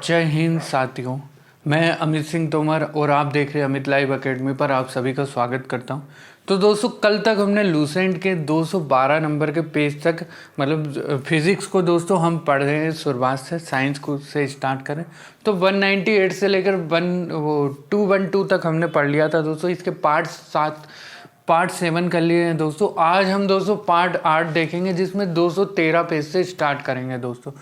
जय हिंद साथियों। मैं अमित सिंह तोमर और आप देख रहे हैं अमित लाइव एकेडमी पर। आप सभी का स्वागत करता हूं। तो दोस्तों, कल तक हमने लूसेंट के 212 नंबर के पेज तक मतलब फिजिक्स को दोस्तों हम पढ़ रहे हैं शुरुआत से, साइंस को से स्टार्ट करें तो 198 से लेकर 212 तक हमने पढ़ लिया था दोस्तों। इसके पार्ट 7 कर लिए हैं दोस्तों। आज हम दोस्तों पार्ट 8 देखेंगे, जिसमें 213 पेज से स्टार्ट करेंगे दोस्तों।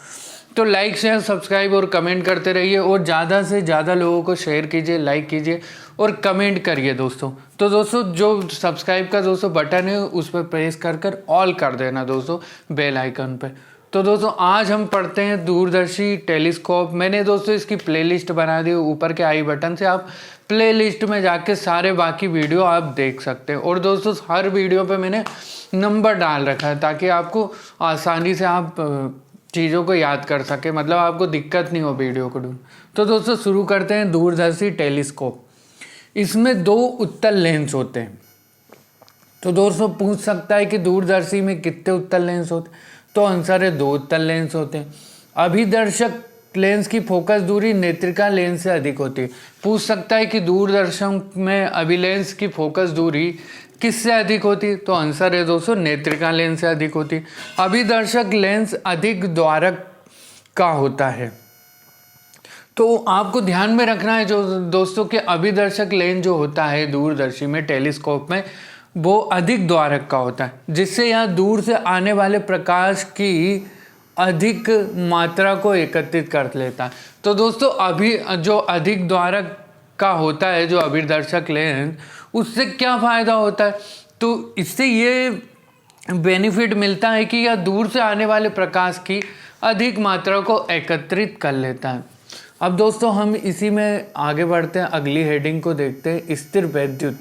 तो लाइक शेयर सब्सक्राइब और कमेंट करते रहिए और ज़्यादा से ज़्यादा लोगों को शेयर कीजिए, लाइक कीजिए और कमेंट करिए दोस्तों। तो दोस्तों, जो सब्सक्राइब का दोस्तों बटन है उस पर प्रेस कर ऑल कर देना दोस्तों, बेल आइकन पे। तो दोस्तों, आज हम पढ़ते हैं दूरदर्शी टेलीस्कोप। मैंने दोस्तों इसकी प्लेलिस्ट बना दी ऊपर के आई बटन से, आप प्लेलिस्ट में जाके सारे बाकी वीडियो आप देख सकते हैं। और दोस्तों, हर वीडियो पे मैंने नंबर डाल रखा है ताकि आपको आसानी से आप चीज़ों को याद कर सके, मतलब आपको दिक्कत नहीं हो वीडियो को ढूंढ। तो दोस्तों, शुरू करते हैं दूरदर्शी टेलीस्कोप। इसमें 2 उत्तल लेंस होते हैं। तो दोस्तों, पूछ सकता है कि दूरदर्शी में कितने उत्तल लेंस होते हैं, तो आंसर है 2 उत्तल लेंस होते हैं। अभिदर्शक लेंस की फोकस दूरी नेत्रिका लेंस से अधिक होती है। पूछ सकता है कि दूरदर्शक में अभिलेंस की फोकस दूरी किससे अधिक होती है, तो आंसर है दोस्तों नेत्रिका लेंस से अधिक होती है। अभिदर्शक लेंस अधिक द्वारक का होता है। तो आपको ध्यान में रखना है जो दोस्तों कि अभिदर्शक लेंस जो होता है दूरदर्शी में, टेलीस्कोप में, वो अधिक द्वारक का होता है, जिससे यहाँ दूर से आने वाले प्रकाश की अधिक मात्रा को एकत्रित कर लेता है। तो दोस्तों, अभी जो अधिक द्वारक का होता है जो अभिदर्शक लेंस, उससे क्या फ़ायदा होता है, तो इससे ये बेनिफिट मिलता है कि यह दूर से आने वाले प्रकाश की अधिक मात्रा को एकत्रित कर लेता है। अब दोस्तों, हम इसी में आगे बढ़ते हैं, अगली हेडिंग को देखते हैं, स्थिर वैद्युत।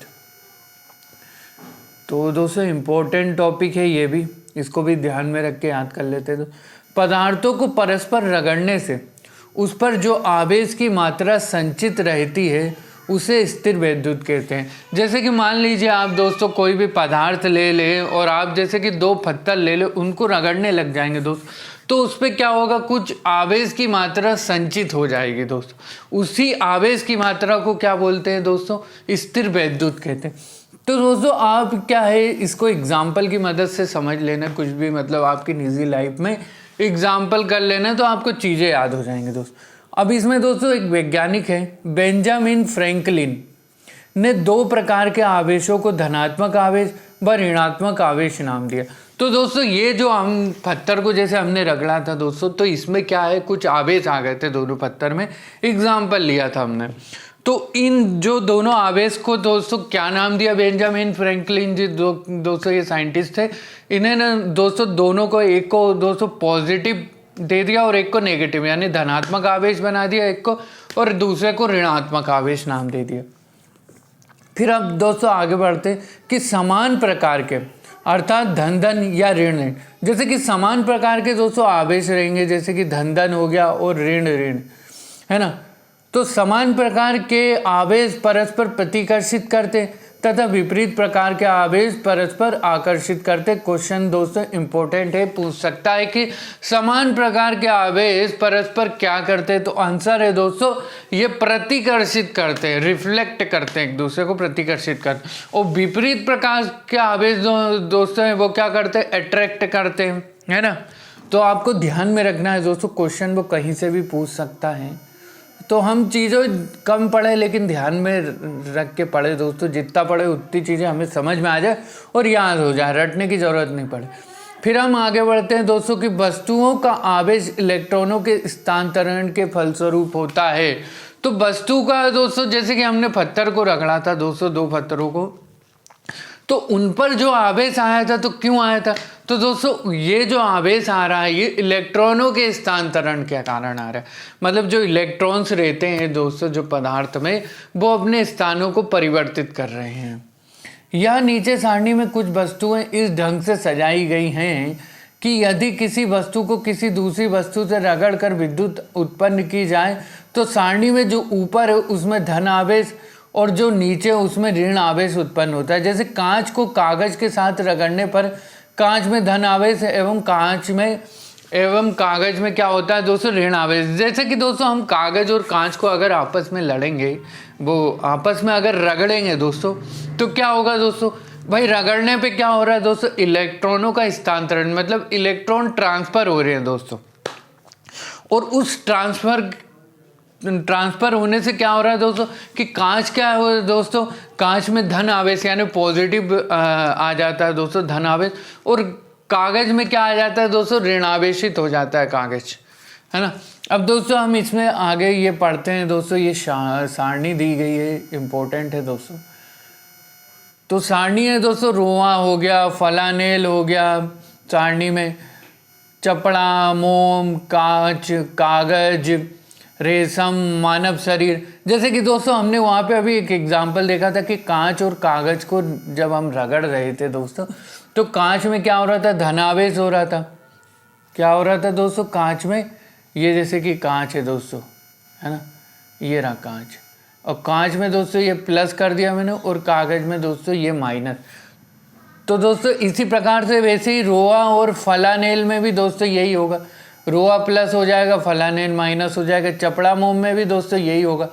तो दोस्तों, इम्पोर्टेंट टॉपिक है ये भी, इसको भी ध्यान में रख के याद कर लेते हैं। तो पदार्थों को परस्पर रगड़ने से उस पर जो आवेश की मात्रा संचित रहती है उसे स्थिर वैद्युत कहते हैं। जैसे कि मान लीजिए आप दोस्तों कोई भी पदार्थ ले लें और आप जैसे कि 2 पत्थर ले लें, उनको रगड़ने लग जाएंगे दोस्त, तो उस पर क्या होगा, कुछ आवेश की मात्रा संचित हो जाएगी दोस्तों। उसी आवेश की मात्रा को क्या बोलते हैं दोस्तों, स्थिर वैद्युत कहते हैं। तो दोस्तों, आप क्या है इसको एग्जाम्पल की मदद से समझ लेना, कुछ भी मतलब आपकी निजी लाइफ में एग्जाम्पल कर लेना तो आपको चीज़ें याद हो जाएंगे दोस्तों। अब इसमें दोस्तों एक वैज्ञानिक है बेंजामिन फ्रैंकलिन ने 2 प्रकार के आवेशों को धनात्मक आवेश व ऋणात्मक आवेश नाम दिया। तो दोस्तों, ये जो हम पत्थर को जैसे हमने रगड़ा था दोस्तों, तो इसमें क्या है, कुछ आवेश आ गए थे दोनों पत्थर में, एग्जाम्पल लिया था हमने। तो इन जो दोनों आवेश को दोस्तों क्या नाम दिया बेंजामिन फ्रैंकलिन जी, दोस्तों ये साइंटिस्ट थे, इन्हें ना दोस्तों दोनों को, एक को दोस्तों पॉजिटिव दे दिया और एक को नेगेटिव, यानी धनात्मक आवेश बना दिया एक को, और दूसरे को ऋणात्मक आवेश नाम दे दिया। फिर अब दोस्तों आगे बढ़ते कि समान प्रकार के, अर्थात धन धन या ऋण ऋण, जैसे कि समान प्रकार के दोस्तों आवेश रहेंगे, जैसे कि धन धन हो गया और ऋण ऋण, है ना। तो समान प्रकार के आवेश परस्पर प्रतिकर्षित करते तथा विपरीत प्रकार के आवेश परस्पर आकर्षित करते। क्वेश्चन दोस्तों इंपॉर्टेंट है, पूछ सकता है कि समान प्रकार के आवेश परस्पर क्या करते हैं, तो आंसर है दोस्तों ये प्रतिकर्षित करते हैं, रिफ्लेक्ट करते हैं, एक दूसरे को प्रतिकर्षित करते हैं। और विपरीत प्रकार के आवेश जो दोस्तों है वो क्या करते हैं, अट्रैक्ट करते हैं, है ना। तो आपको ध्यान में रखना है दोस्तों, क्वेश्चन वो कहीं से भी पूछ सकता है। तो हम चीज़ें कम पढ़े लेकिन ध्यान में रख के पढ़े दोस्तों, जितना पढ़े उतनी चीज़ें हमें समझ में आ जाए और याद हो जाए, रटने की ज़रूरत नहीं पड़े। फिर हम आगे बढ़ते हैं दोस्तों कि वस्तुओं का आवेश इलेक्ट्रॉनों के स्थानांतरण के फलस्वरूप होता है। तो वस्तु का दोस्तों, जैसे कि हमने पत्थर को रगड़ा था दोस्तों, 2 पत्थरों को, तो उन पर जो आवेश आया था, तो क्यों आया था, तो दोस्तों ये जो आवेश आ रहा है ये इलेक्ट्रॉनों के स्थानांतरण के कारण आ रहा है। मतलब जो इलेक्ट्रॉन्स रहते हैं दोस्तों जो पदार्थ में, वो अपने स्थानों को परिवर्तित कर रहे हैं। यह नीचे सारणी में कुछ वस्तुएं इस ढंग से सजाई गई हैं कि यदि किसी वस्तु को किसी दूसरी वस्तु से रगड़ कर विद्युत उत्पन्न की जाए तो सारणी में जो ऊपर है उसमें धन आवेश और जो नीचे उसमें ऋण आवेश उत्पन्न होता है। जैसे कांच को कागज के साथ रगड़ने पर कांच में धन आवेश एवं कांच में एवं कागज में क्या होता है दोस्तों, ऋण आवेश। जैसे कि दोस्तों हम कागज और कांच को अगर आपस में लड़ेंगे, वो आपस में अगर रगड़ेंगे दोस्तों, तो क्या होगा दोस्तों, भाई रगड़ने पे क्या हो रहा है दोस्तों, इलेक्ट्रॉनों का स्थानांतरण, मतलब इलेक्ट्रॉन ट्रांसफर हो रहे हैं दोस्तों। और उस ट्रांसफर होने से क्या हो रहा है दोस्तों कि कांच क्या है दोस्तों, कांच में धन आवेश यानी पॉजिटिव आ जाता है दोस्तों, धन आवेश। और कागज में क्या आ जाता है दोस्तों, ऋण आवेशित हो जाता है कागज, है ना। अब दोस्तों हम इसमें आगे ये पढ़ते हैं दोस्तों, ये सारणी दी गई है, इम्पोर्टेंट है दोस्तों। तो सारणी है दोस्तों, रोआ हो गया, फलानेल हो गया, सारणी में चपड़ा, मोम, कांच, कागज, रेशम, मानव शरीर। जैसे कि दोस्तों हमने वहाँ पे अभी एक एग्जाम्पल देखा था कि कांच और कागज को जब हम रगड़ रहे थे दोस्तों, तो कांच में क्या हो रहा था, धनावेश हो रहा था। क्या हो रहा था दोस्तों कांच में, ये जैसे कि कांच है दोस्तों, है ना, ये रहा कांच, और कांच में दोस्तों ये प्लस कर दिया मैंने, और कागज में दोस्तों ये माइनस। तो दोस्तों इसी प्रकार से वैसे ही रोआ और फलानेल में भी दोस्तों यही होगा, रोआ प्लस हो जाएगा, फलानेल माइनस हो जाएगा। चपड़ा मोम में भी दोस्तों यही होगा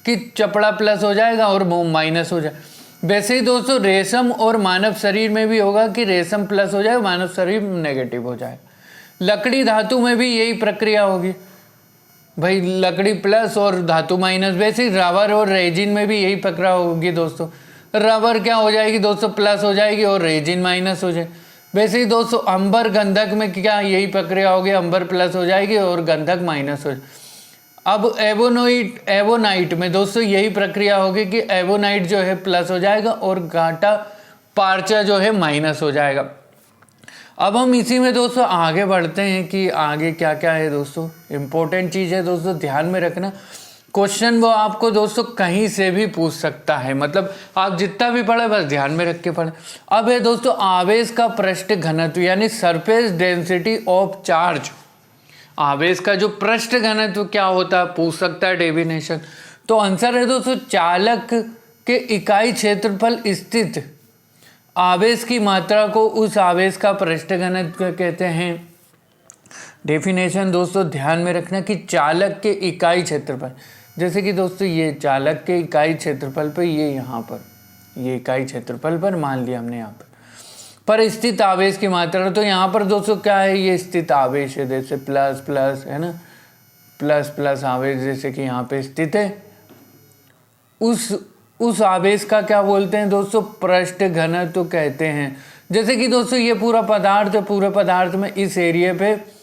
कि चपड़ा प्लस हो जाएगा और मोम माइनस हो जाएगा। वैसे ही दोस्तों रेशम और मानव शरीर में भी होगा कि रेशम प्लस हो जाएगा, मानव शरीर नेगेटिव हो जाएगा। लकड़ी धातु में भी यही प्रक्रिया होगी भाई, लकड़ी प्लस और धातु माइनस। वैसे ही रबर और रेजिन में भी यही प्रक्रिया होगी दोस्तों, रबर क्या हो जाएगी दोस्तों, प्लस हो जाएगी और रेजिन माइनस हो जाएगी। वैसे ही दोस्तों अंबर गंधक में क्या यही प्रक्रिया होगी, अंबर प्लस हो जाएगी और गंधक माइनस हो जाएगी। अब एवोनाइट में दोस्तों यही प्रक्रिया होगी कि एवोनाइट जो है प्लस हो जाएगा और घाटा पार्चा जो है माइनस हो जाएगा। अब हम इसी में दोस्तों आगे बढ़ते हैं कि आगे क्या क्या है दोस्तों, इंपॉर्टेंट चीज़ है दोस्तों, ध्यान में रखना। क्वेश्चन वो आपको दोस्तों कहीं से भी पूछ सकता है, मतलब आप जितना भी पढ़े बस ध्यान में रख के पढ़े। अब है दोस्तों आवेश का पृष्ठ घनत्व यानी सरफेस डेंसिटी ऑफ चार्ज। आवेश का जो पृष्ठ घनत्व क्या होता है पूछ सकता है डेफिनेशन। तो आंसर है दोस्तों चालक के इकाई क्षेत्रफल स्थित आवेश की मात्रा को उस आवेश का पृष्ठ घनत्व कहते हैं। डेफिनेशन दोस्तों ध्यान में रखना कि चालक के इकाई क्षेत्रफल, जैसे कि दोस्तों ये चालक के इकाई क्षेत्रफल पर, ये यहाँ पर ये इकाई क्षेत्रफल पर मान लिया हमने यहाँ पर स्थित आवेश की मात्रा। तो यहाँ पर दोस्तों क्या है, ये स्थित आवेश है, जैसे प्लस प्लस है ना, प्लस प्लस आवेश जैसे कि यहाँ पे स्थित है, उस आवेश का क्या बोलते हैं दोस्तों, पृष्ठ घनत्व तो कहते हैं। जैसे कि दोस्तों ये पूरा पदार्थ है, पूरे पदार्थ में इस एरिया पे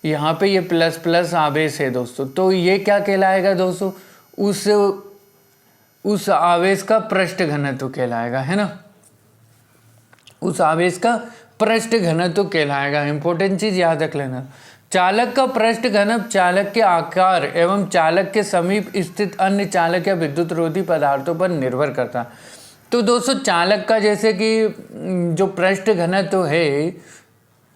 यहाँ पे ये प्लस प्लस आवेश है दोस्तों, तो ये क्या कहलाएगा दोस्तों, उस आवेश का पृष्ठ घनत्व कहलाएगा, है ना, उस आवेश का पृष्ठ घनत्व कहलाएगा। इंपॉर्टेंट चीज याद रख लेना। चालक का पृष्ठ घनत्व चालक के आकार एवं चालक के समीप स्थित अन्य चालक या विद्युत रोधी पदार्थों पर निर्भर करता है। तो दोस्तों चालक का जैसे कि जो पृष्ठ घनत्व है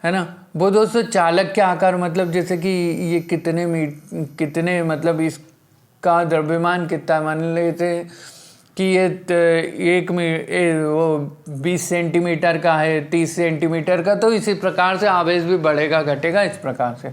ना, वो दोस्तों चालक के आकार, मतलब जैसे कि ये कितने मतलब इसका द्रव्यमान कितना, मान लेते कि ये वो 20 सेंटीमीटर का है, 30 सेंटीमीटर का, तो इसी प्रकार से आवेश भी बढ़ेगा घटेगा इस प्रकार से।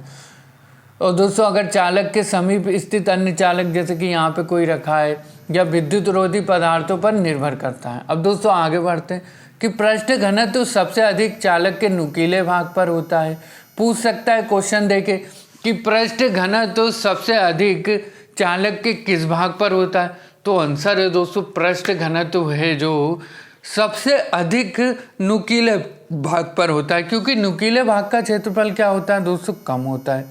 और दोस्तों अगर चालक के समीप स्थित अन्य चालक जैसे कि यहाँ पे कोई रखा है या विद्युत रोधी पदार्थों पर निर्भर करता है। अब दोस्तों आगे बढ़ते हैं कि पृष्ठ घनत्व तो सबसे अधिक चालक के नुकीले भाग पर होता है। पूछ सकता है क्वेश्चन देके कि पृष्ठ घनत्व तो सबसे अधिक चालक के किस भाग पर होता है। तो आंसर है दोस्तों पृष्ठ घनत्व है जो सबसे अधिक नुकीले भाग पर होता है, क्योंकि नुकीले भाग का क्षेत्रफल क्या होता है दोस्तों, कम होता है।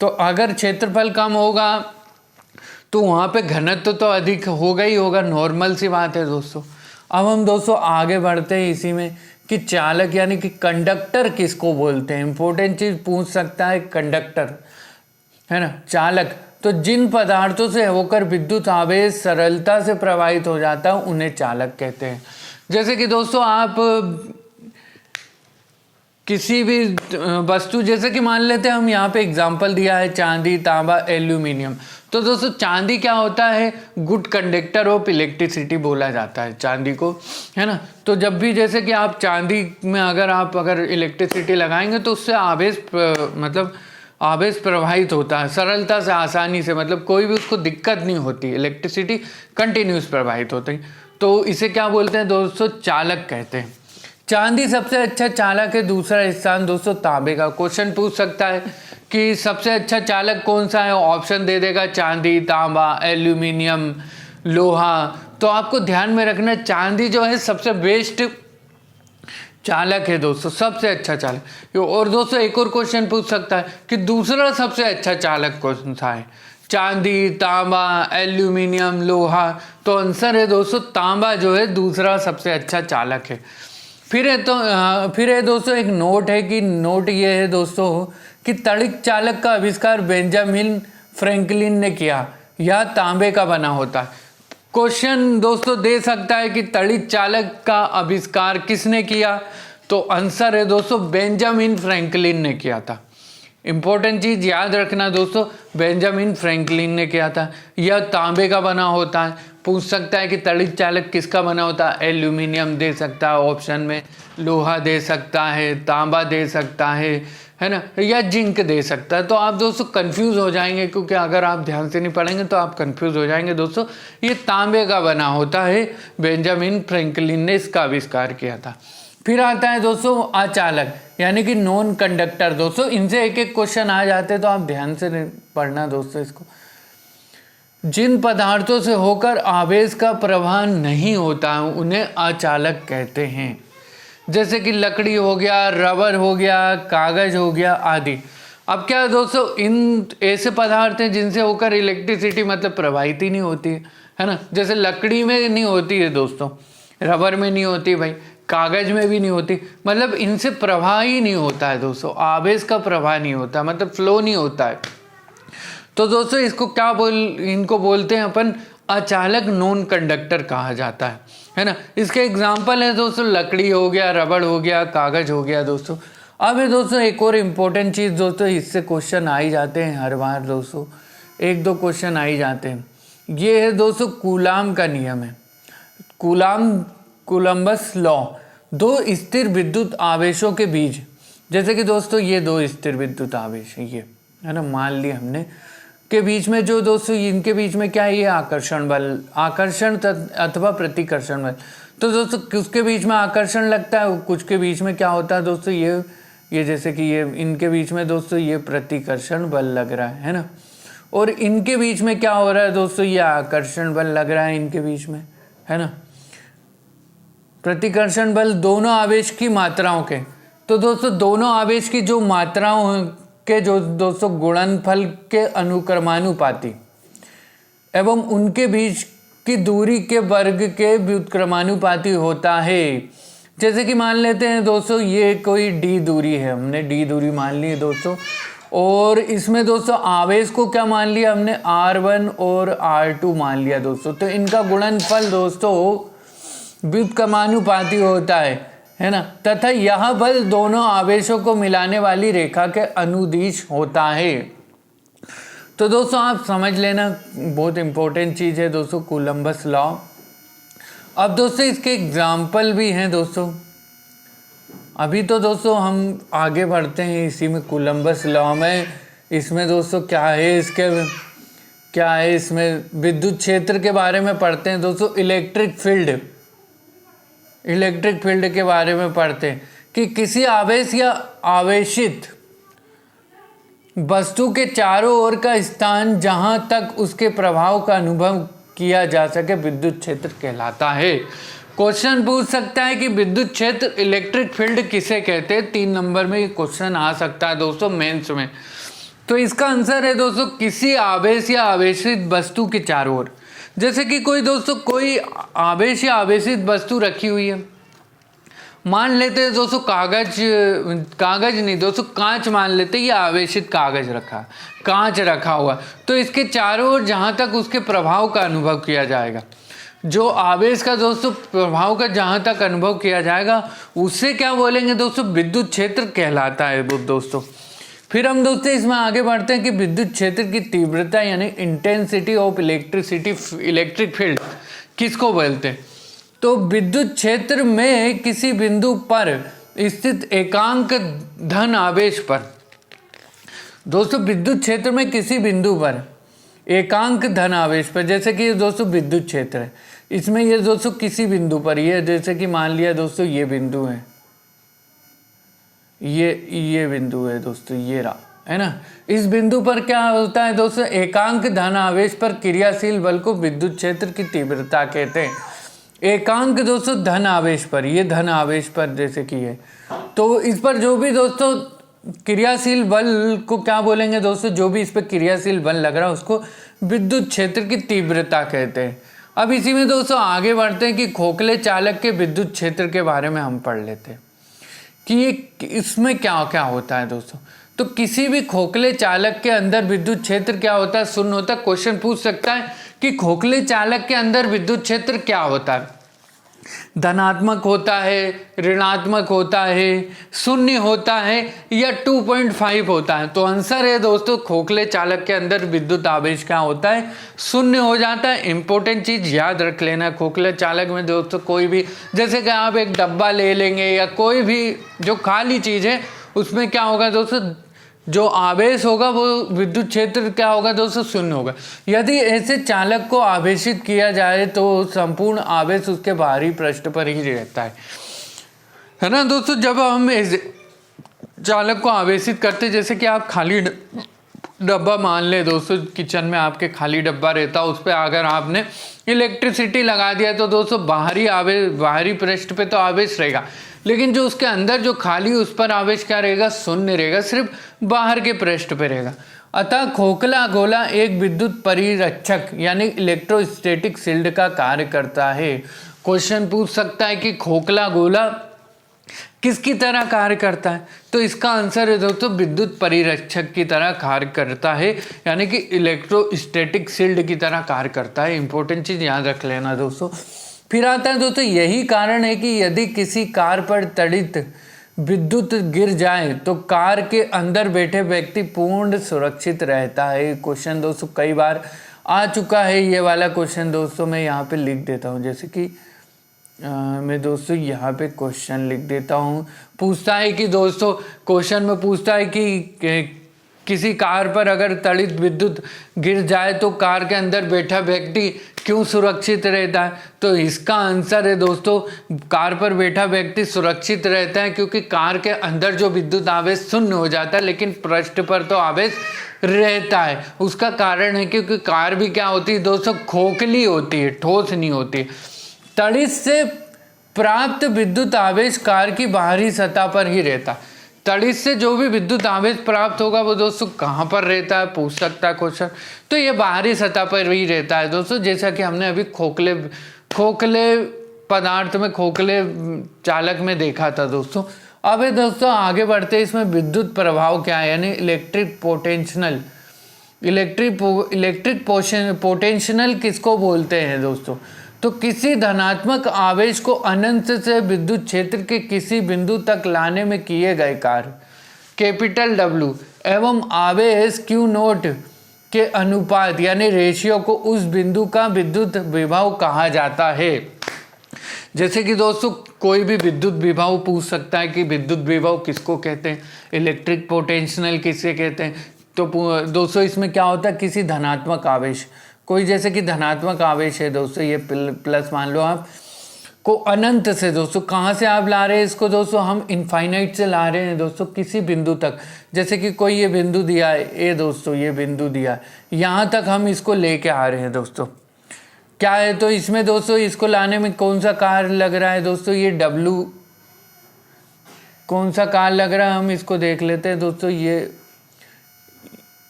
तो अगर क्षेत्रफल कम होगा तो वहाँ पे घनत्व तो अधिक होगा ही होगा, नॉर्मल सी बात है दोस्तों। अब हम दोस्तों आगे बढ़ते हैं इसी में कि चालक यानी कि कंडक्टर किसको बोलते हैं। इंपॉर्टेंट चीज़ पूछ सकता है कंडक्टर, है ना, चालक। तो जिन पदार्थों से होकर विद्युत आवेश सरलता से प्रवाहित हो जाता है उन्हें चालक कहते हैं। जैसे कि दोस्तों आप किसी भी वस्तु, जैसे कि मान लेते हैं हम यहाँ पे एग्जांपल दिया है चांदी, तांबा, एल्यूमिनियम। तो दोस्तों चांदी क्या होता है, गुड कंडक्टर ऑफ इलेक्ट्रिसिटी बोला जाता है चांदी को, है ना। तो जब भी जैसे कि आप चांदी में अगर इलेक्ट्रिसिटी लगाएंगे तो उससे आवेश मतलब आवेश प्रवाहित होता है सरलता से, आसानी से, मतलब कोई भी उसको दिक्कत नहीं होती, इलेक्ट्रिसिटी कंटिन्यूस प्रवाहित होती है, तो इसे क्या बोलते हैं दोस्तों? चालक कहते हैं। चांदी सबसे अच्छा चालक है, दूसरा स्थान दोस्तों तांबे का। क्वेश्चन पूछ सकता है कि सबसे अच्छा चालक कौन सा है, ऑप्शन दे देगा चांदी, तांबा, एल्यूमिनियम, लोहा। तो आपको ध्यान में रखना चांदी जो है सबसे बेस्ट चालक है दोस्तों, सबसे अच्छा चालक। और दोस्तों एक और क्वेश्चन पूछ सकता है कि दूसरा सबसे अच्छा चालक कौन सा है, चांदी, तांबा, एल्यूमिनियम, लोहा। तो आंसर है दोस्तों तांबा जो है दूसरा सबसे अच्छा चालक है। फिर है दोस्तों एक नोट है कि नोट ये है दोस्तों कि तड़ित चालक का आविष्कार बेंजामिन फ्रैंकलिन ने किया, यह तांबे का बना होता है। क्वेश्चन दोस्तों दे सकता है कि तड़ित चालक का आविष्कार किसने किया, तो आंसर है दोस्तों बेंजामिन फ्रैंकलिन ने किया था। इंपॉर्टेंट चीज याद रखना दोस्तों, बेंजामिन फ्रैंकलिन ने किया था। यह तांबे का बना होता है। पूछ सकता है कि तड़ित चालक किसका बना होता है, एल्यूमिनियम दे सकता है ऑप्शन में, लोहा दे सकता है, तांबा दे सकता है ना, या जिंक दे सकता है। तो आप दोस्तों कंफ्यूज हो जाएंगे, क्योंकि अगर आप ध्यान से नहीं पढ़ेंगे तो आप कंफ्यूज हो जाएंगे दोस्तों। ये तांबे का बना होता है, बेंजामिन फ्रैंकलिन ने इसका आविष्कार किया था। फिर आता है दोस्तों अचालक, यानी कि नॉन कंडक्टर। दोस्तों इनसे एक एक क्वेश्चन आ जाते हैं, तो आप ध्यान से पढ़ना दोस्तों इसको। जिन पदार्थों से होकर आवेश का प्रवाह नहीं होता है उन्हें अचालक कहते हैं, जैसे कि लकड़ी हो गया, रबर हो गया, कागज हो गया आदि। अब क्या दोस्तों, इन ऐसे पदार्थ हैं जिनसे होकर इलेक्ट्रिसिटी मतलब प्रवाहित ही नहीं होती है ना। जैसे लकड़ी में नहीं होती है दोस्तों, रबर में नहीं होती भाई, कागज में भी नहीं होती, मतलब इनसे प्रवाह ही नहीं होता है दोस्तों, आवेश का प्रवाह नहीं होता, मतलब फ्लो नहीं होता है। तो दोस्तों इसको इनको बोलते हैं अपन अचालक, नॉन कंडक्टर कहा जाता है ना। इसके एग्जाम्पल है दोस्तों लकड़ी हो गया, रबड़ हो गया, कागज हो गया दोस्तों। अब है दोस्तों एक और इम्पोर्टेंट चीज़ दोस्तों, इससे क्वेश्चन आ ही जाते हैं हर बार दोस्तों, एक दो क्वेश्चन आ ही जाते हैं। ये है दोस्तों कूलाम का नियम है, कोलंबस लॉ। दो स्थिर विद्युत आवेशों के बीच, जैसे कि दोस्तों ये दो स्थिर विद्युत आवेश ये है ना, मान लिया हमने, के बीच में जो दोस्तों इनके बीच में क्या है, ये आकर्षण बल, आकर्षण अथवा प्रतिकर्षण बल। तो दोस्तों उसके बीच में आकर्षण लगता है, कुछ के बीच में क्या होता है दोस्तों, ये जैसे कि ये इनके बीच में दोस्तों ये प्रतिकर्षण बल लग रहा है ना, और इनके बीच में क्या हो रहा है दोस्तों, ये आकर्षण बल लग रहा है इनके बीच में, है ना। प्रतिकर्षण बल दोनों आवेश की मात्राओं के, तो दोस्तों दोनों आवेश की जो मात्राओं के जो दोस्तों गुणनफल के अनुक्रमानुपाती एवं उनके बीच की दूरी के वर्ग के व्युत्क्रमानुपाती होता है। जैसे कि मान लेते हैं दोस्तों ये कोई d दूरी है, हमने d दूरी मान ली है दोस्तों, और इसमें दोस्तों आवेश को क्या मान लिया हमने, R1 और R2 मान लिया दोस्तों। तो इनका गुणनफल दोस्तों व्युत्क्रमानुपाती होता है ना, तथा यह बल दोनों आवेशों को मिलाने वाली रेखा के अनुदिश होता है। तो दोस्तों आप समझ लेना, बहुत इंपॉर्टेंट चीज़ है दोस्तों कोलंबस लॉ। अब दोस्तों इसके एग्जाम्पल भी हैं दोस्तों। अभी तो दोस्तों हम आगे बढ़ते हैं इसी में कोलंबस लॉ में। इसमें दोस्तों क्या है, इसमें विद्युत क्षेत्र के बारे में पढ़ते हैं दोस्तों। इलेक्ट्रिक फील्ड के बारे में पढ़ते हैं कि किसी आवेश या आवेशित वस्तु के चारों ओर का स्थान जहां तक उसके प्रभाव का अनुभव किया जा सके विद्युत क्षेत्र कहलाता है। क्वेश्चन पूछ सकता है कि विद्युत क्षेत्र इलेक्ट्रिक फील्ड किसे कहते हैं, 3 नंबर में ये क्वेश्चन आ सकता है दोस्तों मेंस में। तो इसका आंसर है दोस्तों किसी आवेश या आवेशित वस्तु के चारों ओर। जैसे कि कोई आवेश या आवेशित वस्तु रखी हुई है, मान लेते हैं दोस्तों कागज नहीं दोस्तों, कांच मान लेते हैं, ये आवेशित कांच रखा हुआ, तो इसके चारों ओर जहाँ तक उसके प्रभाव का अनुभव किया जाएगा, जो आवेश का दोस्तों प्रभाव का जहाँ तक अनुभव किया जाएगा उससे क्या बोलेंगे दोस्तों, विद्युत क्षेत्र कहलाता है वो दोस्तों। फिर हम दोस्तों इसमें आगे बढ़ते हैं कि विद्युत क्षेत्र की तीव्रता यानी इंटेंसिटी ऑफ इलेक्ट्रिक फील्ड किसको बोलते हैं। तो विद्युत क्षेत्र में किसी बिंदु पर स्थित एकांक धन आवेश पर दोस्तों विद्युत क्षेत्र में किसी बिंदु पर एकांक धन आवेश पर, जैसे कि दोस्तों विद्युत क्षेत्र है, इसमें ये दोस्तों किसी बिंदु पर, ये जैसे कि मान लिया दोस्तों ये बिंदु है, ये बिंदु है दोस्तों, ये रहा है ना। इस बिंदु पर क्या होता है दोस्तों, एकांक धन आवेश पर क्रियाशील बल को विद्युत क्षेत्र की तीव्रता कहते हैं। एकांक दोस्तों धन आवेश पर, ये धन आवेश पर जैसे कि है, तो इस पर जो भी दोस्तों क्रियाशील बल को क्या बोलेंगे दोस्तों, जो भी इस पर क्रियाशील बल लग रहा है उसको विद्युत क्षेत्र की तीव्रता कहते हैं। अब इसी में दोस्तों आगे बढ़ते हैं कि खोखले चालक के विद्युत क्षेत्र के बारे में हम पढ़ लेते हैं कि ये इसमें क्या क्या होता है दोस्तों। तो किसी भी खोखले चालक के अंदर विद्युत क्षेत्र क्या होता है, शून्य होता है। क्वेश्चन पूछ सकता है कि खोखले चालक के अंदर विद्युत क्षेत्र क्या होता है, धनात्मक होता है, ऋणात्मक होता है, शून्य होता है या 2.5 होता है। तो आंसर है दोस्तों खोखले चालक के अंदर विद्युत आवेश क्या होता है, शून्य हो जाता है। इंपॉर्टेंट चीज याद रख लेना, खोखले चालक में दोस्तों कोई भी, जैसे कि आप एक डब्बा ले लेंगे या कोई भी जो खाली चीज है उसमें क्या होगा दोस्तों, जो आवेश होगा वो विद्युत क्षेत्र क्या होगा दोस्तों, शून्य होगा। यदि ऐसे चालक को आवेशित किया जाए तो संपूर्ण आवेश उसके बाहरी पृष्ठ पर ही रहता है ना दोस्तों। जब हम चालक को आवेशित करते, जैसे कि आप खाली डब्बा मान ले दोस्तों, किचन में आपके खाली डब्बा रहता, उस पर अगर आपने इलेक्ट्रिसिटी लगा दिया तो दोस्तों बाहरी पृष्ठ पे तो आवेश रहेगा, लेकिन जो उसके अंदर जो खाली उस पर आवेश क्या रहेगा, शून्य रहेगा, सिर्फ बाहर के पृष्ठ पे रहेगा। अतः खोखला गोला एक विद्युत परिरक्षक यानी इलेक्ट्रोस्टैटिक शील्ड का कार्य करता है। क्वेश्चन पूछ सकता है कि खोखला गोला किसकी तरह कार्य करता है, तो इसका आंसर है दोस्तों विद्युत परिरक्षक की तरह कार्य करता है, यानी कि इलेक्ट्रोस्टैटिक शील्ड की तरह कार्य करता है। इंपॉर्टेंट चीज याद रख लेना दोस्तों। फिर आता है दोस्तों, यही कारण है कि यदि किसी कार पर तड़ित विद्युत गिर जाए तो कार के अंदर बैठे व्यक्ति पूर्ण सुरक्षित रहता है। क्वेश्चन दोस्तों कई बार आ चुका है, ये वाला क्वेश्चन दोस्तों मैं यहाँ पे लिख देता हूँ, जैसे कि मैं दोस्तों यहाँ पे क्वेश्चन लिख देता हूँ। पूछता है कि दोस्तों क्वेश्चन में पूछता है कि किसी कार पर अगर तड़ित विद्युत गिर जाए तो कार के अंदर बैठा व्यक्ति क्यों सुरक्षित रहता है, तो इसका आंसर है दोस्तों कार पर बैठा व्यक्ति सुरक्षित रहता है क्योंकि कार के अंदर जो विद्युत आवेश शून्य हो जाता है लेकिन पृष्ठ पर तो आवेश रहता है। उसका कारण है क्योंकि कार भी क्या होती है दोस्तों, खोखली होती है, ठोस नहीं होती। तड़ित से प्राप्त विद्युत आवेश कार की बाहरी सतह पर ही रहता है। तड़ित से जो भी विद्युत आवेश प्राप्त होगा वो दोस्तों कहाँ पर रहता है, पूछ सकता है क्वेश्चन, तो ये बाहरी सतह पर ही रहता है दोस्तों। जैसा कि हमने अभी खोखले पदार्थ में, खोखले चालक में देखा था दोस्तों। अब दोस्तों आगे बढ़ते हैं, इसमें विद्युत प्रभाव क्या है, यानी इलेक्ट्रिक पोटेंशियल किसको बोलते हैं दोस्तों, तो किसी धनात्मक आवेश को अनंत से विद्युत क्षेत्र के किसी बिंदु तक लाने में किए गए कार्य कैपिटल W एवं आवेश Q नोट के अनुपात यानी रेशियो को उस बिंदु का विद्युत विभव कहा जाता है। जैसे कि दोस्तों कोई भी विद्युत विभव पूछ सकता है कि विद्युत विभव किसको कहते हैं, इलेक्ट्रिक पोटेंशियल किसे कहते हैं। तो दोस्तों इसमें क्या होता है, किसी धनात्मक आवेश, कोई जैसे कि धनात्मक आवेश है दोस्तों, ये प्लस मान लो आप को अनंत से दोस्तों, कहाँ से आप ला रहे हैं इसको दोस्तों, हम इनफाइनाइट से ला रहे हैं दोस्तों किसी बिंदु तक। जैसे कि कोई ये बिंदु दिया है, ये दोस्तों ये बिंदु दिया है, यहाँ तक हम इसको लेके आ रहे हैं दोस्तों। क्या है तो इसमें दोस्तों इसको लाने में कौन सा कार्य लग रहा है दोस्तों, ये W कौन सा कार्य लग रहा है, हम इसको देख लेते हैं दोस्तों। ये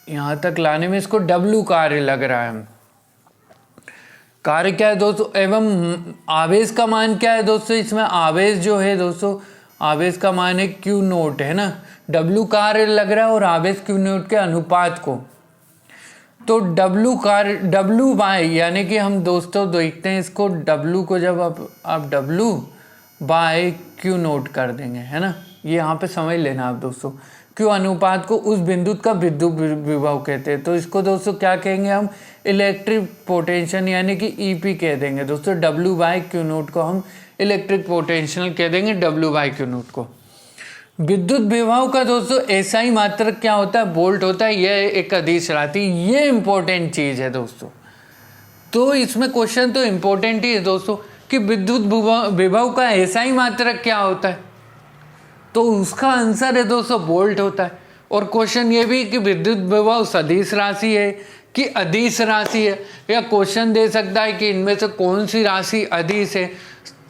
यहाँ तक लाने में इसको W कार्य लग रहा है। कार्य क्या है दोस्तों, एवं आवेश का मान क्या है दोस्तों, इसमें आवेश जो है दोस्तों, आवेश का मान है Q नोट है ना, W कार्य लग रहा है और आवेश Q नोट के अनुपात को, तो W बाय यानी कि हम दोस्तों देखते हैं इसको W को जब आप W बाय Q नोट कर देंगे है ना, ये यहाँ पे समझ लेना आप दोस्तों। Q अनुपात को उस बिंदु का विद्युत विभव कहते हैं, तो इसको दोस्तों क्या कहेंगे हम, इलेक्ट्रिक पोटेंशियल यानी कि EP कह देंगे दोस्तों। W बाय Q नोट को हम इलेक्ट्रिक पोटेंशियल कह देंगे, W बाय Q नोट को। विद्युत विभव का दोस्तों एसआई मात्रक क्या होता है, वोल्ट होता है। यह एक अदिश राशि, ये इंपॉर्टेंट चीज है दोस्तों। तो इसमें क्वेश्चन तो इंपॉर्टेंट ही है दोस्तों कि विद्युत विभव का एसआई मात्रक क्या होता है, तो उसका आंसर है दोस्तों वोल्ट होता है। और क्वेश्चन ये भी कि विद्युत विभव सदिश राशि है कि अदिश राशि है, या क्वेश्चन दे सकता है कि इनमें से कौन सी राशि अदिश है।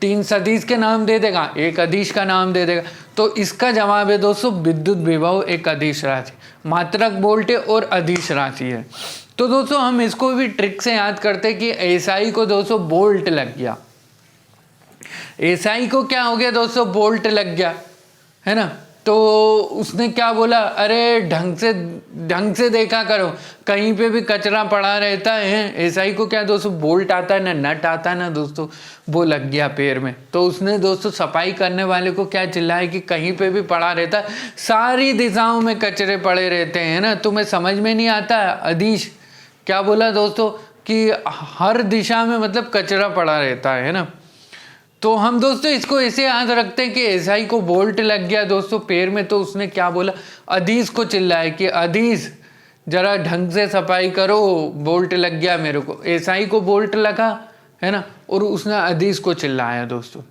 3 सदिश के नाम दे देगा, एक अदिश का नाम दे देगा। तो इसका जवाब है दोस्तों विद्युत विभव एक अदिश राशि, मात्रक वोल्ट है और अदिश राशि है। तो दोस्तों हम इसको भी ट्रिक से याद करते हैं कि एसआई को दोस्तों वोल्ट लग गया, एसआई को क्या हो गया दोस्तों, वोल्ट लग गया, है ना। तो उसने क्या बोला, अरे ढंग से देखा करो, कहीं पे भी कचरा पड़ा रहता है। एसआई को क्या दोस्तों बोल्ट आता है ना, नट आता है ना दोस्तों, वो लग गया पैर में। तो उसने दोस्तों सफाई करने वाले को क्या चिल्लाया कि कहीं पे भी पड़ा रहता है, सारी दिशाओं में कचरे पड़े रहते हैं ना, तुम्हें समझ में नहीं आता। अदिश क्या बोला दोस्तों कि हर दिशा में मतलब कचरा पड़ा रहता है ना। तो हम दोस्तों इसको ऐसे याद रखते हैं कि एसआई को बोल्ट लग गया दोस्तों पैर में, तो उसने क्या बोला, अदीस को चिल्लाया कि अदीस जरा ढंग से सफाई करो, बोल्ट लग गया मेरे को। एसआई को बोल्ट लगा, है ना, और उसने अदीस को चिल्लाया दोस्तों।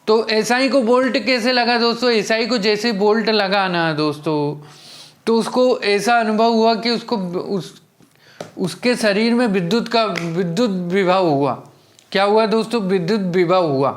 तो एसआई को बोल्ट कैसे लगा दोस्तों, एसआई को जैसे बोल्ट लगा ना दोस्तों, तो उसको ऐसा अनुभव हुआ कि उसके शरीर में विद्युत विभव हुआ। क्या हुआ दोस्तों, विद्युत विभव हुआ।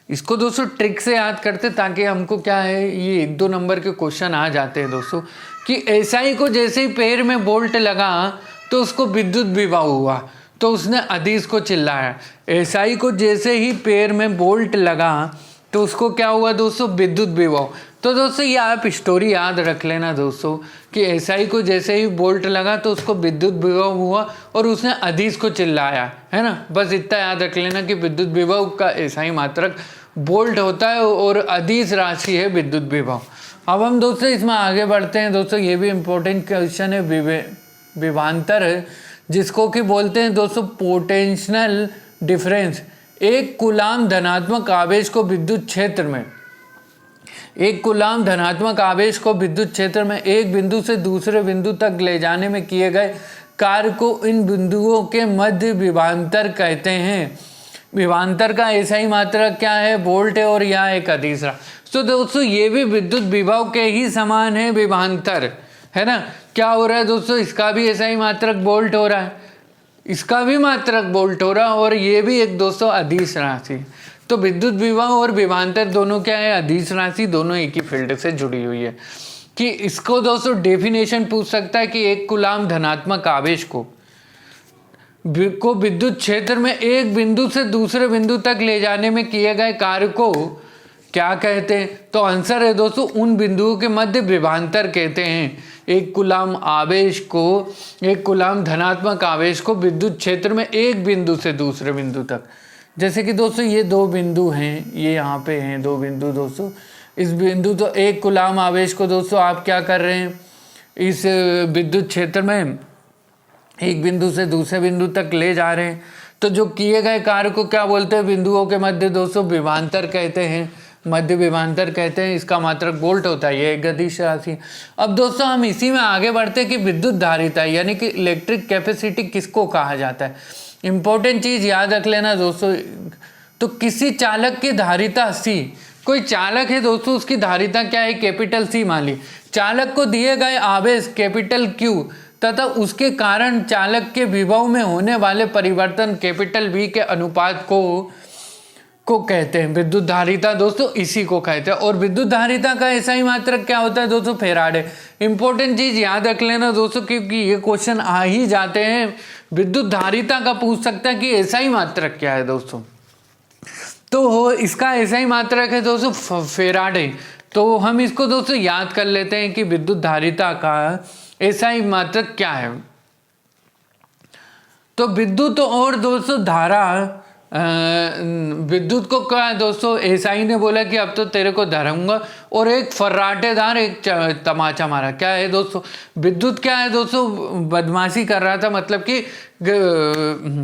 इसको दोस्तों ट्रिक से याद करते ताकि हमको क्या है, ये 1-2 नंबर के क्वेश्चन आ जाते हैं दोस्तों कि एसआई को जैसे ही पैर में बोल्ट लगा तो उसको विद्युत विभव हुआ, तो उसने अदीस को चिल्लाया। एसआई को जैसे ही पैर में बोल्ट लगा तो उसको क्या हुआ दोस्तों, विद्युत विभव। तो दोस्तों ये आप स्टोरी याद रख लेना दोस्तों कि एसआई को जैसे ही बोल्ट लगा तो उसको विद्युत विभव हुआ और उसने अदीस को चिल्लाया, है ना। बस इतना याद रख लेना कि विद्युत विभव का एसआई मात्रक बोल्ट होता है और अदीस राशि है विद्युत विभव। अब हम दोस्तों इसमें आगे बढ़ते हैं दोस्तों। ये भी इम्पोर्टेंट क्वेश्चन है, विभवांतर है, जिसको कि बोलते हैं दोस्तों पोटेंशियल डिफरेंस। एक कूलाम धनात्मक आवेश को विद्युत क्षेत्र में, एक कूलाम धनात्मक आवेश को विद्युत क्षेत्र में एक बिंदु से दूसरे बिंदु तक ले जाने में किए गए कार्य को इन बिंदुओं के मध्य विभवांतर कहते हैं। विभवांतर का एसआई मात्रक क्या है, वोल्ट है, और यह एक अदिश राशि। तो दोस्तों ये भी विद्युत विभव के ही समान है विभवांतर, है ना। क्या हो रहा है दोस्तों, इसका भी एसआई मात्रक वोल्ट हो रहा है, इसका भी मात्रक वोल्ट हो रहा है, और ये भी एक दोस्तों अदिश राशि। तो विद्युत विभव और विभवांतर दोनों क्या है, अदिश राशि, दोनों एक ही फील्ड से जुड़ी हुई है। कि इसको दोस्तों डेफिनेशन पूछ सकता है कि एक कूलाम धनात्मक आवेश को विद्युत क्षेत्र में एक बिंदु से दूसरे बिंदु तक ले जाने में किए गए कार्य को क्या कहते हैं। तो आंसर है दोस्तों उन बिंदुओं के मध्य विभवांतर कहते हैं। एक कूलाम आवेश को, एक कूलाम धनात्मक आवेश को विद्युत क्षेत्र में एक बिंदु से दूसरे बिंदु तक, जैसे कि दोस्तों ये 2 बिंदु हैं, ये यहाँ पे हैं 2 बिंदु दोस्तों। इस बिंदु तो एक कूलाम आवेश को दोस्तों आप क्या कर रहे हैं, इस विद्युत क्षेत्र में एक बिंदु से दूसरे बिंदु तक ले जा रहे हैं। तो जो किए गए कार्य को क्या बोलते हैं, बिंदुओं के मध्य दोस्तों विभवांतर कहते हैं, मध्य विभवांतर कहते हैं। इसका मात्रक वोल्ट होता है, ये एक अदिश राशि। अब दोस्तों हम इसी में आगे बढ़ते हैं कि विद्युत धारिता यानी कि इलेक्ट्रिक कैपेसिटी किसको कहा जाता है। इंपॉर्टेंट चीज याद रख लेना दोस्तों। तो किसी चालक की धारिता C, कोई चालक है दोस्तों, उसकी धारिता क्या है, कैपिटल C मान ली। चालक को दिए गए आवेश कैपिटल Q तथा उसके कारण चालक के विभव में होने वाले परिवर्तन कैपिटल V के अनुपात को कहते हैं विद्युत धारिता दोस्तों, इसी को कहते हैं। और विद्युत धारिता का एसआई मात्रक क्या होता है दोस्तों, फैराडे। इंपॉर्टेंट चीज याद रख लेना दोस्तों क्योंकि ये क्वेश्चन आ ही जाते हैं। विद्युत धारिता का पूछ सकता है कि एसआई मात्रक क्या है दोस्तों, तो इसका एसआई मात्रक है दोस्तों फैराडे। तो हम इसको दोस्तों याद कर लेते हैं कि विद्युत धारिता का एसआई मात्रक क्या है। तो विद्युत और दोस्तों धारा, विद्युत को क्या है दोस्तों, एसआई ने बोला कि अब तो तेरे को धरूंगा, और एक फर्राटेदार एक तमाचा मारा। क्या है दोस्तों, विद्युत क्या है दोस्तों, बदमाशी कर रहा था, मतलब कि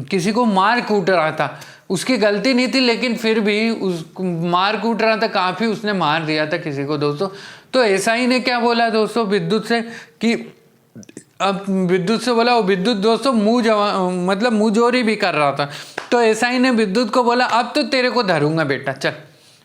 किसी को मार कूट रहा था। उसकी गलती नहीं थी, लेकिन फिर भी उस मार कूट रहा था, काफ़ी उसने मार दिया था किसी को दोस्तों। तो एसआई ने क्या बोला दोस्तों विद्युत से कि अब विद्युत से बोला, वो विद्युत दोस्तों मतलब मुँह जोरी भी कर रहा था। तो एसआई ने विद्युत को बोला अब तो तेरे को धरूंगा बेटा, चल।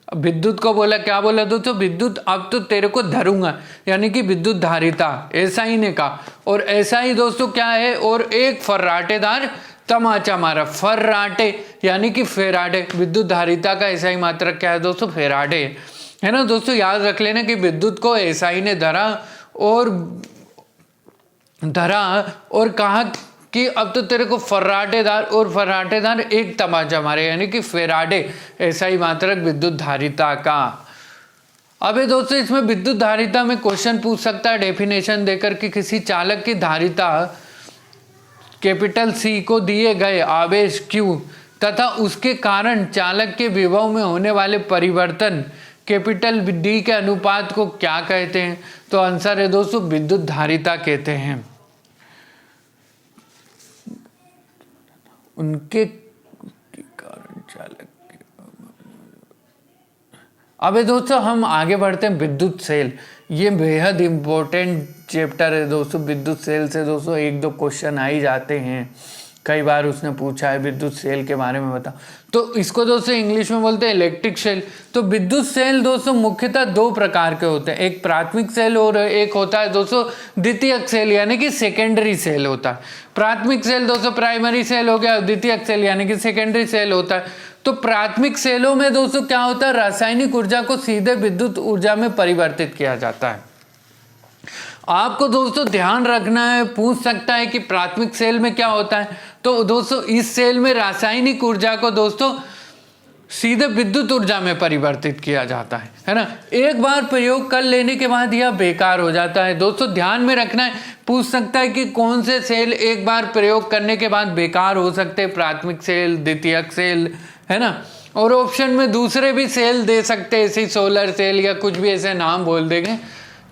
विद्युत को बोला, क्या बोला दोस्तों, विद्युत अब तो तेरे को धरूंगा, यानी कि विद्युत धारिता एसआई ने कहा। और एसआई दोस्तों क्या है, और एक फर्राटेदार तमाचा मारा। फर्राटे यानी कि फेराडे, विद्युत धारिता का एसआई मात्रक क्या है दोस्तों, फेराडे है ना दोस्तों। याद रख लेना कि विद्युत को एसआई ने धरा और कहा कि अब तो तेरे को फर्राटेदार एक तमाचा मारे, यानी कि फेराडे एसआई मात्रक विद्युत धारिता का। अबे दोस्तों इसमें विद्युत धारिता में क्वेश्चन पूछ सकता है डेफिनेशन देकर कि किसी चालक की धारिता कैपिटल सी को दिए गए आवेश Q तथा उसके कारण चालक के विभव में होने वाले परिवर्तन कैपिटल D के अनुपात को क्या कहते हैं। तो आंसर है दोस्तों विद्युत धारिता कहते हैं। उनके कारण चालक। अबे दोस्तों हम आगे बढ़ते हैं, विद्युत सेल। ये बेहद इम्पोर्टेंट चैप्टर है दोस्तों। विद्युत सेल से दोस्तों 1-2 क्वेश्चन आ ही जाते हैं, कई बार उसने पूछा है विद्युत सेल के बारे में बता। तो इसको दोस्तों इंग्लिश में बोलते हैं इलेक्ट्रिक सेल। तो विद्युत सेल दोस्तों मुख्यतः 2 प्रकार के होते हैं, एक प्राथमिक सेल और एक होता है दोस्तों द्वितीयक सेल, यानी कि सेकेंडरी सेल होता है। प्राथमिक सेल दोस्तों प्राइमरी सेल हो गया, द्वितीयक सेल यानी कि सेकेंडरी सेल होता है। तो प्राथमिक सेलों में दोस्तों क्या होता है, रासायनिक ऊर्जा को सीधे विद्युत ऊर्जा में परिवर्तित किया जाता है। आपको दोस्तों ध्यान रखना है, पूछ सकता है कि प्राथमिक सेल में क्या होता है। तो दोस्तों इस सेल में रासायनिक ऊर्जा को दोस्तों सीधे विद्युत ऊर्जा में परिवर्तित किया जाता है ना। एक बार प्रयोग कर लेने के बाद यह बेकार हो जाता है। दोस्तों ध्यान में रखना है, पूछ सकता है कि कौन से सेल एक बार प्रयोग करने के बाद बेकार हो सकते हैं, प्राथमिक सेल, द्वितीयक सेल, है ना। और ऑप्शन में दूसरे भी सेल दे सकते हैं, ऐसे सोलर सेल या कुछ भी ऐसे नाम बोल देंगे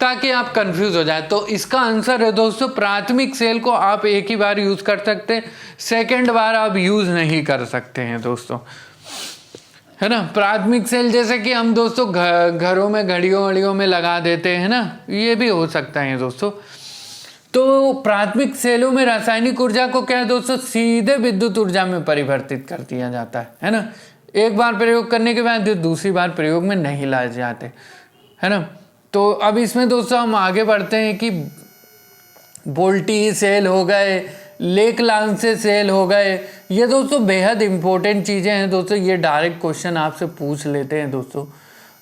ताकि आप कंफ्यूज हो जाए। तो इसका आंसर है दोस्तों प्राथमिक सेल को आप एक ही बार यूज कर सकते हैं, सेकंड बार आप यूज नहीं कर सकते हैं दोस्तों, है ना। प्राथमिक सेल जैसे कि हम दोस्तों घरों में घड़ियों में लगा देते हैं ना, ये भी हो सकता है दोस्तों। तो प्राथमिक सेलों में रासायनिक ऊर्जा को क्या है दोस्तों, सीधे विद्युत ऊर्जा में परिवर्तित कर दिया जाता है ना। एक बार प्रयोग करने के बाद दूसरी बार प्रयोग में नहीं लाए जाते, है ना। तो अब इसमें दोस्तों हम आगे बढ़ते हैं कि वोल्टी सेल हो गए, लेक-लांसे सेल हो गए, ये दोस्तों बेहद इंपॉर्टेंट चीज़ें हैं दोस्तों। ये डायरेक्ट क्वेश्चन आपसे पूछ लेते हैं दोस्तों।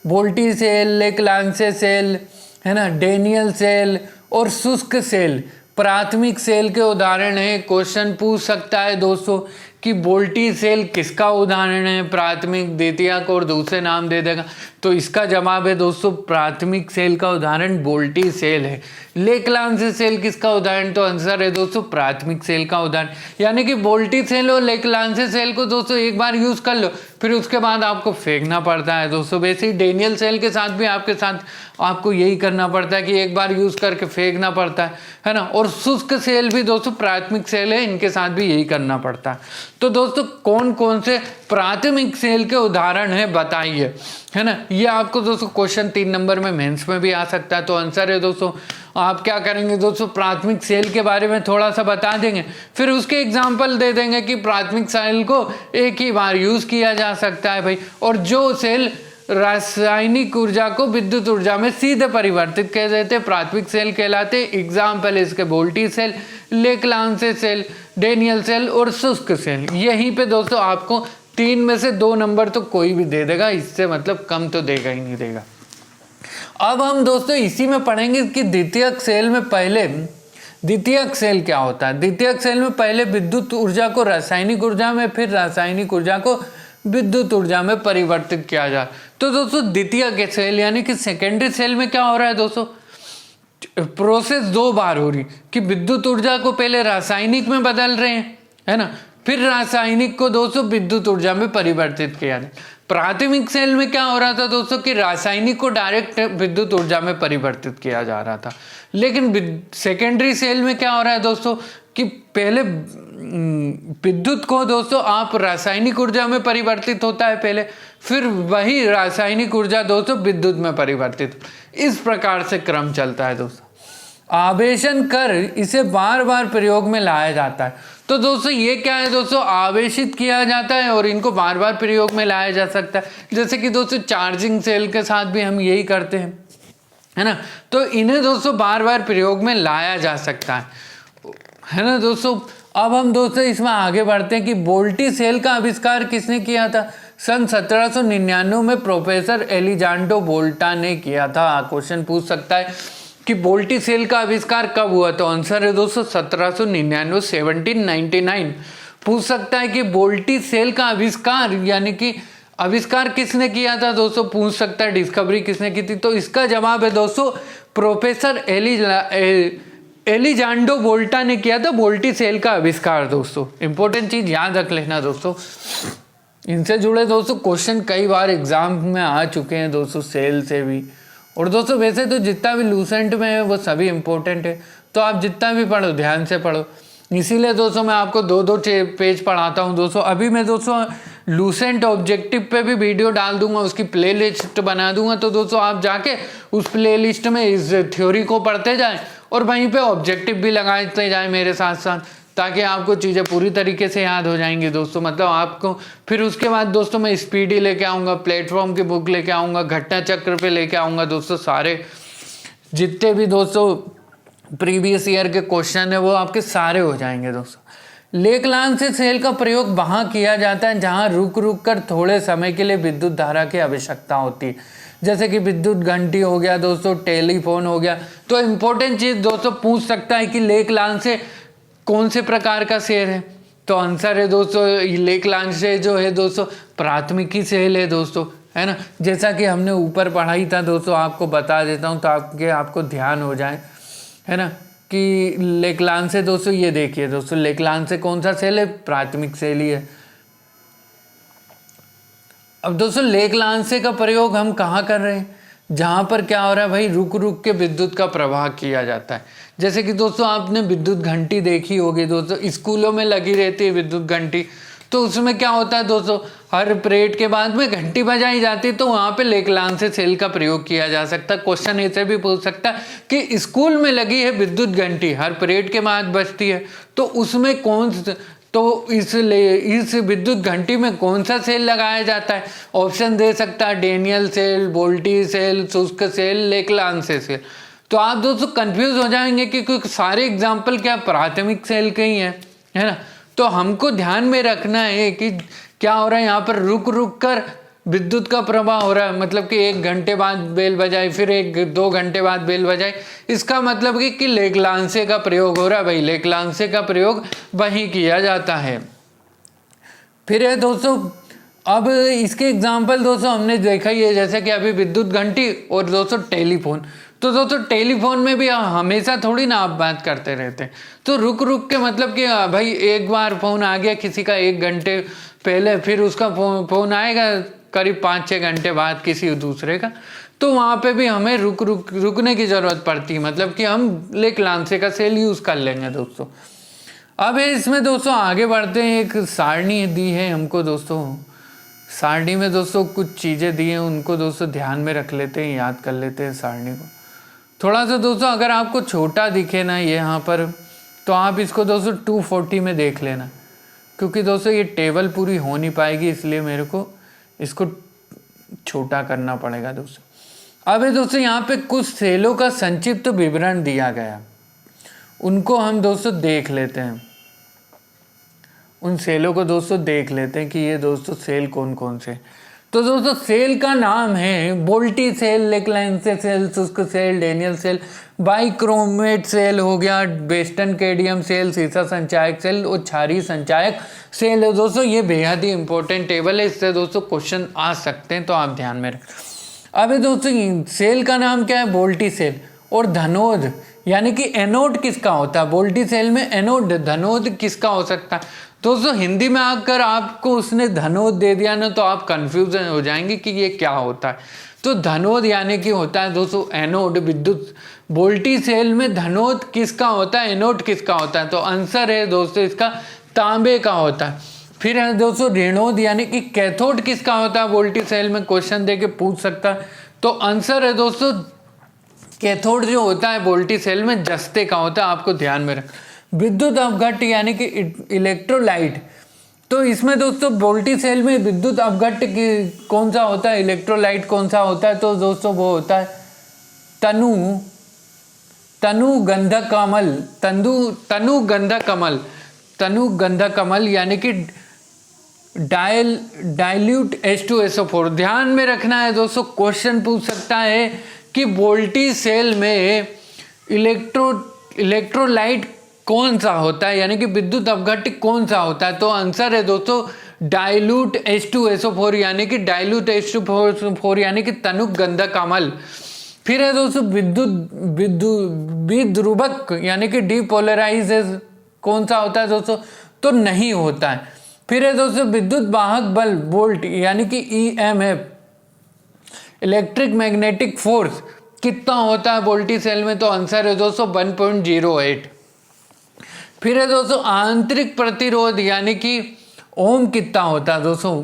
वोल्टी सेल, लेक-लांसे सेल, है ना, डेनियल सेल और शुष्क सेल प्राथमिक सेल के उदाहरण है। क्वेश्चन पूछ सकता है दोस्तों कि वोल्टी सेल किसका उदाहरण है, प्राथमिक, द्वितीयक और दूसरे नाम दे देगा। तो इसका जवाब है दोस्तों प्राथमिक सेल का उदाहरण वोल्टी सेल है। लेक-लांसे सेल किसका उदाहरण, तो आंसर है दोस्तों प्राथमिक सेल का उदाहरण। यानी कि वोल्टी सेल और लेक-लांसे सेल को दोस्तों एक बार यूज कर लो, फिर उसके बाद आपको फेंकना पड़ता है दोस्तों। वैसे ही डेनियल सेल के साथ भी आपको यही करना पड़ता है कि एक बार यूज करके फेंकना पड़ता है ना। और शुष्क सेल भी दोस्तों प्राथमिक सेल है, इनके साथ भी यही करना पड़ता है। तो दोस्तों कौन कौन से प्राथमिक सेल के उदाहरण है बताइए, है ना। ये आपको दोस्तों क्वेश्चन 3 नंबर में मेंस में भी आ सकता है। तो आंसर है दोस्तों, आप क्या करेंगे दोस्तों, प्राथमिक सेल के बारे में थोड़ा सा बता देंगे, फिर उसके एग्जाम्पल दे देंगे कि प्राथमिक सेल को एक ही बार यूज किया जा सकता है भाई, और जो सेल रासायनिक ऊर्जा को विद्युत ऊर्जा में सीधे परिवर्तित कर देते प्राथमिक सेल कहलाते। एग्जाम्पल इसके voltaic cell, Leclanche cell, Daniell cell और शुष्क सेल। यहीं पे दोस्तों आपको 3 में से 2 नंबर तो कोई भी दे देगा, इससे मतलब कम तो देगा ही नहीं देगा। अब हम दोस्तों इसी में पढ़ेंगे कि द्वितीयक सेल में पहले द्वितीयक सेल क्या होता है। द्वितीयक सेल में पहले विद्युत ऊर्जा को रासायनिक ऊर्जा में, फिर रासायनिक ऊर्जा को विद्युत ऊर्जा में परिवर्तित किया जाए। तो दोस्तों द्वितीयक सेल यानी कि सेकेंडरी सेल में क्या हो रहा है दोस्तों, प्रोसेस 2 बार हो रही कि विद्युत ऊर्जा को पहले रासायनिक में बदल रहे हैं, है ना, फिर रासायनिक को दोस्तों विद्युत ऊर्जा में परिवर्तित किया जाए। प्राथमिक सेल में क्या हो रहा था दोस्तों कि रासायनिक को डायरेक्ट विद्युत ऊर्जा में परिवर्तित किया जा रहा था। लेकिन सेकेंडरी सेल में क्या हो रहा है दोस्तों, कि पहले विद्युत को दोस्तों आप रासायनिक ऊर्जा में परिवर्तित होता है पहले, फिर वही रासायनिक ऊर्जा दोस्तों विद्युत में परिवर्तित, इस प्रकार से क्रम चलता है दोस्तों। आवेशन कर इसे बार बार प्रयोग में लाया जाता है। तो दोस्तों ये क्या है दोस्तों, आवेशित किया जाता है और इनको बार बार प्रयोग में लाया जा सकता है। जैसे कि दोस्तों चार्जिंग सेल के साथ भी हम यही करते हैं, है ना। तो इन्हें दोस्तों बार बार प्रयोग में लाया जा सकता है ना दोस्तों। अब हम दोस्तों इसमें आगे बढ़ते हैं कि वोल्टी सेल का आविष्कार किसने किया था। सन 1799 में प्रोफेसर एलिजांडो वोल्टा ने किया था। क्वेश्चन पूछ सकता है कि वोल्टी सेल का आविष्कार कब हुआ, तो आंसर है दोस्तों 1799, 1799। पूछ सकता है कि वोल्टी सेल का आविष्कार यानी कि आविष्कार किसने किया था दोस्तों, पूछ सकता है डिस्कवरी किसने की थी। तो इसका जवाब है दोस्तों प्रोफेसर एलिजांडो वोल्टा ने किया था वोल्टी सेल का आविष्कार। दोस्तों इंपॉर्टेंट चीज याद रख लेना दोस्तों, इनसे जुड़े दोस्तों क्वेश्चन कई बार एग्जाम में आ चुके हैं दोस्तों, सेल से भी। और दोस्तों वैसे तो जितना भी लूसेंट में है वो सभी इंपॉर्टेंट है, तो आप जितना भी पढ़ो ध्यान से पढ़ो। इसीलिए दोस्तों मैं आपको 2-2 पेज पढ़ाता हूँ दोस्तों। अभी मैं दोस्तों लूसेंट ऑब्जेक्टिव पे भी वीडियो डाल दूंगा, उसकी प्लेलिस्ट बना दूंगा। तो दोस्तों आप जाके उस प्लेलिस्ट में इस थ्योरी को पढ़ते जाएं और वहीं पे ऑब्जेक्टिव भी लगाते जाएं मेरे साथ साथ, ताकि आपको चीज़ें पूरी तरीके से याद हो जाएंगी दोस्तों। मतलब आपको फिर उसके बाद दोस्तों मैं स्पीडी लेके आऊँगा, प्लेटफॉर्म की बुक लेके आऊँगा, घटना चक्र पे लेके आऊँगा दोस्तों। सारे जितने भी दोस्तों प्रीवियस ईयर के क्वेश्चन है वो आपके सारे हो जाएंगे दोस्तों। लेकलान से सेल का प्रयोग वहाँ किया जाता है जहाँ रुक रुक कर थोड़े समय के लिए विद्युत धारा की आवश्यकता होती है, जैसे कि विद्युत घंटी हो गया दोस्तों, टेलीफोन हो गया। तो इम्पोर्टेंट चीज़ दोस्तों पूछ सकता है कि लेकलान से कौन से प्रकार का सेल है, तो आंसर है दोस्तों लेकलान से जो है दोस्तों प्राथमिकी सेल है दोस्तों, है ना। जैसा कि हमने ऊपर पढ़ाई था दोस्तों, आपको बता देता हूँ तो आपको ध्यान हो जाए, है ना, कि लेकलान से दोस्तों ये देखिए दोस्तों, लेकलान से कौन सा सेल है, प्राथमिक सेल ही है। अब दोस्तों लेकलान से का प्रयोग हम कहाँ कर रहे हैं, जहाँ पर क्या हो रहा है भाई, रुक रुक के विद्युत का प्रवाह किया जाता है। जैसे कि दोस्तों आपने विद्युत घंटी देखी होगी दोस्तों, स्कूलों में लगी रहती है विद्युत घंटी। तो उसमें क्या होता है दोस्तों, हर परेड के बाद में घंटी बजाई जाती है, तो वहाँ पे लेकलान से सेल का प्रयोग किया जा सकता है। क्वेश्चन ऐसे भी पूछ सकता है कि स्कूल में लगी है विद्युत घंटी, हर परेड के बाद बजती है, तो उसमें इस विद्युत घंटी में कौन सा सेल लगाया जाता है। ऑप्शन दे सकता है डेनियल सेल, वोल्टी सेल, शुष्क सेल, लेकलान से सेल। तो आप दोस्तों कंफ्यूज हो जाएंगे कि क्योंकि सारे एग्जाम्पल क्या प्राथमिक सेल के ही है ना। तो हमको ध्यान में रखना है कि क्या हो रहा है यहाँ पर, रुक रुक कर विद्युत का प्रवाह हो रहा है, मतलब कि 1 घंटे बाद बेल बजाई, फिर 1-2 घंटे बाद बेल बजाई। इसका मतलब कि लेकलांसे का प्रयोग हो रहा है भाई, लेकलांसे का प्रयोग वहीं किया जाता है। फिर है दोस्तों, अब इसके एग्जाम्पल दोस्तों हमने देखा ही है, जैसे कि अभी विद्युत घंटी और दोस्तों टेलीफोन। तो दोस्तों टेलीफोन में भी हमेशा थोड़ी ना आप बात करते रहते हैं, तो रुक रुक के मतलब कि भाई एक बार फ़ोन आ गया किसी का 1 घंटे पहले, फिर उसका फ़ोन आएगा करीब 5-6 घंटे बाद किसी दूसरे का, तो वहाँ पे भी हमें रुकने की ज़रूरत पड़ती है, मतलब कि हम लेकलांसे का सेल यूज़ कर लेंगे दोस्तों। अब इसमें दोस्तों आगे बढ़ते हैं, एक सारणी दी है हमको दोस्तों, सारणी में दोस्तों कुछ चीज़ें दी हैं, उनको दोस्तों ध्यान में रख लेते हैं, याद कर लेते हैं सारणी को थोड़ा सा दोस्तों। अगर आपको छोटा दिखे ना यहाँ पर, तो आप इसको दोस्तों 240 में देख लेना, क्योंकि दोस्तों ये टेबल पूरी हो नहीं पाएगी, इसलिए मेरे को इसको छोटा करना पड़ेगा दोस्तों। अब दोस्तों यहाँ पे कुछ सेलों का संक्षिप्त विवरण दिया गया, उनको हम दोस्तों देख लेते हैं, उन सेलों को दोस्तों देख लेते हैं कि ये दोस्तों सेल कौन कौन से। तो दोस्तों सेल का नाम है वोल्टी सेल, लेकलांसे सेल, शुष्क सेल, डेनियल सेल, बाइक्रोमेट सेल हो गया, वेस्टर्न कैडियम सेल, सीसा संचायक सेल और क्षारीय संचायक सेल है दोस्तों। ये बेहद ही इंपॉर्टेंट टेबल है, इससे दोस्तों क्वेश्चन आ सकते हैं, तो आप ध्यान में रखें। अब दोस्तों सेल का नाम क्या है, वोल्टी सेल। और धनोद यानी कि एनोड किसका होता है, वोल्टी सेल में एनोड धनोद किसका हो सकता है दोस्तों। हिंदी में आकर आपको उसने धनोद दे दिया ना, तो आप कंफ्यूजन हो जाएंगे कि ये क्या होता है। तो धनोद यानी कि होता है दोस्तों एनोड विद्युत। वोल्टी सेल में धनोद किसका होता है, एनोड किसका होता है, तो आंसर है दोस्तों इसका तांबे का होता है। फिर है दोस्तों ऋणोद यानी कि कैथोड किसका होता है, वोल्टी सेल में क्वेश्चन दे के पूछ सकता है, तो आंसर है दोस्तों कैथोड जो होता है वोल्टी सेल में जस्ते का होता है, आपको ध्यान में रख। विद्युत अपघट्ट यानी कि इलेक्ट्रोलाइट, तो इसमें दोस्तों वोल्टी सेल में विद्युत अपघट्ट कौन सा होता है, इलेक्ट्रोलाइट कौन सा होता है, तो दोस्तों वो होता है तनु गंधा कमल यानी कि डाइल्यूट H2SO4। ध्यान में रखना है दोस्तों, क्वेश्चन पूछ सकता है कि वोल्टी सेल में इलेक्ट्रोलाइट कौन सा होता है, यानी कि विद्युत अपघट्ट कौन सा होता है, तो आंसर है दोस्तों डाइल्यूट H2SO4 यानी कि डाइल्यूट H2SO4 यानी कि तनुक गंधा कमल। फिर है दोस्तों विद्रुवक यानी कि डीपोलराइज कौन सा होता है दोस्तों, तो नहीं होता है। फिर है दोस्तों विद्युत वाहक बल वोल्ट यानी कि EMF इलेक्ट्रिक मैग्नेटिक फोर्स कितना होता है वोल्टी सेल में, तो आंसर है दोस्तों 1.08। फिर है दोस्तों आंतरिक प्रतिरोध यानी कि ओम कितना होता है दोस्तों,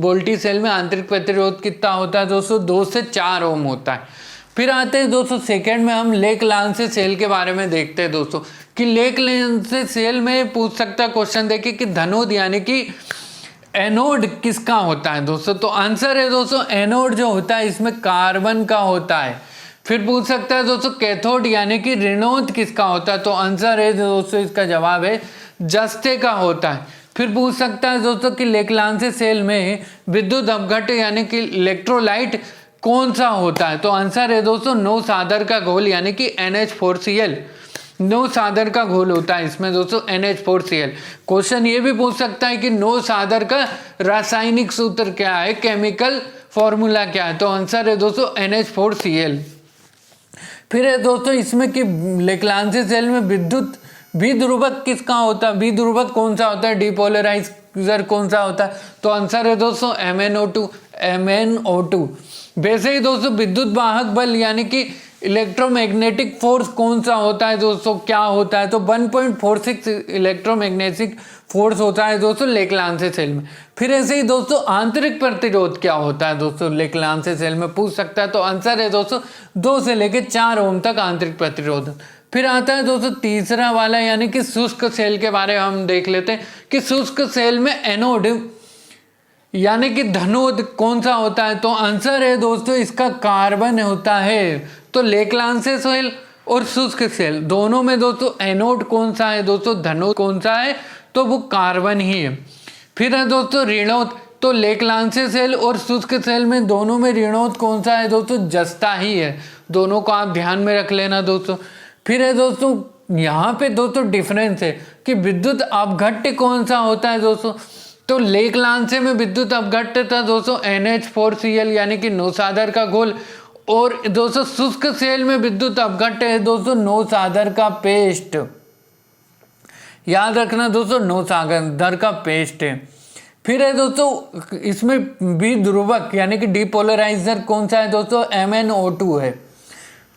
वोल्टी सेल में आंतरिक प्रतिरोध कितना होता है दोस्तों, 2 से 4 ओम होता है। फिर आते हैं दोस्तों सेकंड में, हम लेक लांसे सेल के बारे में देखते हैं दोस्तों कि लेक लांसे सेल में पूछ सकता है क्वेश्चन देखिए कि धनोद यानी कि एनोड किसका होता है दोस्तों, तो आंसर है दोस्तों एनोड जो होता है इसमें कार्बन का होता है। फिर पूछ सकता है दोस्तों कैथोड यानी कि ऋणोद किसका होता है, तो आंसर है दोस्तों इसका जवाब है जस्ते का होता है। फिर पूछ सकता है दोस्तों कि लेक लांसे सेल में विद्युत अपघट्ट यानी कि इलेक्ट्रोलाइट कौन सा होता है, तो आंसर है दोस्तों नो सादर का घोल यानी कि NH4Cl। नो सादर का घोल होता है इसमें दोस्तों NH4Cl। क्वेश्चन ये भी पूछ सकता है कि नो सादर का रासायनिक सूत्र क्या है, केमिकल फॉर्मूला क्या है, तो आंसर है दोस्तों NH4Cl। फिर है दोस्तों इसमें कि लेक लांसे सेल में विद्युत विध्रुवक किसका होता है, विध्रुवक कौन सा होता है, डिपोलराइजर कौन सा होता है, तो आंसर है दोस्तों MnO2। वैसे ही दोस्तों विद्युत वाहक बल यानी कि इलेक्ट्रोमैग्नेटिक फोर्स कौन सा होता है दोस्तों, क्या होता है, तो 1.46 इलेक्ट्रोमैग्नेटिक फोर्स होता है दोस्तों लेक लांसे सेल में। फिर ऐसे ही दोस्तों आंतरिक प्रतिरोध क्या होता है दोस्तों लेक लांसे सेल में पूछ सकता है, तो आंसर है दोस्तों 2 से लेकर 4 ओम तक आंतरिक प्रतिरोध। फिर आता है दोस्तों तीसरा वाला यानी कि शुष्क सेल के बारे में हम देख लेते हैं कि शुष्क सेल में एनोड यानी कि धनोद कौन सा होता है, तो आंसर है दोस्तों इसका कार्बन होता है। तो लेक लांसे सेल और शुष्क सेल दोनों में दोस्तों एनोड कौन सा है दोस्तों, धनोद कौन सा है, तो वो कार्बन ही है। फिर है दोस्तों ऋणोद, तो लेक लांसे सेल और शुष्क सेल में दोनों में ऋणोद कौन सा है दोस्तों, जस्ता ही है। दोनों को आप ध्यान में रख लेना दोस्तों। फिर है दोस्तों यहाँ पे दोस्तों डिफरेंस है कि विद्युत अपघट्ट कौन सा होता है दोस्तों, तो लेक लांसे में विद्युत अपघट्ट था दोस्तों NH4Cl यानी कि नो सादर का घोल, और दोस्तों शुष्क सेल में विद्युत अपघट्ट है दोस्तों नो सादर का पेस्ट। याद रखना दोस्तों नो सादर का पेस्ट है। फिर है दोस्तों इसमें विध्रुवक यानी कि डिपोलराइजर कौन सा है दोस्तों, MnO2 है।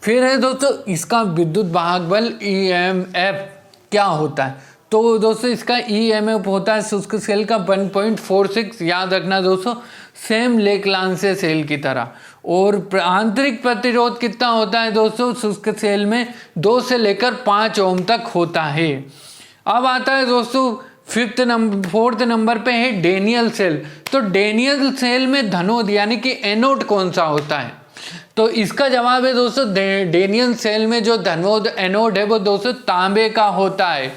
फिर है दोस्तों इसका विद्युत वाहक बल EMF क्या होता है, तो दोस्तों इसका EMF होता है शुष्क सेल का 1.46। याद रखना दोस्तों सेम लेक लांसे सेल की तरह। और आंतरिक प्रतिरोध कितना होता है दोस्तों शुष्क सेल में, 2 से लेकर 5 ओम तक होता है। अब आता है दोस्तों फोर्थ नंबर पे है डेनियल सेल। तो डेनियल सेल में धनोद यानी कि एनोड कौन सा होता है, तो इसका जवाब है दोस्तों डेनियल सेल में जो धनोद एनोड है वो दोस्तों तांबे का होता है।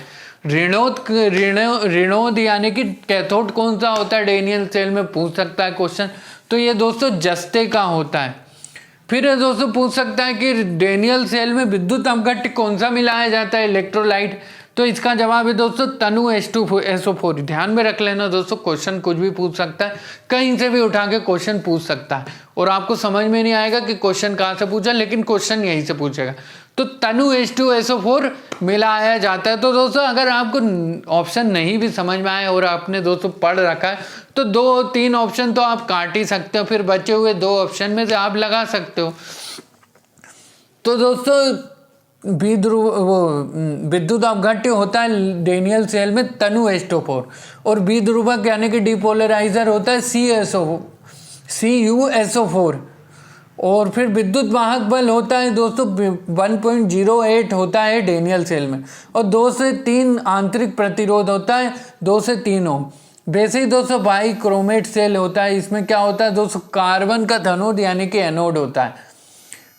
ऋणोद यानी कि कैथोड कौन सा होता है डेनियल सेल में पूछ सकता है क्वेश्चन, तो ये दोस्तों जस्ते का होता है। फिर दोस्तों पूछ सकता है कि डेनियल सेल में विद्युत अपघट्ट कौन सा मिलाया जाता है, इलेक्ट्रोलाइट, तो इसका जवाब है दोस्तों तनु H2SO4। ध्यान में रख लेना दोस्तों, क्वेश्चन कुछ भी पूछ सकता है, कहीं से भी उठा के क्वेश्चन पूछ सकता है और आपको समझ में नहीं आएगा कि क्वेश्चन कहाँ से पूछा, लेकिन क्वेश्चन यहीं से पूछेगा। तो तनु H2SO4 मिलाया जाता है। तो दोस्तों अगर आपको ऑप्शन नहीं भी समझ में आए और आपने दोस्तों पढ़ रखा है तो 2-3 ऑप्शन तो आप काट ही सकते हो, फिर बचे हुए 2 ऑप्शन में से आप लगा सकते हो। तो दोस्तों विद्युत अपघट्य होता है डेनियल सेल में तनु H2O4 और विध्रुवक यानी कि डिपोलराइजर होता है CuSO4 और फिर विद्युत वाहक बल होता है दोस्तों 1.08 होता है डेनियल सेल में और 2 से 3 आंतरिक प्रतिरोध होता है 2 से 3 ओम। वैसे ही दोस्तों बाइक्रोमेट सेल होता है, इसमें क्या होता है दोस्तों कार्बन का धनोद यानी कि एनोड होता है,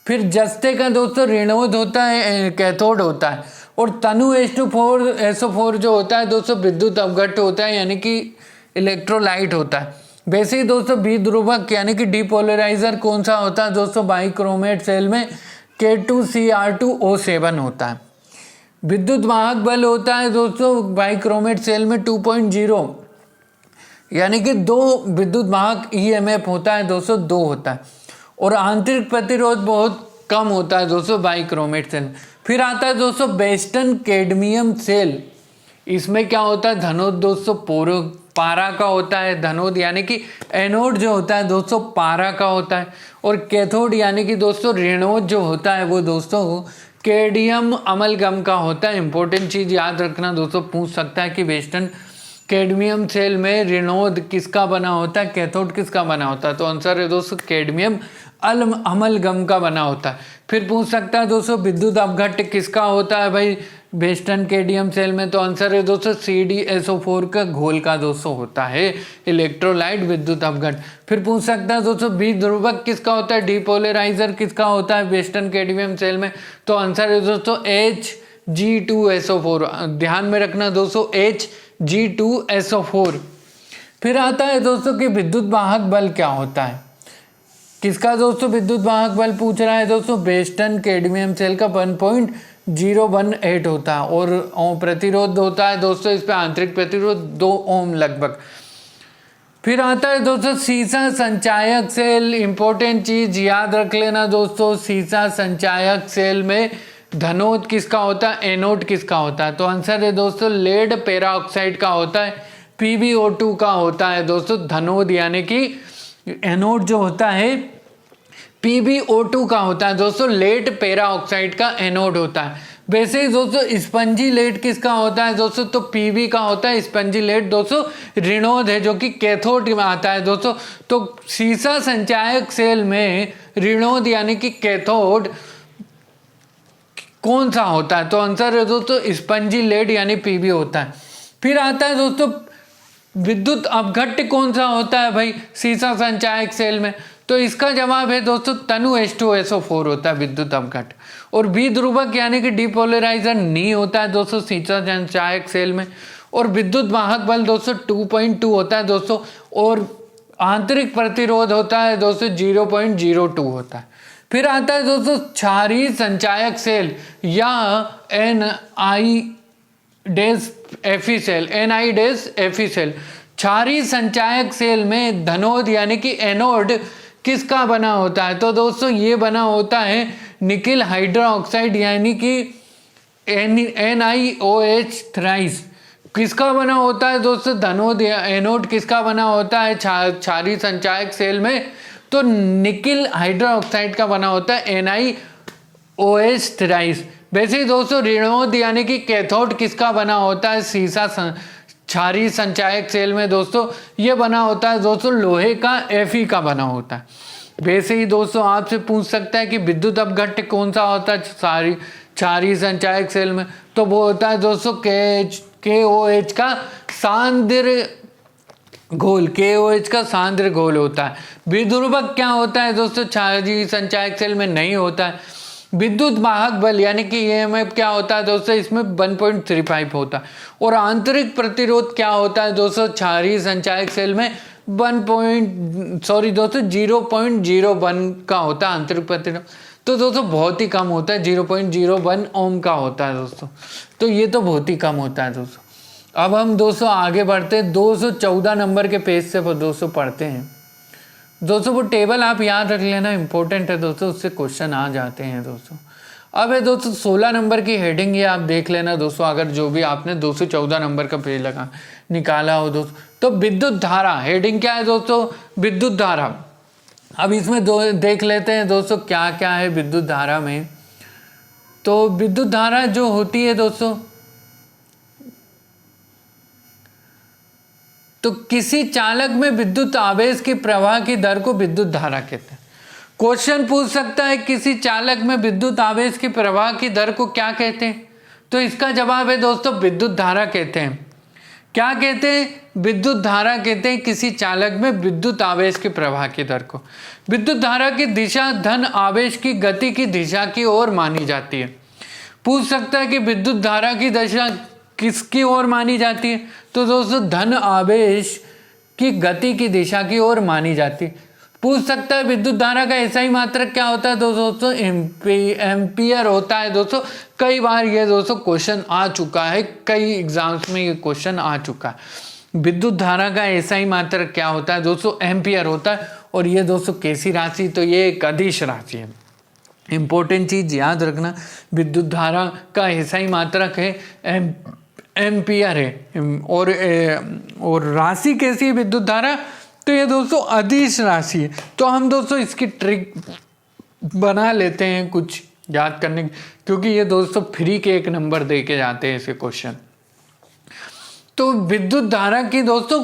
फिर जस्ते का दोस्तों ऋणोद होता है कैथोड होता है और तनु H2SO4 जो होता है दोस्तों विद्युत अपघट्य होता है यानी कि इलेक्ट्रोलाइट होता है। वैसे ही दोस्तों विध्रुवक यानी कि डिपोलराइजर कौन सा होता है दोस्तों बाइक्रोमेट सेल में K2Cr2O7 होता है। विद्युत वाहक बल होता है दोस्तों बाइक्रोमेट सेल में 2.0 यानी कि 2 विद्युत वाहक EMF होता है दोस्तों 2 होता है और आंतरिक प्रतिरोध बहुत कम होता है दोस्तों बाइक्रोमेट सेल। फिर आता है दोस्तों वेस्टर्न कैडमियम सेल, इसमें क्या होता है धनोद दोस्तों पारा का होता है, धनोद यानी कि एनोड जो होता है दोस्तों पारा का होता है और कैथोड यानी कि दोस्तों ऋणोद जो होता है वो दोस्तों कैडमियम अमलगम का होता है। इंपॉर्टेंट चीज़ याद रखना दोस्तों, पूछ सकता है कि वेस्टर्न कैडमियम सेल में ऋणोद किसका बना होता है, कैथोड किसका बना होता है, तो आंसर है दोस्तों कैडमियम अमलगम का बना होता है। फिर पूछ सकता है दोस्तों विद्युत अपघट्य किसका होता है भाई वेस्टर्न कैडमियम सेल में, तो आंसर है दोस्तों CdSO4 का घोल का दोस्तों होता है इलेक्ट्रोलाइट विद्युत अपघट्य। फिर पूछ सकता है दोस्तों विध्रुवक किसका होता है, डिपोलराइजर किसका होता है वेस्टर्न कैडमियम सेल में, तो आंसर है दोस्तों Hg2SO4। ध्यान में रखना दोस्तों Hg2SO4। फिर आता है दोस्तों कि विद्युत वाहक बल क्या होता है, किसका दोस्तों विद्युत वाहक बल पूछ रहा है दोस्तों वेस्टर्न कैडमियम सेल का 1.018 होता है और प्रतिरोध होता है दोस्तों इस पे आंतरिक प्रतिरोध 2 ओम लगभग। फिर आता है दोस्तों सीसा संचायक सेल, इंपॉर्टेंट चीज याद रख लेना दोस्तों, सीसा संचायक सेल में धनोद किसका होता है, एनोड किसका होता है, तो आंसर है दोस्तों लेड पेराऑक्साइड का होता है, PbO2 का होता है दोस्तों धनोद यानी कि एनोड जो होता है PbO2 का होता है दोस्तों, लेड पेराऑक्साइड का एनोड होता है। वैसे ही दोस्तों स्पंजी लेड किसका होता है दोस्तों, तो Pb का होता है स्पंजी लेड दोस्तों ऋणोद है जो कि कैथोड में आता है दोस्तों। तो सीसा संचायक सेल में ऋणोद यानी कि कैथोड कौन सा होता है, तो आंसर है दोस्तों स्पंजी लेड यानी Pb होता है। फिर आता है दोस्तों विद्युत अपघट्य कौन सा होता है भाई सीसा संचायक सेल में, तो इसका जवाब है दोस्तों तनु H2SO4 होता है विद्युत अपघट्य। और विध्रुवक यानी कि डिपोलराइजर नहीं होता है दोस्तों सीसा संचायक सेल में और विद्युत वाहक बल दोस्तों 2.2 होता है दोस्तों और आंतरिक प्रतिरोध होता है दोस्तों 0.02 होता है। फिर आता है दोस्तों क्षारीय संचायक सेल या NI-Fe सेल। क्षारीय संचायक सेल में धनोद यानी कि एनोड किसका बना होता है, तो दोस्तों ये बना होता है निकिल हाइड्रोक्साइड यानी कि NiOH थ्राइस। किसका बना होता है दोस्तों धनोद या एनोड किसका बना होता है क्षारीय संचायक सेल में, तो निकिल हाइड्रोक्साइड का बना होता है NiOH थ्राइस। वैसे ही दोस्तों ऋणोद यानी कि कैथोड किसका बना होता है सीसा क्षारीय संचायक सेल में दोस्तों, ये बना होता है दोस्तों लोहे का Fe का बना होता है। वैसे ही दोस्तों आपसे पूछ सकता है कि विद्युत अपघट्य कौन सा होता है क्षारीय संचायक सेल में, तो वो होता है दोस्तों KOH का सांद्र घोल, KOH का सांद्र घोल होता है। विध्रुवक क्या होता है दोस्तों क्षारीय संचायक सेल में नहीं होता है। विद्युत वाहक बल यानी कि EMF क्या होता है दोस्तों इसमें 1.35 होता है और आंतरिक प्रतिरोध क्या होता है दोस्तों क्षारीय संचायक सेल में 0.01 का होता है आंतरिक प्रतिरोध, तो दोस्तों बहुत ही कम होता है 0.01 ओम का होता है दोस्तों, तो ये तो बहुत ही कम होता है दोस्तों। अब हम दोस्तों आगे बढ़ते हैं 214 नंबर के पेज से दोस्तों पढ़ते हैं। दोस्तों वो टेबल आप याद रख लेना, इंपॉर्टेंट है दोस्तों, उससे क्वेश्चन आ जाते हैं दोस्तों। अब है दोस्तों 16 नंबर की हेडिंग, ये आप देख लेना दोस्तों, अगर जो भी आपने 214 नंबर का पेज लगा निकाला हो दोस्तों। तो विद्युत धारा, हेडिंग क्या है दोस्तों, विद्युत धारा। अब इसमें देख लेते हैं दोस्तों क्या क्या है विद्युत धारा में। तो विद्युत धारा जो होती है दोस्तों, तो किसी चालक में विद्युत आवेश के प्रवाह की दर को विद्युत धारा कहते हैं। क्वेश्चन पूछ सकता है किसी चालक में विद्युत आवेश के प्रवाह की दर को क्या कहते हैं, तो इसका जवाब है दोस्तों विद्युत धारा कहते हैं। क्या कहते हैं, विद्युत धारा कहते हैं किसी चालक में विद्युत आवेश के प्रवाह की दर को। विद्युत धारा की दिशा धन आवेश की गति की दिशा की ओर मानी जाती है। पूछ सकता है कि विद्युत धारा की दिशा किसकी ओर मानी जाती है, तो दोस्तों धन आवेश की गति की दिशा की ओर मानी जाती है। पूछ सकता है विद्युत धारा का एसआई मात्रक क्या होता है, दोस्तों एम्पियर होता है दोस्तों। कई बार ये दोस्तों क्वेश्चन आ चुका है, कई एग्जाम्स में ये क्वेश्चन आ चुका है। विद्युत धारा का एसआई मात्रक क्या होता है दोस्तों, एम्पियर होता है। और ये दोस्तों कैसी राशि, तो ये एक अदिश राशि है। इंपॉर्टेंट चीज याद रखना, विद्युत धारा का एसआई मात्रक है एम्पियर है। और राशि कैसी है विद्युत धारा, तो ये दोस्तों अदिश राशि है। तो हम दोस्तों इसकी ट्रिक बना लेते हैं कुछ याद करने की, क्योंकि ये दोस्तों फ्री के 1 नंबर दे के जाते हैं ऐसे क्वेश्चन। तो विद्युत धारा की दोस्तों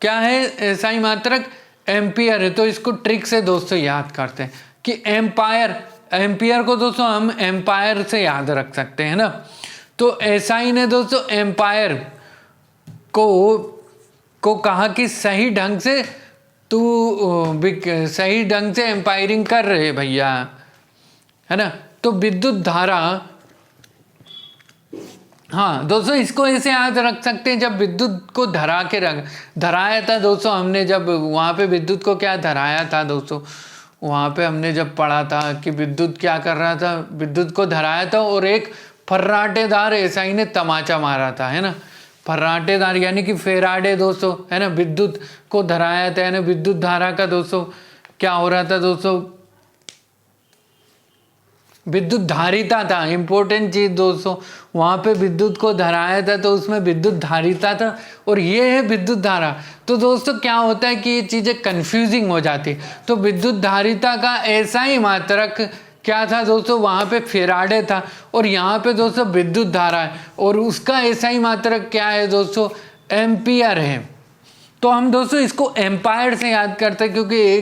क्या है एसआई मात्रक, एम्पियर है। तो इसको ट्रिक से दोस्तों याद करते हैं कि एम्पियर को दोस्तों हम एम्पायर से याद रख सकते हैं ना। तो एसआई ने दोस्तों एम्पायर को कहा कि सही ढंग से सही ढंग से एम्पायरिंग कर रहे भैया, है ना। तो विद्युत धारा, हाँ दोस्तों इसको ऐसे याद रख सकते हैं, जब विद्युत को धराया था दोस्तों हमने, जब वहाँ पे विद्युत को क्या धराया था दोस्तों, वहाँ पे हमने जब पढ़ा था कि विद्युत क्या कर रहा था, विद्युत को धराया था और एक फर्राटेदार एसआई ने तमाचा मारा था, है ना। फर्राटेदार यानी कि फेराडे दोस्तों, है ना, विद्युत को धराया था, है ना। विद्युत धारा का दोस्तों क्या हो रहा था दोस्तों, विद्युत धारिता था। इंपॉर्टेंट चीज दोस्तों, वहां पे विद्युत को धराया था तो उसमें विद्युत धारिता था, और ये है विद्युत धारा। तो दोस्तों क्या होता है कि ये चीजें कंफ्यूजिंग हो जाती है। तो विद्युत धारिता का एसआई मात्रक क्या था दोस्तों, वहां पे फेराडे था, और यहाँ पे दोस्तों विद्युत धारा है, और उसका एसआई मात्रक क्या है दोस्तों, एम्पियर है। तो हम दोस्तों इसको एम्पायर से याद करते हैं, क्योंकि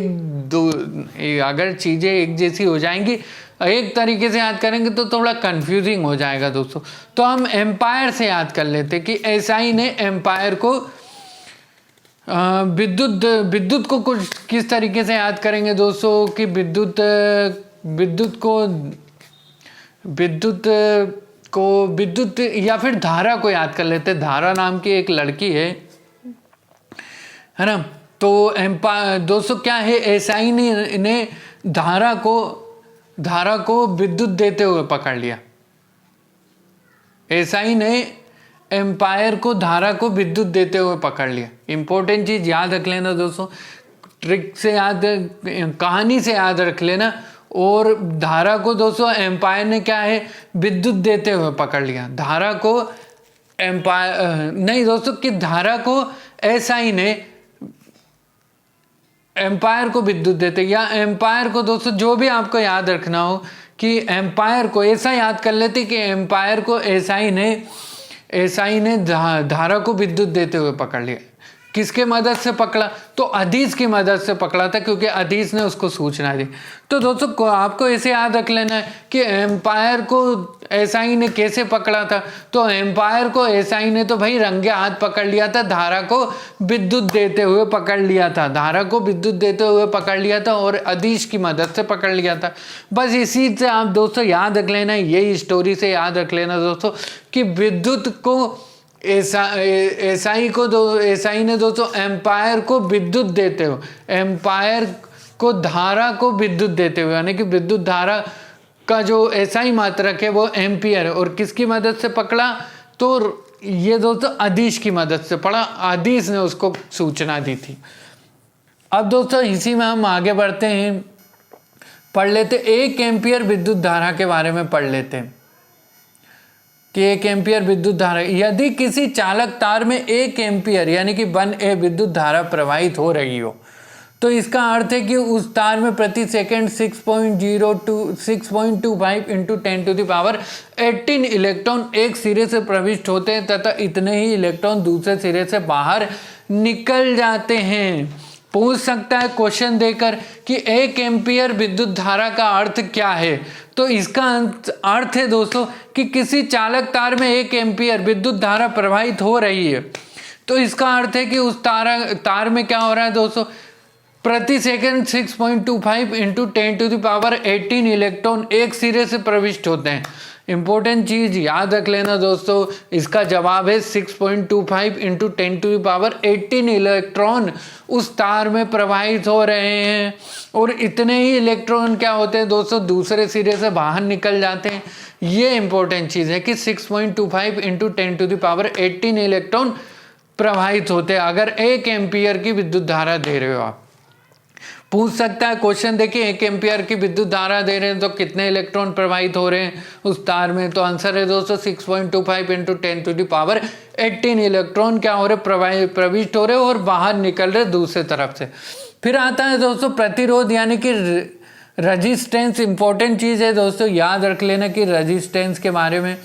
अगर चीजें एक जैसी हो जाएंगी, एक तरीके से याद करेंगे तो थोड़ा कंफ्यूजिंग हो जाएगा दोस्तों। तो हम एम्पायर से याद कर लेते हैं कि एसआई ने एम्पायर को विद्युत को कुछ किस तरीके से याद करेंगे दोस्तों कि विद्युत या फिर धारा को याद कर लेते हैं। धारा नाम की एक लड़की है ना। तो दोस्तों क्या है, एसआई ने धारा को विद्युत देते हुए पकड़ लिया। एसआई ने एम्पायर को धारा को विद्युत देते हुए पकड़ लिया। इंपॉर्टेंट चीज याद रख लेना दोस्तों, ट्रिक से कहानी से याद रख लेना। और धारा को दोस्तों एम्पायर ने क्या है, विद्युत देते हुए पकड़ लिया। धारा को नहीं दोस्तों, कि धारा को एसआई ने एम्पायर को विद्युत देते, या एम्पायर को दोस्तों जो भी आपको याद रखना हो कि एम्पायर को ऐसा याद कर लेते कि एम्पायर को एसआई ने धारा को विद्युत देते हुए पकड़ लिया। किसके मदद से पकड़ा, तो अधीश की मदद से पकड़ा था, क्योंकि अधीश ने उसको सूचना दी। तो दोस्तों आपको ऐसे याद रख लेना है कि एम्पायर को एसआई ने कैसे पकड़ा था। तो एम्पायर को एसआई ने तो भाई रंगे हाथ पकड़ लिया था, धारा को विद्युत देते हुए पकड़ लिया था, धारा को विद्युत देते हुए पकड़ लिया था, और अधीश की मदद से पकड़ लिया था। बस इसी से आप दोस्तों याद रख लेना, यही स्टोरी से याद रख लेना दोस्तों कि विद्युत को एसआई ने दोस्तों एम्पायर को विद्युत देते हुए, एम्पायर को धारा को विद्युत देते हुए, यानी कि विद्युत धारा का जो एसआई मात्रक है वो एम्पियर है। और किसकी मदद से पकड़ा, तो ये दोस्तों अधीश की मदद से पड़ा, अधीश ने उसको सूचना दी थी। अब दोस्तों इसी में हम आगे बढ़ते हैं। पढ़ लेते, 1 एम्पियर विद्युत धारा के बारे में पढ़ लेते हैं कि 1 एम्पियर विद्युत धारा, यदि किसी चालक तार में 1 एम्पियर यानी कि 1A विद्युत धारा प्रवाहित हो रही हो तो इसका अर्थ है कि उस तार में प्रति सेकंड 6.25 इंटू 10⁻18 इलेक्ट्रॉन एक सिरे से प्रविष्ट होते हैं तथा इतने ही इलेक्ट्रॉन दूसरे सिरे से बाहर निकल जाते हैं। पूछ सकता है क्वेश्चन देकर कि 1 एम्पियर विद्युत धारा का अर्थ क्या है। तो इसका अर्थ है दोस्तों कि किसी चालक तार में 1 एम्पियर विद्युत धारा प्रवाहित हो रही है तो इसका अर्थ है कि उस तार में क्या हो रहा है दोस्तों, प्रति सेकंड 6.25 इंटू 10⁻18 इलेक्ट्रॉन एक सिरे से प्रविष्ट होते हैं। इंपॉर्टेंट चीज याद रख लेना दोस्तों, इसका जवाब है 6.25 इंटू 10⁻18 इलेक्ट्रॉन उस तार में प्रवाहित हो रहे हैं और इतने ही इलेक्ट्रॉन क्या होते हैं दोस्तों, दूसरे सिरे से बाहर निकल जाते हैं। ये इंपॉर्टेंट चीज है कि 6.25 इंटू 10⁻18 इलेक्ट्रॉन प्रवाहित होते हैं अगर 1 एम्पियर की विद्युत धारा दे रहे हो आप। पूछ सकता है क्वेश्चन, देखिए 1 एम्पियर की विद्युत धारा दे रहे हैं तो कितने इलेक्ट्रॉन प्रवाहित हो रहे हैं उस तार में। तो आंसर है दोस्तों 6.25 इंटू 10⁻18 इलेक्ट्रॉन क्या हो रहे, प्रविष्ट हो रहे और बाहर निकल रहे दूसरे तरफ से। फिर आता है दोस्तों प्रतिरोध यानी कि रजिस्टेंस। इंपॉर्टेंट चीज है दोस्तों, याद रख लेना कि रजिस्टेंस के बारे में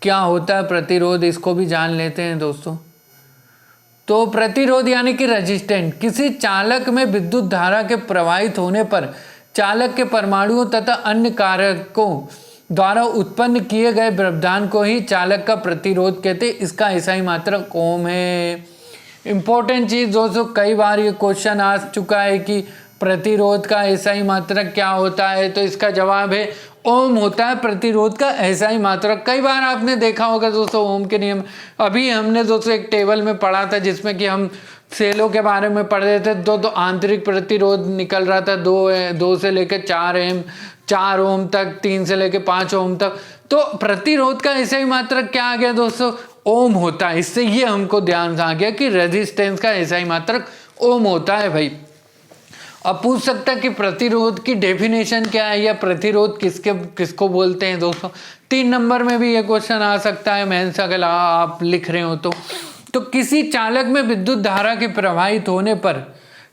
क्या होता है, प्रतिरोध, इसको भी जान लेते हैं दोस्तों। तो प्रतिरोध यानी कि रेजिस्टेंट, किसी चालक में विद्युत धारा के प्रवाहित होने पर चालक के परमाणुओं तथा अन्य कारकों द्वारा उत्पन्न किए गए व्यवधान को ही चालक का प्रतिरोध कहते हैं। इसका SI मात्रक ओम है। इंपॉर्टेंट चीज दोस्तों, कई बार ये क्वेश्चन आ चुका है कि प्रतिरोध का SI मात्रक क्या होता है, तो इसका जवाब है ओम होता है प्रतिरोध का SI मात्रक। कई बार आपने देखा होगा दोस्तों ओम के नियम, अभी हमने दोस्तों एक टेबल में पढ़ा था जिसमें कि हम सेलों के बारे में पढ़ रहे थे। तो आंतरिक प्रतिरोध निकल रहा था 2 से लेकर 4 ओम तक, 3 से लेकर 5 ओम तक। तो प्रतिरोध का SI मात्रक क्या आ गया दोस्तों, ओम होता है। इससे ये हमको ध्यान आ गया कि रेजिस्टेंस का SI मात्रक ओम होता है भाई। अब पूछ सकता है कि प्रतिरोध की डेफिनेशन क्या है या प्रतिरोध किसको बोलते हैं दोस्तों। 3 नंबर में भी ये क्वेश्चन आ सकता है मेंस अगर आप लिख रहे हो तो किसी चालक में विद्युत धारा के प्रवाहित होने पर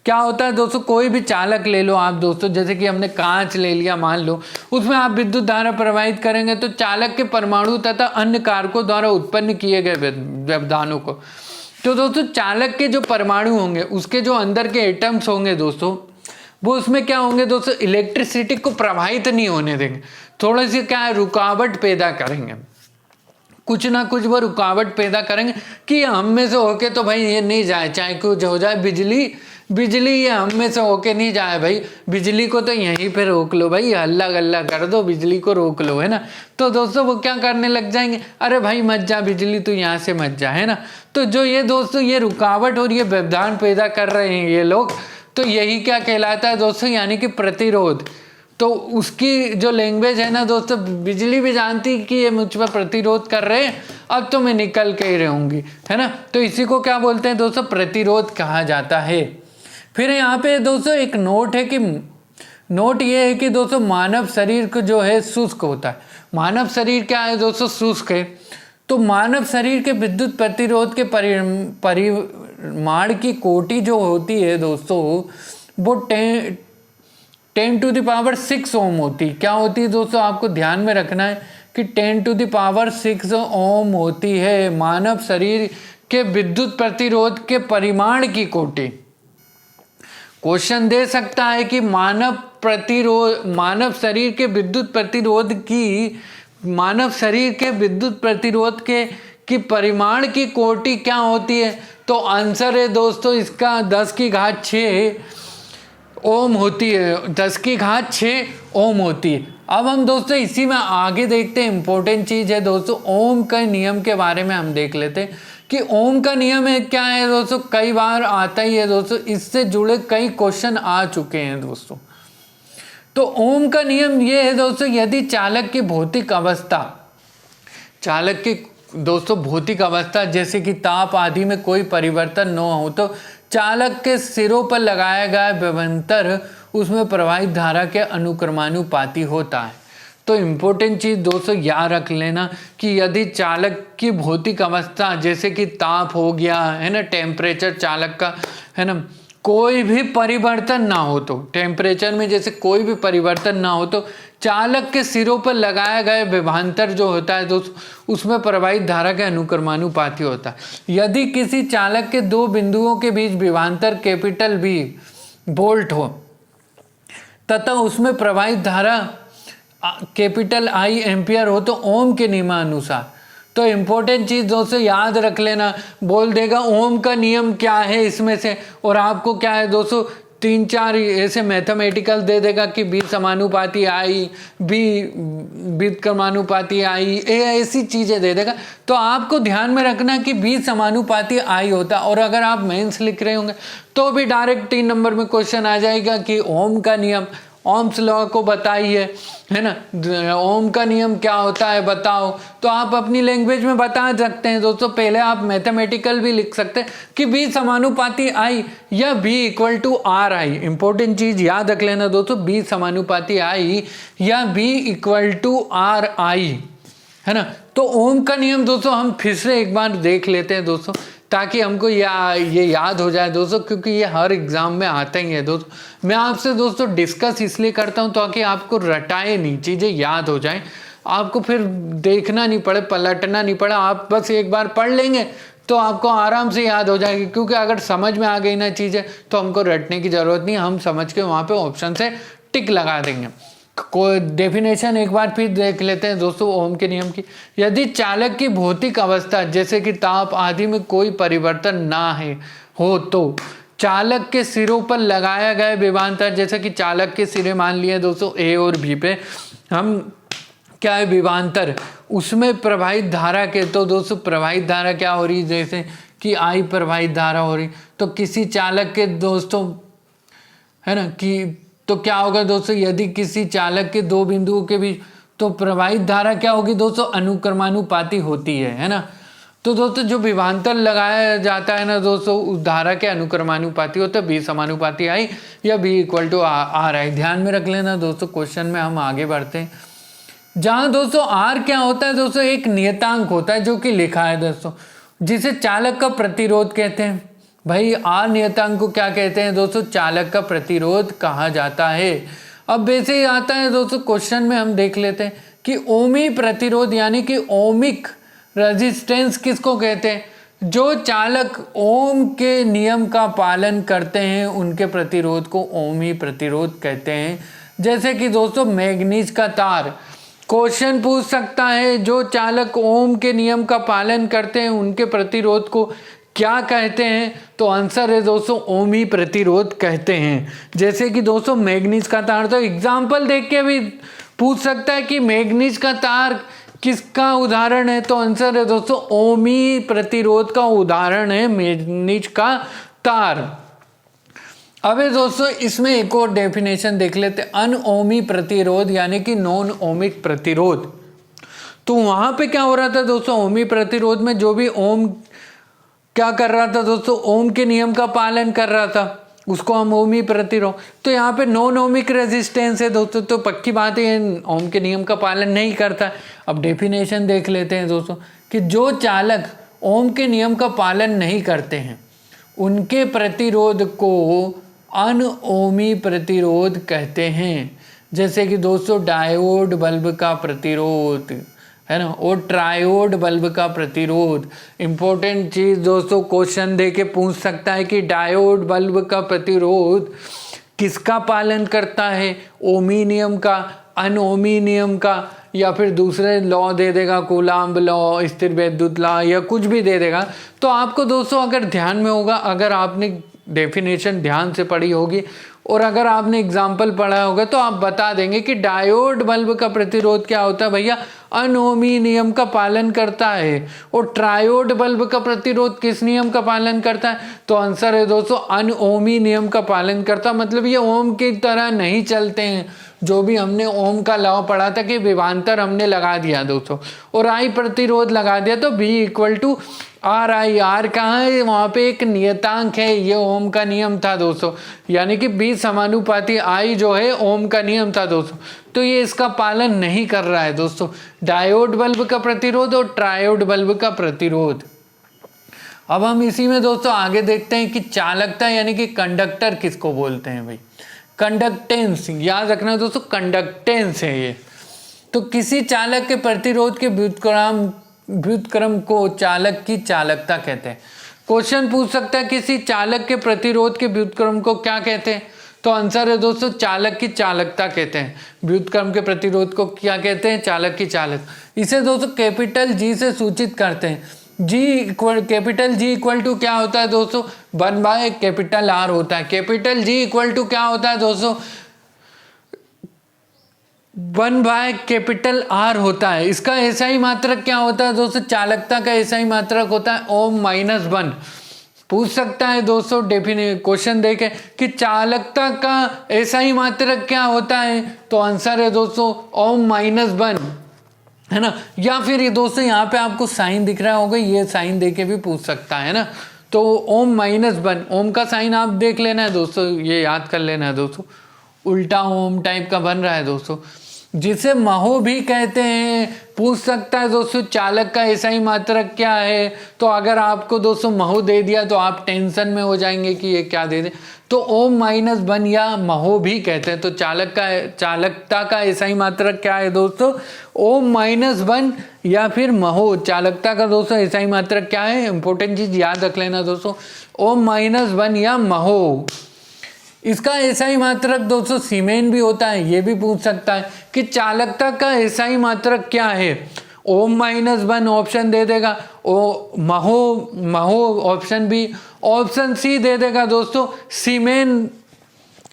क्या होता है दोस्तों, कोई भी चालक ले लो आप दोस्तों, जैसे कि हमने कांच ले लिया मान लो, उसमें आप विद्युत धारा प्रवाहित करेंगे तो चालक के परमाणु तथा अन्य कारकों द्वारा उत्पन्न किए गए व्यवधानों को, तो दोस्तों चालक के जो परमाणु होंगे उसके जो अंदर के एटम्स होंगे दोस्तों, वो उसमें क्या होंगे दोस्तों, इलेक्ट्रिसिटी को प्रवाहित नहीं होने देंगे, थोड़ी सी क्या है रुकावट पैदा करेंगे, कुछ ना कुछ वो रुकावट पैदा करेंगे कि हम में से होके तो भाई ये नहीं जाए, चाहे कुछ हो जाए, बिजली ये हम में से होके नहीं जाए भाई, बिजली को तो यहीं पे रोक लो भाई, हल्ला गल्ला कर दो, बिजली को रोक लो, है ना। तो दोस्तों वो क्या करने लग जाएंगे, अरे भाई मत जा बिजली, तू यहाँ से मत जा, है ना। तो जो ये दोस्तों ये रुकावट और ये व्यवधान पैदा कर रहे हैं ये लोग, तो यही क्या कहलाता है दोस्तों, यानी कि प्रतिरोध। तो उसकी जो लैंग्वेज है ना दोस्तों, बिजली भी जानती कि ये मुझ पर प्रतिरोध कर रहे हैं, अब तो मैं निकल के ही रहूंगी, है ना। तो इसी को क्या बोलते हैं दोस्तों, प्रतिरोध कहा जाता है। फिर यहाँ पे दोस्तों एक नोट है कि नोट ये है कि दोस्तों मानव शरीर को जो है शुष्क होता है। मानव शरीर क्या है दोस्तों, शुष्क है। तो मानव शरीर के विद्युत प्रतिरोध के परिमाण की कोटि जो होती है दोस्तों, वो 10⁻6 ओम होती। क्या होती है दोस्तों, आपको ध्यान में रखना है कि 10⁻6 ओम होती है मानव शरीर के विद्युत प्रतिरोध के परिमाण की कोटि। क्वेश्चन दे सकता है कि मानव शरीर के विद्युत प्रतिरोध की परिमाण की कोटि क्या होती है। तो आंसर है दोस्तों इसका 10⁻6 ओम होती है, 10⁻6 ओम होती है। अब हम दोस्तों इसी में आगे देखते हैं, इंपॉर्टेंट चीज है दोस्तों, ओम के नियम के बारे में हम देख लेते हैं कि ओम का नियम है क्या है दोस्तों, कई बार आता ही है दोस्तों, इससे जुड़े कई क्वेश्चन आ चुके हैं दोस्तों। तो ओम का नियम ये है दोस्तों, यदि चालक की भौतिक अवस्था जैसे कि ताप आदि में कोई परिवर्तन न हो, तो चालक के सिरों पर लगाया गया विभवांतर उसमें प्रवाहित धारा के अनुक्रमानुपाती होता है। तो इम्पोर्टेंट चीज़ दोस्तों याद रख लेना कि यदि चालक की भौतिक अवस्था जैसे कि ताप हो गया है ना, टेम्परेचर चालक का है ना, कोई भी परिवर्तन ना हो, तो टेम्परेचर में जैसे कोई भी परिवर्तन ना हो, तो चालक के सिरों पर लगाया गया विभवांतर जो होता है दोस्तों उसमें प्रवाहित धारा के अनुक्रमानुपाती होता है। यदि किसी चालक के दो बिंदुओं के बीच विभवांतर कैपिटल V वोल्ट हो तथा उसमें प्रवाहित धारा कैपिटल I एम्पियर हो तो ओम के नियमानुसार, तो इम्पोर्टेंट चीज़ दोस्तों याद रख लेना, बोल देगा ओम का नियम क्या है इसमें से, और आपको क्या है दोस्तों 3-4 ऐसे मैथमेटिकल दे देगा कि B समानुपाती I, B व्युत्क्रमानुपाती I, ऐसी चीज़ें दे देगा। तो आपको ध्यान में रखना कि B समानुपाती I होता, और अगर आप मेंस लिख रहे होंगे तो भी डायरेक्ट 3 नंबर में क्वेश्चन आ जाएगा कि ओम का नियम, ओम्स लॉ को बताइए, है ना, ओम का नियम क्या होता है बताओ। तो आप अपनी लैंग्वेज में बता सकते हैं दोस्तों। पहले आप मैथमेटिकल भी लिख सकते हैं कि B समानुपाती I या B equal to RI। Important चीज़ याद रख लेना दोस्तों, B समानुपाती I या B इक्वल टू RI, है ना। तो ओम का नियम दोस्तों हम फिर से एक बार देख लेते हैं दोस्तों, ताकि हमको ये याद हो जाए दोस्तों, क्योंकि ये हर एग्जाम में आता ही है दोस्तों। मैं आपसे दोस्तों डिस्कस इसलिए करता हूँ ताकि आपको रटाए नहीं, चीज़ें याद हो जाएं, आपको फिर देखना नहीं पड़े, पलटना नहीं पड़े, आप बस एक बार पढ़ लेंगे तो आपको आराम से याद हो जाएगी। क्योंकि अगर समझ में आ गई ना चीज़ें तो हमको रटने की ज़रूरत नहीं, हम समझ के वहाँ पर ऑप्शन से टिक लगा देंगे। कोई डेफिनेशन एक बार फिर देख लेते हैं दोस्तों ओम के नियम की। यदि चालक की भौतिक अवस्था जैसे कि ताप आदि में कोई परिवर्तन ना है हो तो चालक के सिरों पर लगाया गया विभवांतर, जैसे कि चालक के सिरे मान लिए दोस्तों A और B पे हम क्या है विभवांतर, उसमें प्रवाहित धारा के, तो दोस्तों प्रवाहित धारा क्या हो रही, जैसे कि I प्रवाहित धारा हो रही, तो किसी चालक के दोस्तों है ना कि तो क्या होगा दोस्तों, यदि किसी चालक के दो बिंदुओं के बीच, तो प्रवाहित धारा क्या होगी दोस्तों अनुक्रमानुपाती होती है ना। तो दोस्तों जो विभवांतर लगाया जाता है ना दोस्तों उस धारा के अनुक्रमानुपाती होता है, B समानुपाती I या B इक्वल टू RI। ध्यान में रख लेना दोस्तों। क्वेश्चन में हम आगे बढ़ते हैं, जहाँ दोस्तों R क्या होता है दोस्तों, एक नियतांक होता है जो कि लिखा है दोस्तों, जिसे चालक का प्रतिरोध कहते हैं। भाई R नियतांक को क्या कहते हैं दोस्तों, चालक का प्रतिरोध कहा जाता है। अब वैसे ही आता है दोस्तों क्वेश्चन में हम देख लेते हैं कि ओमी प्रतिरोध यानी कि ओमिक रेजिस्टेंस किसको कहते हैं, जो चालक ओम के नियम का पालन करते हैं उनके प्रतिरोध को ओमी प्रतिरोध कहते हैं। जैसे कि दोस्तों मैग्नीज का तार, क्वेश्चन पूछ सकता है जो चालक ओम के नियम का पालन करते हैं उनके प्रतिरोध को क्या कहते हैं, तो आंसर है दोस्तों ओमी प्रतिरोध कहते हैं। जैसे कि दोस्तों मैग्नीज का तार, तो एग्जाम्पल देख के भी पूछ सकता है कि मैग्नीज का तार किसका उदाहरण है, तो आंसर है दोस्तों ओमी प्रतिरोध का उदाहरण है मैग्नीज का तार। अब दोस्तों इसमें एक और डेफिनेशन देख लेते हैं, अनओमी प्रतिरोध यानी कि नॉन ओमिक प्रतिरोध। तो वहां पे क्या हो रहा था दोस्तों, ओमी प्रतिरोध में जो भी ओम क्या कर रहा था दोस्तों, ओम के नियम का पालन कर रहा था, उसको हम ओमी प्रतिरोध। तो यहाँ पे नॉन ओमिक रेजिस्टेंस है दोस्तों, तो पक्की बात है ओम के नियम का पालन नहीं करता। अब डेफिनेशन देख लेते हैं दोस्तों कि जो चालक ओम के नियम का पालन नहीं करते हैं उनके प्रतिरोध को अनओमी प्रतिरोध कहते हैं। जैसे कि दोस्तों डायोड बल्ब का प्रतिरोध है ना, और ट्रायोड बल्ब का प्रतिरोध। इंपॉर्टेंट चीज दोस्तों क्वेश्चन दे के पूछ सकता है कि डायोड बल्ब का प्रतिरोध किसका पालन करता है, ओमी नियम का, अनओमी नियम का, या फिर दूसरे लॉ दे देगा, कूलाम्ब लॉ, स्थिर वैद्युत लॉ, या कुछ भी दे देगा। तो आपको दोस्तों अगर ध्यान में होगा, अगर आपने डेफिनेशन ध्यान से पढ़ी होगी और अगर आपने एग्जाम्पल पढ़ा होगा तो आप बता देंगे कि डायोड बल्ब का प्रतिरोध क्या होता है भैया, अनओमी नियम का पालन करता है। और ट्रायोड बल्ब का प्रतिरोध किस नियम का पालन करता है, तो आंसर है दोस्तों अनओमी नियम का पालन करता, मतलब ये ओम की तरह नहीं चलते हैं, जो भी हमने ओम का लॉ पढ़ा था कि विभवांतर हमने लगा दिया दोस्तों, और आई प्रतिरोध लगा दिया, तो V equal to R I. R कहाँ है, वहाँ पे एक नियतांक है, ये ओम का नियम था दोस्तों, यानी कि B समानुपाती आई जो है ओम का नियम था दोस्तों, तो ये इसका पालन नहीं कर रहा है दोस्तों। डायोड बल्ब का प्रतिरोध और ट्रायोड बल्ब का प्रतिरोध। अब हम इसी में दोस्तों आगे देखते हैं कि चालकता यानी कि कंडक्टर किसको बोलते हैं भाई। कंडक्टेंस याद रखना दोस्तों, कंडक्टेंस है ये। तो किसी चालक के प्रतिरोध के व्युत्क्रम को चालक की चालकता कहते हैं। क्वेश्चन पूछ सकता है किसी चालक के प्रतिरोध के व्युत्क्रम को क्या कहते हैं, तो आंसर है दोस्तों चालक की चालकता कहते हैं। व्युत्क्रम के प्रतिरोध को क्या कहते हैं, चालक की चालक। इसे दोस्तों कैपिटल जी से सूचित करते हैं। कैपिटल जी इक्वल टू क्या होता है दोस्तों, 1 कैपिटल आर होता है। कैपिटल जी इक्वल टू क्या होता है दोस्तों, 1 कैपिटल आर होता है। इसका एसआई मात्रक क्या होता है दोस्तों, चालकता का एसआई मात्रक होता है ओम -1। पूछ सकता है दोस्तों क्वेश्चन देखे कि चालकता का एसआई मात्रक क्या होता है, तो आंसर है दोस्तों ओम -1, है ना। या फिर ये दोस्तों यहाँ पे आपको साइन दिख रहा होगा, ये साइन देके भी पूछ सकता है ना। तो ओम -1, ओम का साइन आप देख लेना है दोस्तों, ये याद कर लेना है दोस्तों, उल्टा ओम टाइप का बन रहा है दोस्तों, जिसे महो भी कहते हैं। पूछ सकता है दोस्तों चालक का एसआई मात्रक क्या है, तो अगर आपको दोस्तों महो दे दिया तो आप टेंशन में हो जाएंगे कि ये क्या दे दे, तो ओम -1 या महो भी कहते हैं। तो चालकता का एसआई मात्रक क्या है दोस्तों, ओम -1 या फिर महो। चालकता का दोस्तों एसआई मात्रक क्या है, इंपॉर्टेंट चीज याद रख लेना दोस्तों, ओम -1 या महो। इसका एसआई मात्रक दोस्तों सीमेन भी होता है, ये भी पूछ सकता है कि चालकता का एसआई मात्रक क्या है, ओम -1 ऑप्शन दे देगा, ओ महो ऑप्शन बी, ऑप्शन सी दे देगा दोस्तों सीमेन,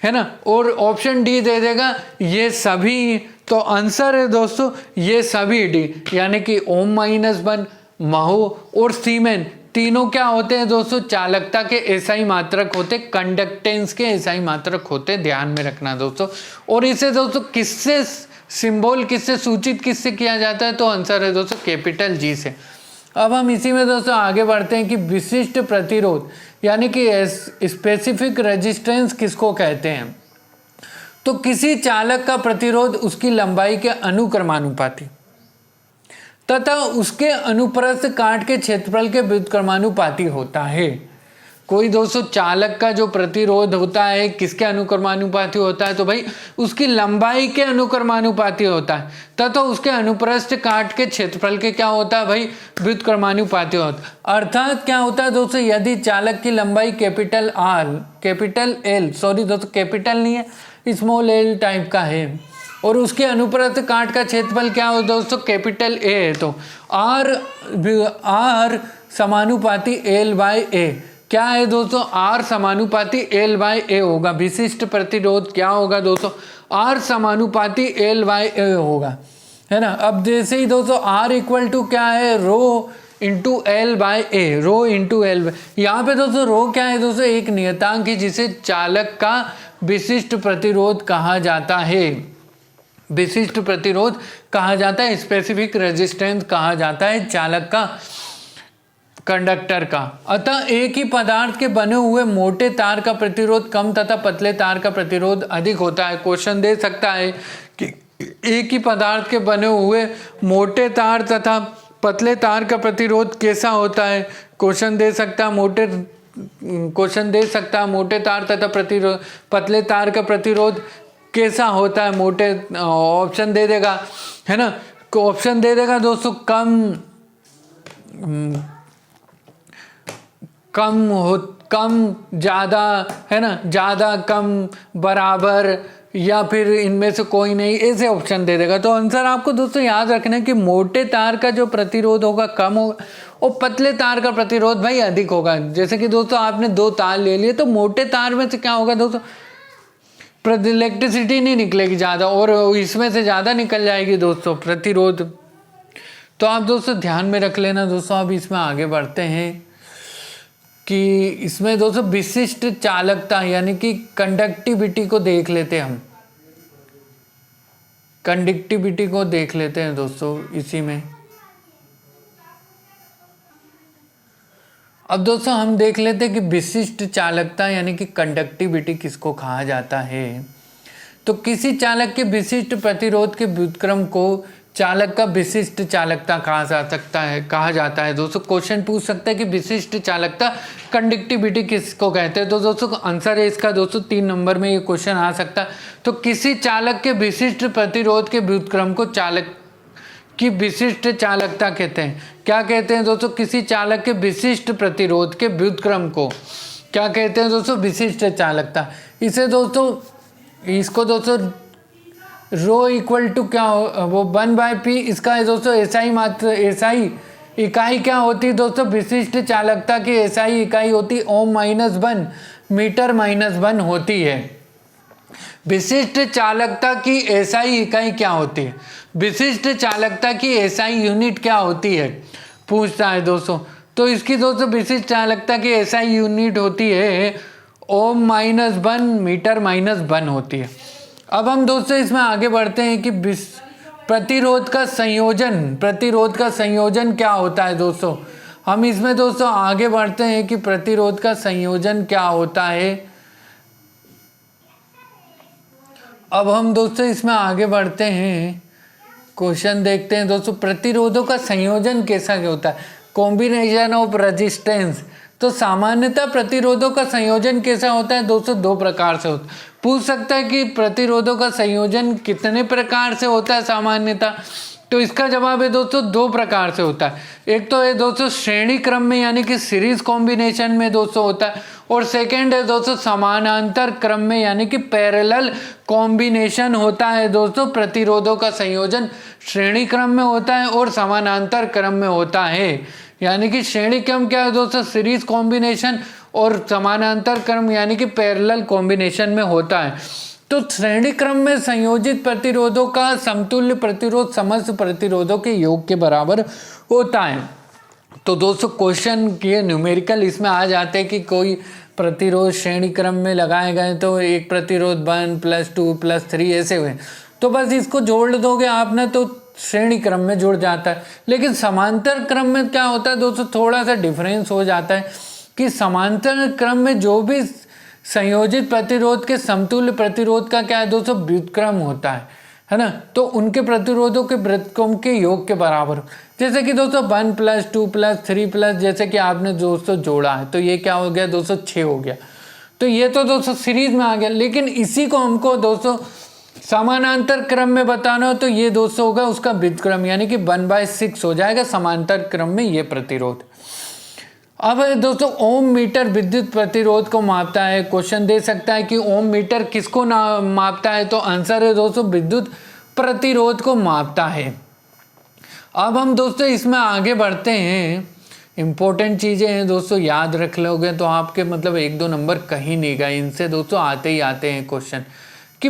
है ना, और ऑप्शन डी दे देगा ये सभी। तो आंसर है दोस्तों ये सभी डी, यानी कि ओम -1, महो और सीमेन तीनों क्या होते हैं दोस्तों, चालकता के एसआई मात्रक होते, कंडक्टेंस के एसआई मात्रक होते, ध्यान में रखना दोस्तों। और इसे दोस्तों किससे सिंबल, किससे सूचित किससे किया जाता है, तो आंसर है दोस्तों कैपिटल जी से। अब हम इसी में दोस्तों आगे बढ़ते हैं कि विशिष्ट प्रतिरोध यानी कि स्पेसिफिक रेजिस्टेंस किसको कहते हैं। तो किसी चालक का प्रतिरोध उसकी लंबाई के अनुक्रमानुपाती तथा उसके अनुप्रस्थ काट के क्षेत्रफल के व्युत्क्रमानुपाती होता है। कोई दोस्तों चालक का जो प्रतिरोध होता है किसके अनुक्रमानुपाती होता है, तो भाई उसकी लंबाई के अनुक्रमानुपाती होता है, तथा उसके अनुप्रस्थ काट के क्षेत्रफल के क्या होता है भाई, व्युत्क्रमानुपाती होता है। अर्थात क्या होता है दोस्तों, यदि चालक की लंबाई कैपिटल कैपिटल नहीं है, स्मॉल एल टाइप का है, और उसके अनुप्रस्थ काट का क्षेत्रफल क्या हो दोस्तों, कैपिटल ए है, तो आर समानुपाती L/A क्या है दोस्तों, आर समानुपाती L/A होगा। विशिष्ट प्रतिरोध क्या होगा दोस्तों, आर समानुपाती L/A होगा, है ना। अब जैसे ही दोस्तों आर इक्वल टू क्या है, rho into L/A, rho into L। यहाँ पे दोस्तों रो क्या है दोस्तों, एक नियतांक है जिसे चालक का विशिष्ट प्रतिरोध कहा जाता है। विशिष्ट प्रतिरोध कहा जाता है, स्पेसिफिक रेजिस्टेंस कहा जाता है चालक का, कंडक्टर का। अतः एक ही पदार्थ के बने हुए मोटे तार का प्रतिरोध कम तथा पतले तार का प्रतिरोध अधिक होता है। क्वेश्चन दे सकता है कि एक ही पदार्थ के बने हुए मोटे तार तथा पतले तार का प्रतिरोध कैसा होता है। क्वेश्चन दे सकता है मोटे तार तथा पतले तार का प्रतिरोध कैसा होता है। मोटे ऑप्शन दे देगा, है ना, ऑप्शन दे देगा दोस्तों कम ज़्यादा, है ना, ज़्यादा कम बराबर, या फिर इनमें से कोई नहीं, ऐसे ऑप्शन दे देगा। तो आंसर आपको दोस्तों याद रखना है कि मोटे तार का जो प्रतिरोध होगा कम होगा और पतले तार का प्रतिरोध भाई अधिक होगा। जैसे कि दोस्तों आपने 2 तार ले लिए, तो मोटे तार में से क्या होगा दोस्तों, इलेक्ट्रिसिटी नहीं निकलेगी ज़्यादा, और इसमें से ज़्यादा निकल जाएगी दोस्तों प्रतिरोध। तो आप दोस्तों ध्यान में रख लेना दोस्तों। अब इसमें आगे बढ़ते हैं कि इसमें दोस्तों विशिष्ट चालकता यानी कि कंडक्टिविटी को देख लेते हैं हम। कंडक्टिविटी को देख लेते हैं दोस्तों इसी में। अब दोस्तों हम देख लेते हैं कि विशिष्ट चालकता यानी कि कंडक्टिविटी किसको कहा जाता है। तो किसी चालक के विशिष्ट प्रतिरोध के व्युत्क्रम को चालक का विशिष्ट चालकता कहा जाता है दोस्तों। क्वेश्चन पूछ सकता है कि विशिष्ट चालकता कंडक्टिविटी किसको कहते हैं। तो दोस्तों आंसर है इसका दोस्तों 3 नंबर में ये क्वेश्चन आ सकता है। तो किसी चालक के विशिष्ट प्रतिरोध के व्युत्क्रम को चालक की विशिष्ट चालकता कहते हैं। क्या कहते हैं दोस्तों? किसी चालक के विशिष्ट प्रतिरोध के व्युत्क्रम को क्या कहते हैं दोस्तों? विशिष्ट चालकता। इसे दोस्तों इसको दोस्तों रो इक्वल टू क्या वो 1/p इसका है दोस्तों एसआई मात्र एसआई इकाई क्या होती है दोस्तों? विशिष्ट चालकता की एसआई इकाई होती ओम -1 मीटर -1 होती है। विशिष्ट चालकता की एसआई इकाई क्या होती है? विशिष्ट चालकता की एसआई यूनिट क्या होती है पूछता है दोस्तों। तो इसकी दोस्तों विशिष्ट चालकता की एसआई यूनिट होती है ओम -1 मीटर -1 होती है। अब हम दोस्तों इसमें आगे बढ़ते हैं कि प्रतिरोध का संयोजन क्या होता है दोस्तों। हम इसमें दोस्तों आगे बढ़ते हैं कि प्रतिरोध का संयोजन क्या होता है। अब हम दोस्तों इसमें आगे बढ़ते हैं, क्वेश्चन देखते हैं दोस्तों। प्रतिरोधों का संयोजन कैसा होता है? Combination of resistance. तो सामान्यतः प्रतिरोधों का संयोजन कैसा होता है दोस्तों? 2 प्रकार से होता है। पूछ सकता है कि प्रतिरोधों का संयोजन कितने प्रकार से होता है सामान्यतः। तो इसका जवाब है दोस्तों 2 प्रकार से होता है। एक तो है दोस्तों श्रेणी क्रम में यानी कि सीरीज कॉम्बिनेशन में दोस्तों होता है, और सेकंड है दोस्तों समानांतर क्रम में यानी कि पैरेलल कॉम्बिनेशन होता है दोस्तों। प्रतिरोधों का संयोजन श्रेणी क्रम में होता है और समानांतर क्रम में होता है। यानी कि श्रेणी क्रम क्या है दोस्तों? सीरीज कॉम्बिनेशन, और समानांतर क्रम यानी कि पैरेलल कॉम्बिनेशन में होता है। तो श्रेणी क्रम में संयोजित प्रतिरोधों का समतुल्य प्रतिरोध समस्त प्रतिरोधों के योग के बराबर होता है। तो दोस्तों क्वेश्चन ये न्यूमेरिकल इसमें आ जाते हैं कि कोई प्रतिरोध श्रेणी क्रम में लगाए गए तो एक प्रतिरोध 1 + 2 + 3 ऐसे हुए, तो बस इसको जोड़ दोगे आप ना तो श्रेणी क्रम में जुड़ जाता है। लेकिन समांतर क्रम में क्या होता है दोस्तों? थोड़ा सा डिफरेंस हो जाता है कि समांतर क्रम में जो भी संयोजित प्रतिरोध के समतुल्य प्रतिरोध का क्या है दोस्तों? व्युत्क्रम होता है ना। तो उनके प्रतिरोधों के व्युत्क्रम के योग के बराबर, जैसे कि दोस्तों 1 + 2 + 3 जैसे कि आपने दोस्तों जोड़ा है तो ये क्या हो गया दोस्तों? 6 हो गया। तो ये तो दोस्तों सीरीज में आ गया। लेकिन इसी को हमको दोस्तों समानांतर क्रम में बताना हो तो ये दोस्तों होगा उसका व्युत्क्रम यानी कि 1/6 हो जाएगा समांतर क्रम में ये प्रतिरोध। अब दोस्तों ओम मीटर विद्युत प्रतिरोध को मापता है। क्वेश्चन दे सकता है कि ओम मीटर किसको मापता है? तो आंसर है दोस्तों विद्युत प्रतिरोध को मापता है। अब हम दोस्तों इसमें आगे बढ़ते हैं। इंपॉर्टेंट चीज़ें हैं दोस्तों, याद रख लोगे तो आपके मतलब 1-2 नंबर कहीं नहीं गए। इनसे दोस्तों आते ही आते हैं क्वेश्चन कि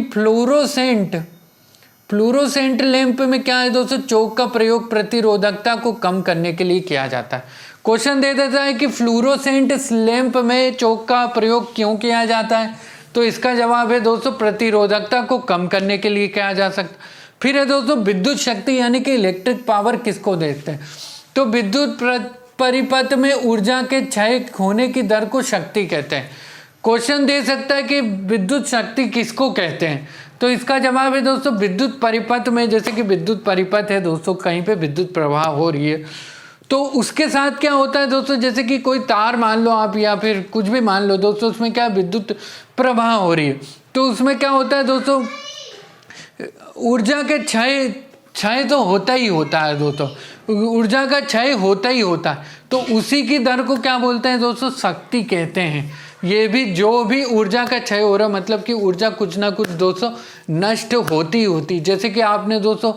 फ्लोरोसेंट लैंप में क्या है दोस्तों? चौक का प्रयोग प्रतिरोधकता को कम करने के लिए किया जाता है। क्वेश्चन दे देता है कि फ्लोरोसेंट लैंप में चौक का प्रयोग क्यों किया जाता है? तो इसका जवाब है दोस्तों प्रतिरोधकता को कम करने के लिए किया जा सकता। फिर है दोस्तों विद्युत शक्ति यानी कि इलेक्ट्रिक पावर किसको देखते हैं? तो विद्युत परिपथ में ऊर्जा के क्षय होने की दर को शक्ति कहते हैं। क्वेश्चन दे सकता है कि विद्युत शक्ति किसको कहते हैं? तो इसका जवाब है दोस्तों विद्युत परिपथ में, जैसे कि विद्युत परिपथ है दोस्तों, कहीं पे विद्युत प्रवाह हो रही है तो उसके साथ क्या होता है दोस्तों, जैसे कि कोई तार मान लो आप या फिर कुछ भी मान लो दोस्तों, उसमें क्या विद्युत प्रवाह हो रही है तो उसमें क्या होता है दोस्तों, ऊर्जा के क्षय तो होता ही होता है दोस्तों, ऊर्जा का क्षय होता ही होता है। तो उसी की दर को क्या बोलते हैं दोस्तों? शक्ति कहते हैं। ये भी जो भी ऊर्जा का क्षय हो रहा है मतलब कि ऊर्जा कुछ ना कुछ दोस्तों नष्ट होती। जैसे कि आपने दोस्तों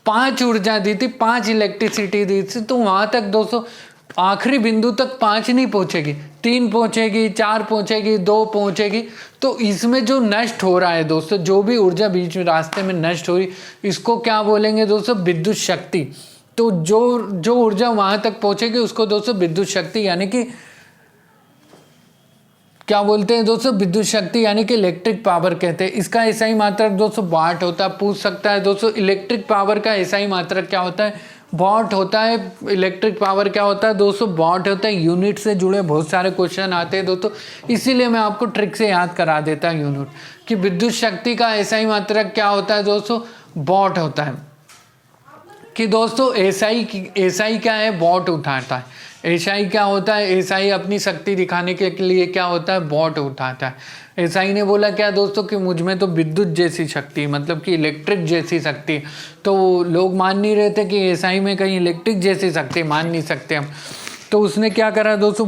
5 ऊर्जा दी थी, 5 इलेक्ट्रिसिटी दी थी, तो वहाँ तक दोस्तों आखिरी बिंदु तक 5 नहीं पहुँचेगी, 3 पहुँचेगी, 4 पहुँचेगी, 2 पहुँचेगी। तो इसमें जो नष्ट हो रहा है दोस्तों, जो भी ऊर्जा बीच में रास्ते में नष्ट हो रही, इसको क्या बोलेंगे दोस्तों? विद्युत शक्ति। तो जो ऊर्जा वहाँ तक पहुँचेगी उसको दोस्तों विद्युत शक्ति यानी कि क्या बोलते हैं दोस्तों, विद्युत शक्ति यानी कि इलेक्ट्रिक पावर कहते हैं। इसका एसआई मात्रक दोस्तों वाट होता है। पूछ सकता है दोस्तों इलेक्ट्रिक पावर का एसआई मात्रक क्या होता है, वाट होता है। इलेक्ट्रिक पावर क्या होता है दोस्तों, वाट होता है। यूनिट से जुड़े बहुत सारे क्वेश्चन आते हैं दोस्तों, इसीलिए मैं आपको ट्रिक से याद करा देता हूँ यूनिट कि विद्युत शक्ति का एसआई मात्रक क्या होता है दोस्तों, वाट होता है। कि दोस्तों एसआई क्या है, वाट उठाता है। एसआई क्या होता है, एसआई अपनी शक्ति दिखाने के लिए क्या होता है, वाट उठाता है। एसआई ने बोला क्या दोस्तों कि मुझ में तो विद्युत जैसी शक्ति, मतलब कि इलेक्ट्रिक जैसी शक्ति। तो लोग मान नहीं रहे थे कि एसआई में कहीं इलेक्ट्रिक जैसी शक्ति, मान नहीं सकते हम। तो उसने क्या करा दोस्तों,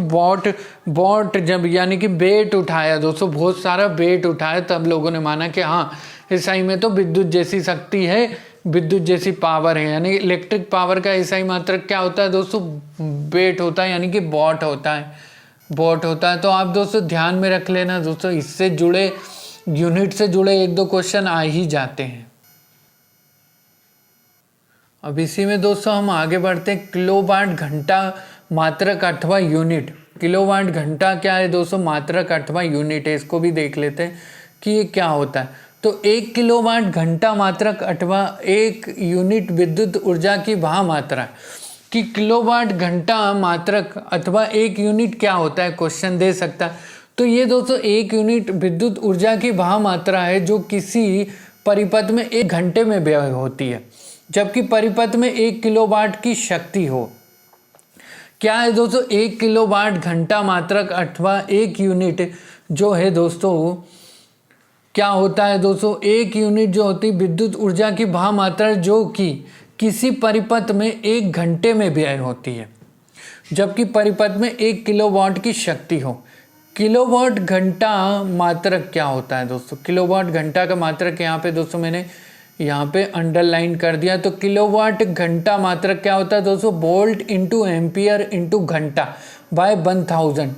वॉट जब यानी कि वेट उठाया दोस्तों, बहुत सारा वेट उठाया, तब लोगों ने माना कि हाँ एसआई में तो विद्युत जैसी शक्ति है, विद्युत जैसी पावर है। यानी इलेक्ट्रिक पावर का एसआई मात्रक क्या होता है दोस्तों, वेट होता है, यानी कि वॉट होता है, वॉट होता है। तो आप दोस्तों ध्यान में रख लेना दोस्तों, इससे जुड़े यूनिट से जुड़े 1-2 क्वेश्चन आ ही जाते हैं। अब इसी में दोस्तों हम आगे बढ़ते हैं। किलोवाट घंटा मात्रक अथवा यूनिट। किलोवाट घंटा क्या है दोस्तों, मात्रक अथवा यूनिट है। इसको भी देख लेते हैं कि ये क्या होता है। तो 1 किलोवाट घंटा मात्रक अथवा 1 यूनिट विद्युत ऊर्जा की वह मात्रा कि किलोवाट घंटा मात्रक अथवा 1 यूनिट क्या होता है, क्वेश्चन दे सकता है। तो ये दोस्तों 1 यूनिट विद्युत ऊर्जा की वह मात्रा है जो किसी परिपथ में 1 घंटे में व्यय होती है, जबकि परिपथ में 1 किलोवाट की शक्ति हो। क्या है दोस्तों, 1 किलोवाट घंटा मात्रक अथवा 1 यूनिट जो है दोस्तों, क्या होता है दोस्तों, 1 यूनिट जो होती है विद्युत ऊर्जा की वह मात्रा जो कि किसी परिपथ में 1 घंटे में व्यय होती है, जबकि परिपथ में 1 किलोवाट की शक्ति हो। किलोवाट घंटा मात्रक क्या होता है दोस्तों, किलोवाट घंटा का मात्रक यहाँ पे दोस्तों मैंने यहाँ पे अंडरलाइन कर दिया। तो किलोवाट घंटा मात्रक क्या होता है दोस्तों, वोल्ट इंटू एम्पियर इंटू घंटा by 1000,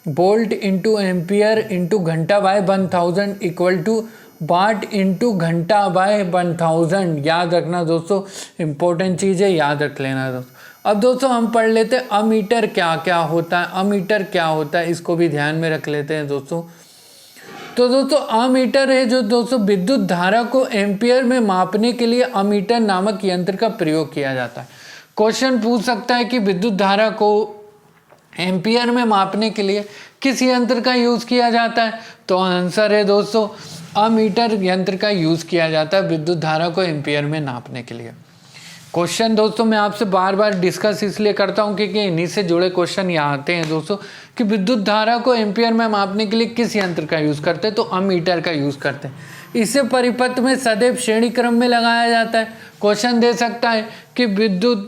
volt into ampere into घंटा by 1000 equal to watt into घंटा बाय 1000। याद रखना दोस्तों, इंपॉर्टेंट चीज़ है, याद रख लेना दोस्तों। अब दोस्तों हम पढ़ लेते हैं अमीटर क्या क्या होता है। अमीटर क्या होता है इसको भी ध्यान में रख लेते हैं दोस्तों। तो दोस्तों अमीटर है जो दोस्तों विद्युत धारा को एम्पियर में मापने के लिए अमीटर नामक यंत्र का प्रयोग किया जाता है। क्वेश्चन पूछ सकता है कि विद्युत धारा को एम्पियर में मापने के लिए किस यंत्र का यूज़ किया जाता है, तो आंसर है दोस्तों अमीटर यंत्र का यूज़ किया जाता है विद्युत धारा को एम्पियर में नापने के लिए। क्वेश्चन दोस्तों मैं आपसे बार बार डिस्कस इसलिए करता हूं क्योंकि इन्हीं से जुड़े क्वेश्चन यहाँ आते हैं दोस्तों कि विद्युत धारा को एम्पियर में मापने के लिए किस यंत्र का यूज़ करते हैं, तो अमीटर का यूज़ करते हैं। इसे परिपथ में सदैव श्रेणी क्रम में लगाया जाता है। क्वेश्चन दे सकता है कि विद्युत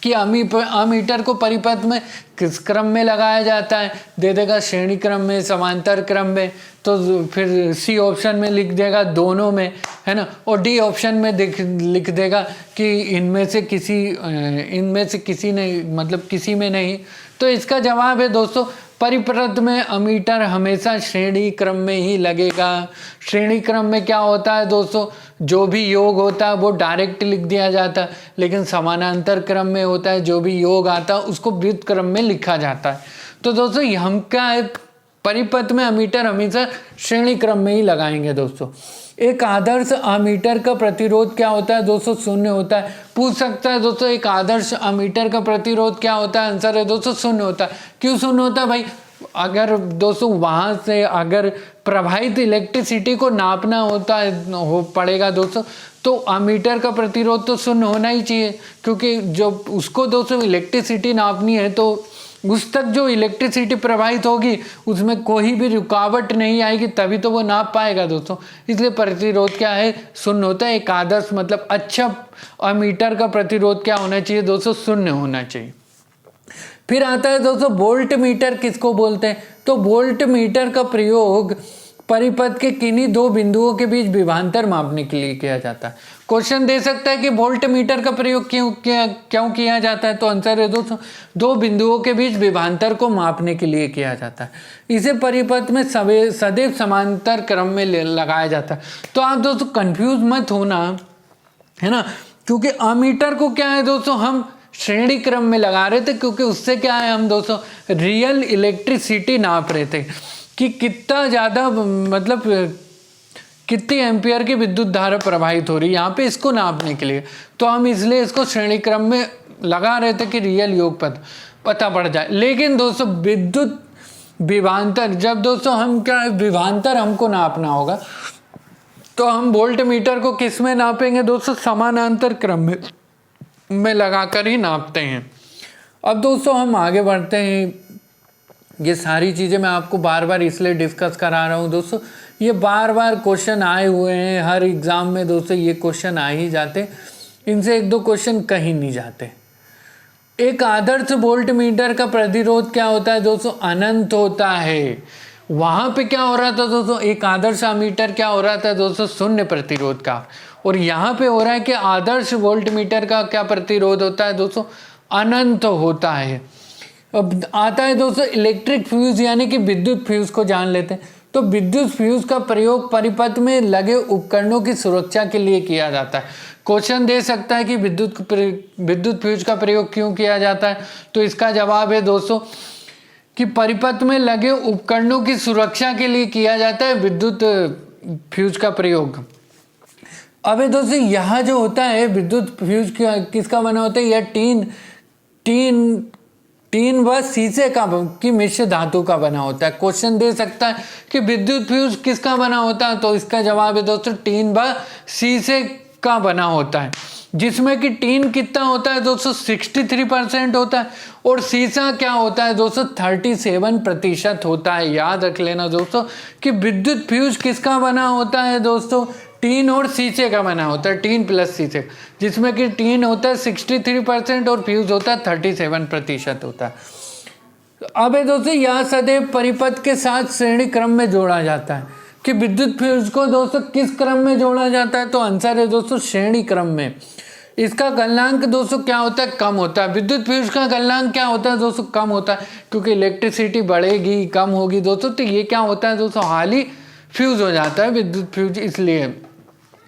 कि अमीटर को परिपथ में किस क्रम में लगाया जाता है, दे देगा श्रेणी क्रम में, समांतर क्रम में, तो फिर सी ऑप्शन में लिख देगा दोनों में, है ना, और डी ऑप्शन में लिख देगा कि इनमें से किसी नहीं, मतलब किसी में नहीं। तो इसका जवाब है दोस्तों परिपथ में अमीटर हमेशा श्रेणी क्रम में ही लगेगा। श्रेणी क्रम में क्या होता है दोस्तों, जो भी योग होता है वो डायरेक्ट लिख दिया जाता है, लेकिन समानांतर क्रम में होता है जो भी योग आता है उसको व्युत क्रम में लिखा जाता है। तो दोस्तों हम क्या है, परिपथ में अमीटर हमेशा श्रेणी क्रम में ही लगाएंगे दोस्तों। एक आदर्श अमीटर का प्रतिरोध क्या होता है दोस्तों, शून्य होता है। पूछ सकता है दोस्तों एक आदर्श अमीटर का प्रतिरोध क्या होता है, आंसर है दोस्तों शून्य होता है। क्यों शून्य होता है भाई, अगर दोस्तों वहाँ से अगर प्रवाहित इलेक्ट्रिसिटी को नापना पड़ेगा दोस्तों, तो अमीटर का प्रतिरोध तो शून्य होना ही चाहिए, क्योंकि जो उसको दोस्तों इलेक्ट्रिसिटी नापनी है तो उस तक जो इलेक्ट्रिसिटी प्रवाहित होगी उसमें कोई भी रुकावट नहीं आएगी, तभी तो वो नाप पाएगा दोस्तों। इसलिए प्रतिरोध क्या है, शून्य होता है। एक आदर्श मतलब अच्छा अमीटर का प्रतिरोध क्या होना चाहिए दोस्तों, शून्य होना चाहिए। फिर आता है दोस्तों वोल्ट मीटर किसको बोलते हैं, तो वोल्ट मीटर का प्रयोग परिपथ के किन्हीं दो बिंदुओं के बीच विभवांतर मापने के लिए किया जाता है। क्वेश्चन दे सकता है कि वोल्ट मीटर का प्रयोग क्यों किया जाता है, तो आंसर है दोस्तों दो बिंदुओं के बीच विभवांतर को मापने के लिए किया जाता है। इसे परिपथ में सदैव समांतर क्रम में लगाया जाता है। तो आप दोस्तों कंफ्यूज मत होना, है ना, क्योंकि अमीटर को क्या है दोस्तों हम श्रेणी क्रम में लगा रहे थे, क्योंकि उससे क्या है, हम दोस्तों रियल इलेक्ट्रिसिटी नाप रहे थे कि कितना ज़्यादा मतलब कितनी एम्पियर की विद्युत धारा प्रवाहित हो रही है यहाँ पे, इसको नापने के लिए। तो हम इसलिए इसको श्रेणी क्रम में लगा रहे थे कि रियल योग पता पड़ जाए। लेकिन दोस्तों विद्युत विभवांतर, जब दोस्तों हम क्या विभवांतर हमको नापना होगा, तो हम वोल्ट मीटर को किस में नापेंगे दोस्तों, समानांतर क्रम में लगाकर ही नापते हैं। अब दोस्तों हम आगे बढ़ते हैं। ये सारी चीज़ें मैं आपको बार बार इसलिए डिस्कस करा रहा हूँ दोस्तों, ये बार बार क्वेश्चन आए हुए हैं हर एग्ज़ाम में दोस्तों, ये क्वेश्चन आ ही जाते, इनसे एक दो क्वेश्चन कहीं नहीं जाते। एक आदर्श वोल्ट मीटर का प्रतिरोध क्या होता है दोस्तों, अनंत होता है। वहाँ पे क्या हो रहा था दोस्तों, एक आदर्श अमीटर क्या हो रहा था दोस्तों, शून्य प्रतिरोध का, और यहाँ पे हो रहा है कि आदर्श वोल्ट मीटर का क्या प्रतिरोध होता है दोस्तों, अनंत होता है। अब आता है दोस्तों इलेक्ट्रिक फ्यूज यानी कि विद्युत फ्यूज को जान लेते हैं। तो विद्युत फ्यूज का प्रयोग परिपथ में लगे उपकरणों की सुरक्षा के लिए किया जाता है। क्वेश्चन दे सकता है कि विद्युत फ्यूज का प्रयोग क्यों किया जाता है, तो इसका जवाब है दोस्तों कि परिपथ में लगे उपकरणों की सुरक्षा के लिए किया जाता है विद्युत फ्यूज का प्रयोग। अब दोस्तों यहाँ जो होता है विद्युत फ्यूज किसका बना होता है, यह टीन व शीशे की मिश्र धातु का बना होता है। क्वेश्चन दे सकता है कि विद्युत फ्यूज किसका बना होता है, तो इसका जवाब है दोस्तों टीन व शीशे का बना होता है, जिसमें कि टीन कितना होता है दोस्तों 63% होता है, और शीशा क्या होता है दोस्तों 37% होता है। याद रख लेना दोस्तों कि विद्युत फ्यूज किसका बना होता है दोस्तों, टीन और शीशे का बना होता है, टीन प्लस शीशे, जिसमें कि टीन होता है 63% और फ्यूज होता है 37% होता है। अब दोस्तों यह सदैव परिपथ के साथ श्रेणी क्रम में जोड़ा जाता है कि विद्युत फ्यूज को दोस्तों किस क्रम में जोड़ा जाता है, तो आंसर है दोस्तों श्रेणी क्रम में। इसका गलनांक दोस्तों क्या होता है, कम होता है। विद्युत फ्यूज का गलनांक क्या होता है दोस्तों, कम होता है, क्योंकि इलेक्ट्रिसिटी बढ़ेगी कम होगी दोस्तों, तो ये क्या होता है दोस्तों हाली फ्यूज हो जाता है विद्युत फ्यूज, इसलिए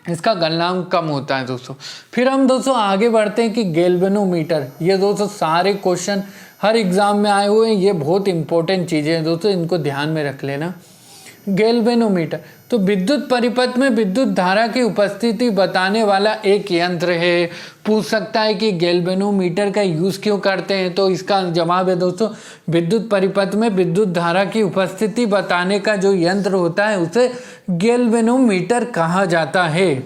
इसका गलनांक कम होता है दोस्तों। फिर हम दोस्तों आगे बढ़ते हैं कि गैल्वेनोमीटर, ये दोस्तों सारे क्वेश्चन हर एग्जाम में आए हुए हैं, ये बहुत इंपॉर्टेंट चीज़ें हैं दोस्तों, इनको ध्यान में रख लेना। गैल्वेनोमीटर तो विद्युत परिपथ में विद्युत धारा की उपस्थिति बताने वाला एक यंत्र है। पूछ सकता है कि गैल्वेनोमीटर का यूज़ क्यों करते हैं, तो इसका जवाब है दोस्तों विद्युत परिपथ में विद्युत धारा की उपस्थिति बताने का जो यंत्र होता है उसे गैल्वेनोमीटर कहा जाता है।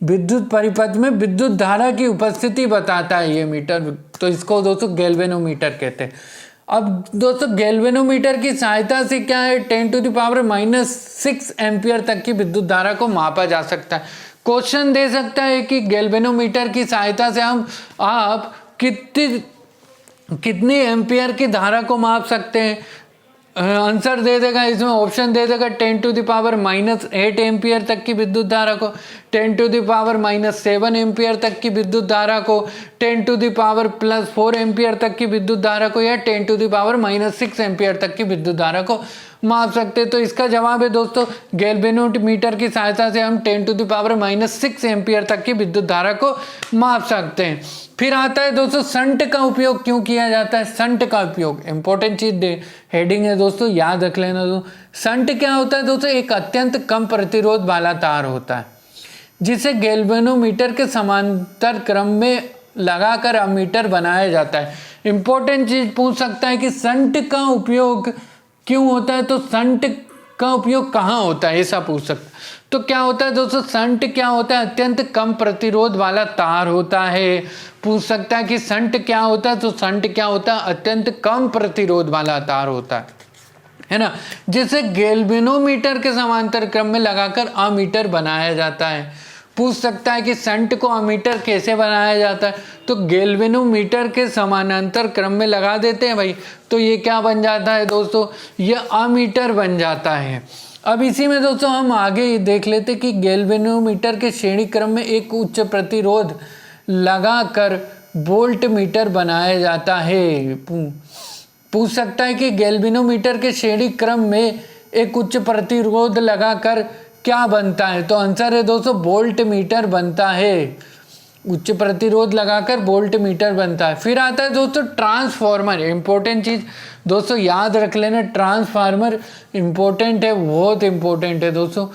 विद्युत परिपथ में विद्युत धारा की उपस्थिति बताता है ये मीटर, तो इसको दोस्तों गैल्वेनोमीटर कहते हैं। अब दोस्तों गैल्वेनोमीटर की सहायता से क्या है 10⁻⁻⁶ एम्पियर तक की विद्युत धारा को मापा जा सकता है। क्वेश्चन दे सकता है कि गैल्वेनोमीटर की सहायता से आप कितनी एम्पियर की धारा को माप सकते हैं। आंसर दे देगा, इसमें ऑप्शन दे देगा 10⁻⁻8 एम्पियर तक की विद्युत धारा को, 10⁻⁻7 एम्पियर तक की विद्युत धारा को, 10⁻+4 एम्पियर तक की विद्युत धारा को, या 10⁻⁻6 एम्पियर तक की विद्युत धारा को माप सकते हैं। तो इसका जवाब है दोस्तों गैल्वेनोमीटर की सहायता से हम 10⁻⁻6 एम्पियर तक की विद्युत धारा को माप सकते हैं। फिर आता है दोस्तों शंट का उपयोग क्यों किया जाता है। शंट का उपयोग इंपॉर्टेंट चीज हेडिंग है दोस्तों, याद रख लेना दोस्तों। शंट क्या होता है दोस्तों, एक अत्यंत कम प्रतिरोध वाला तार होता है जिसे गैल्वेनोमीटर के समांतर क्रम में लगाकर अमीटर बनाया जाता है। इंपॉर्टेंट चीज पूछ सकता है कि शंट का उपयोग क्यों होता है, तो शंट का उपयोग कहाँ होता है ऐसा पूछ सकता है। तो क्या होता है दोस्तों शंट क्या होता है, अत्यंत कम प्रतिरोध वाला तार होता है। पूछ सकता है कि शंट क्या होता है, तो शंट क्या होता है, अत्यंत कम प्रतिरोध वाला तार होता है ना, जिसे गैल्वेनोमीटर के समांतर क्रम में लगाकर अमीटर बनाया जाता है। पूछ सकता है कि शंट को अमीटर कैसे बनाया जाता है, तो गैल्वेनोमीटर के समानांतर क्रम में लगा देते हैं भाई, तो ये क्या बन जाता है दोस्तों, ये अमीटर बन जाता है। अब इसी में दोस्तों हम आगे देख लेते कि गैल्वेनोमीटर के श्रेणी क्रम में एक उच्च प्रतिरोध लगाकर वोल्ट मीटर बनाया जाता है। पूछ सकता है कि गैल्वेनोमीटर के श्रेणी क्रम में एक उच्च प्रतिरोध लगाकर क्या बनता है, तो आंसर है दोस्तों वोल्ट मीटर बनता है। उच्च प्रतिरोध लगाकर वोल्ट मीटर बनता है। फिर आता है दोस्तों ट्रांसफार्मर, इंपॉर्टेंट चीज दोस्तों याद रख लेना, ट्रांसफार्मर इंपॉर्टेंट है, बहुत इंपॉर्टेंट है दोस्तों।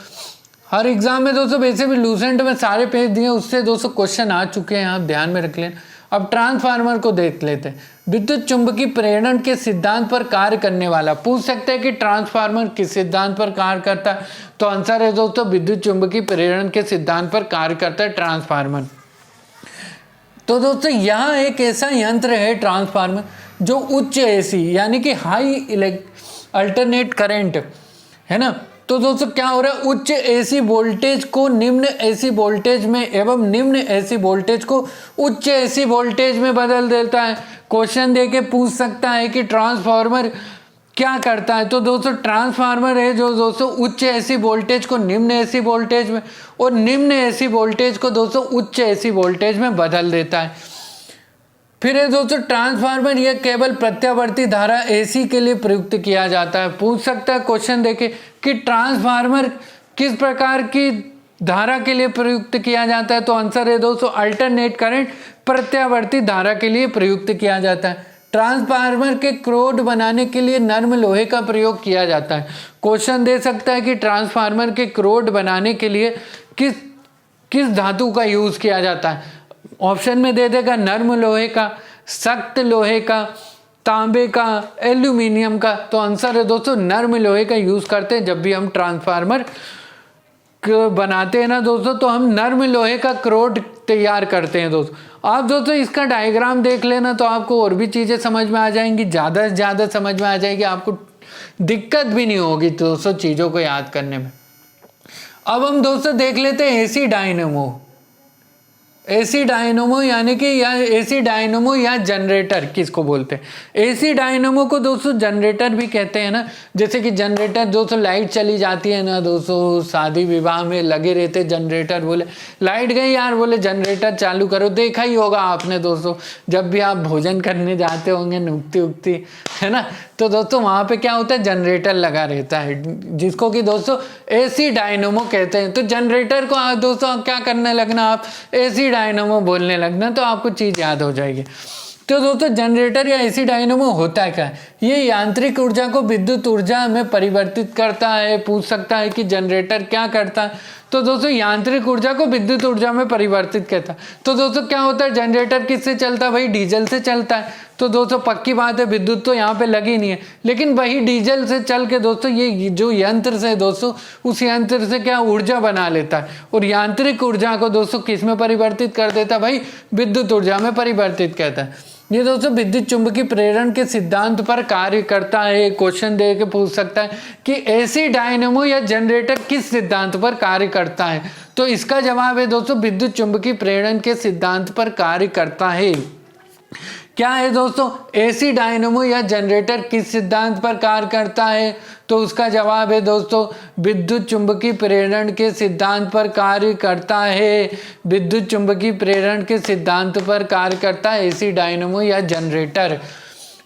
हर एग्जाम में दोस्तों वैसे भी लूसेंट में सारे पेज दिए, उससे दोस्तों क्वेश्चन आ चुके हैं, आप ध्यान में रख लेना। अब ट्रांसफार्मर को देख लेते हैं। विद्युत चुंबकीय प्रेरण के सिद्धांत पर कार्य करने वाला, पूछ सकते हैं कि ट्रांसफार्मर किस सिद्धांत पर कार्य करता है, तो आंसर है दोस्तों विद्युत चुंबकीय प्रेरण के सिद्धांत पर कार्य करता है ट्रांसफार्मर। तो दोस्तों यहाँ एक ऐसा यंत्र है ट्रांसफार्मर जो उच्च एसी यानी कि हाई अल्टरनेट करंट है ना। तो दोस्तों क्या हो रहा है, उच्च एसी वोल्टेज को निम्न एसी वोल्टेज में एवं निम्न एसी वोल्टेज को उच्च एसी वोल्टेज में बदल देता है। क्वेश्चन देके पूछ सकता है कि ट्रांसफार्मर क्या करता है, तो दोस्तों ट्रांसफार्मर है जो दोस्तों उच्च एसी वोल्टेज को निम्न एसी वोल्टेज में और निम्न एसी वोल्टेज को दोस्तों उच्च एसी वोल्टेज में बदल देता है। फिर है दोस्तों ट्रांसफार्मर यह केवल प्रत्यावर्ती धारा एसी के लिए प्रयुक्त किया जाता है। पूछ सकता है क्वेश्चन देखे कि ट्रांसफार्मर किस प्रकार की धारा के लिए प्रयुक्त किया जाता है, तो आंसर है दोस्तों अल्टरनेट करंट, प्रत्यावर्ती धारा के लिए प्रयुक्त किया जाता है। ट्रांसफार्मर के क्रोड बनाने के लिए नर्म लोहे का प्रयोग किया जाता है। क्वेश्चन दे सकता है कि ट्रांसफार्मर के क्रोड बनाने के लिए किस धातु का यूज किया जाता है। ऑप्शन में दे देगा नर्म लोहे का, सख्त लोहे का, तांबे का, एल्यूमिनियम का, तो आंसर है दोस्तों नर्म लोहे का यूज करते हैं। जब भी हम ट्रांसफार्मर बनाते हैं ना दोस्तों, तो हम नर्म लोहे का क्रोड तैयार करते हैं दोस्तों। आप दोस्तों इसका डायग्राम देख लेना तो आपको और भी चीजें समझ में आ जाएंगी, ज्यादा से ज्यादा समझ में आ जाएगी, आपको दिक्कत भी नहीं होगी दोस्तों चीजों को याद करने में। अब हम दोस्तों देख लेते हैं एसी डायनेमो। एसी डायनेमो यानी कि या एसी डायनेमो या जनरेटर किसको बोलते हैं। एसी डायनेमो को दोस्तों जनरेटर भी कहते हैं ना। जैसे कि जनरेटर दोस्तों लाइट चली जाती है ना दोस्तों, शादी विवाह में लगे रहते जनरेटर, बोले लाइट गई यार, बोले जनरेटर चालू करो। देखा ही होगा आपने दोस्तों, जब भी आप भोजन करने जाते होंगे नुकती उगती है ना, तो दोस्तों वहाँ पे क्या होता है, जनरेटर लगा रहता है, जिसको कि दोस्तों एसी डायनेमो कहते हैं। तो जनरेटर को दोस्तों क्या करने लगना, आप एसी डायनेमो बोलने लगना, तो आपको चीज़ याद हो जाएगी। तो दोस्तों जनरेटर या एसी डायनेमो होता है क्या, ये यांत्रिक ऊर्जा को विद्युत ऊर्जा में परिवर्तित करता है। पूछ सकता है कि जनरेटर क्या करता है, तो दोस्तों यांत्रिक ऊर्जा को विद्युत ऊर्जा में परिवर्तित करता है। तो दोस्तों क्या होता है, जनरेटर किससे चलता है भाई, डीजल से चलता है। तो दोस्तों पक्की बात है, विद्युत तो यहाँ पे लगी नहीं है, लेकिन वही डीजल से चल के दोस्तों ये जो यंत्र से दोस्तों, उस यंत्र से क्या ऊर्जा बना लेता है, और यांत्रिक ऊर्जा को दोस्तों किस में परिवर्तित कर देता है भाई, विद्युत ऊर्जा में परिवर्तित करता है। ये दोस्तों विद्युत चुंबकीय प्रेरण के सिद्धांत पर कार्य करता है। क्वेश्चन दे के पूछ सकता है कि एसी डायनेमो या जनरेटर किस सिद्धांत पर कार्य करता है, तो इसका जवाब है दोस्तों विद्युत चुंबकीय प्रेरण के सिद्धांत पर कार्य करता है। क्या है दोस्तों, एसी डायनेमो या जनरेटर किस सिद्धांत पर कार्य करता है, तो उसका जवाब है दोस्तों विद्युत चुंबकीय प्रेरण के सिद्धांत पर कार्य करता है। विद्युत चुंबकीय प्रेरण के सिद्धांत पर कार्य करता है एसी डायनेमो या जनरेटर।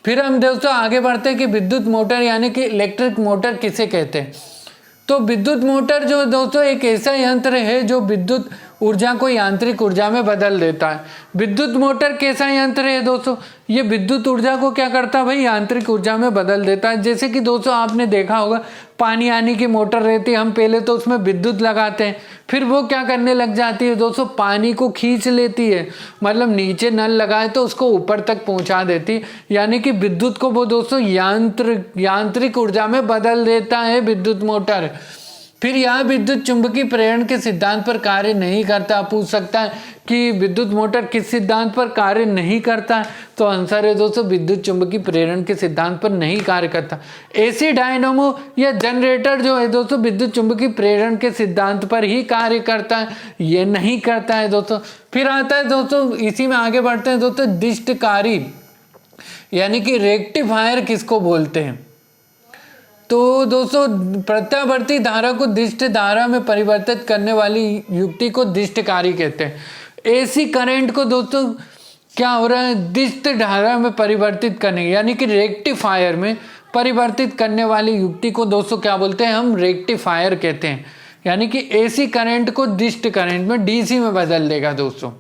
फिर हम दोस्तों आगे बढ़ते हैं कि विद्युत मोटर यानी कि इलेक्ट्रिक मोटर किसे कहते हैं। तो विद्युत मोटर जो दोस्तों एक ऐसा यंत्र है जो विद्युत ऊर्जा को यांत्रिक ऊर्जा में बदल देता है। विद्युत मोटर कैसा यंत्र है दोस्तों, ये विद्युत ऊर्जा को क्या करता है भाई, यांत्रिक ऊर्जा में बदल देता है। जैसे कि दोस्तों आपने देखा होगा पानी आने की मोटर रहती है, हम पहले तो उसमें विद्युत लगाते हैं, फिर वो क्या करने लग जाती है दोस्तों, पानी को खींच लेती है, मतलब नीचे नल लगाए तो उसको ऊपर तक पहुंचा देती, यानी कि विद्युत को वो दोस्तों यांत्रिक ऊर्जा में बदल देता है विद्युत मोटर। फिर यह विद्युत चुंबकीय प्रेरण के सिद्धांत पर कार्य नहीं करता। पूछ सकता है कि विद्युत मोटर किस सिद्धांत पर कार्य नहीं करता, तो आंसर है दोस्तों विद्युत चुंबकीय प्रेरण के सिद्धांत पर नहीं कार्य करता। एसी डायनेमो या जनरेटर जो है दोस्तों विद्युत चुंबकीय प्रेरण के सिद्धांत पर ही कार्य करता है, ये नहीं करता है दोस्तों। फिर आता है दोस्तों, इसी में आगे बढ़ते हैं दोस्तों, दिष्टकारी यानी कि रेक्टिफायर किसको बोलते हैं। तो दोस्तों प्रत्यावर्ती धारा को दिष्ट धारा में परिवर्तित करने वाली युक्ति को दिष्टकारी कहते हैं। एसी करंट को दोस्तों क्या हो रहा है, दिष्ट धारा में परिवर्तित करने यानी कि रेक्टिफायर में परिवर्तित करने वाली युक्ति को दोस्तों क्या बोलते हैं, हम रेक्टिफायर कहते हैं। यानी कि एसी करंट को दिष्ट करंट में डीसी में बदल देगा दोस्तों।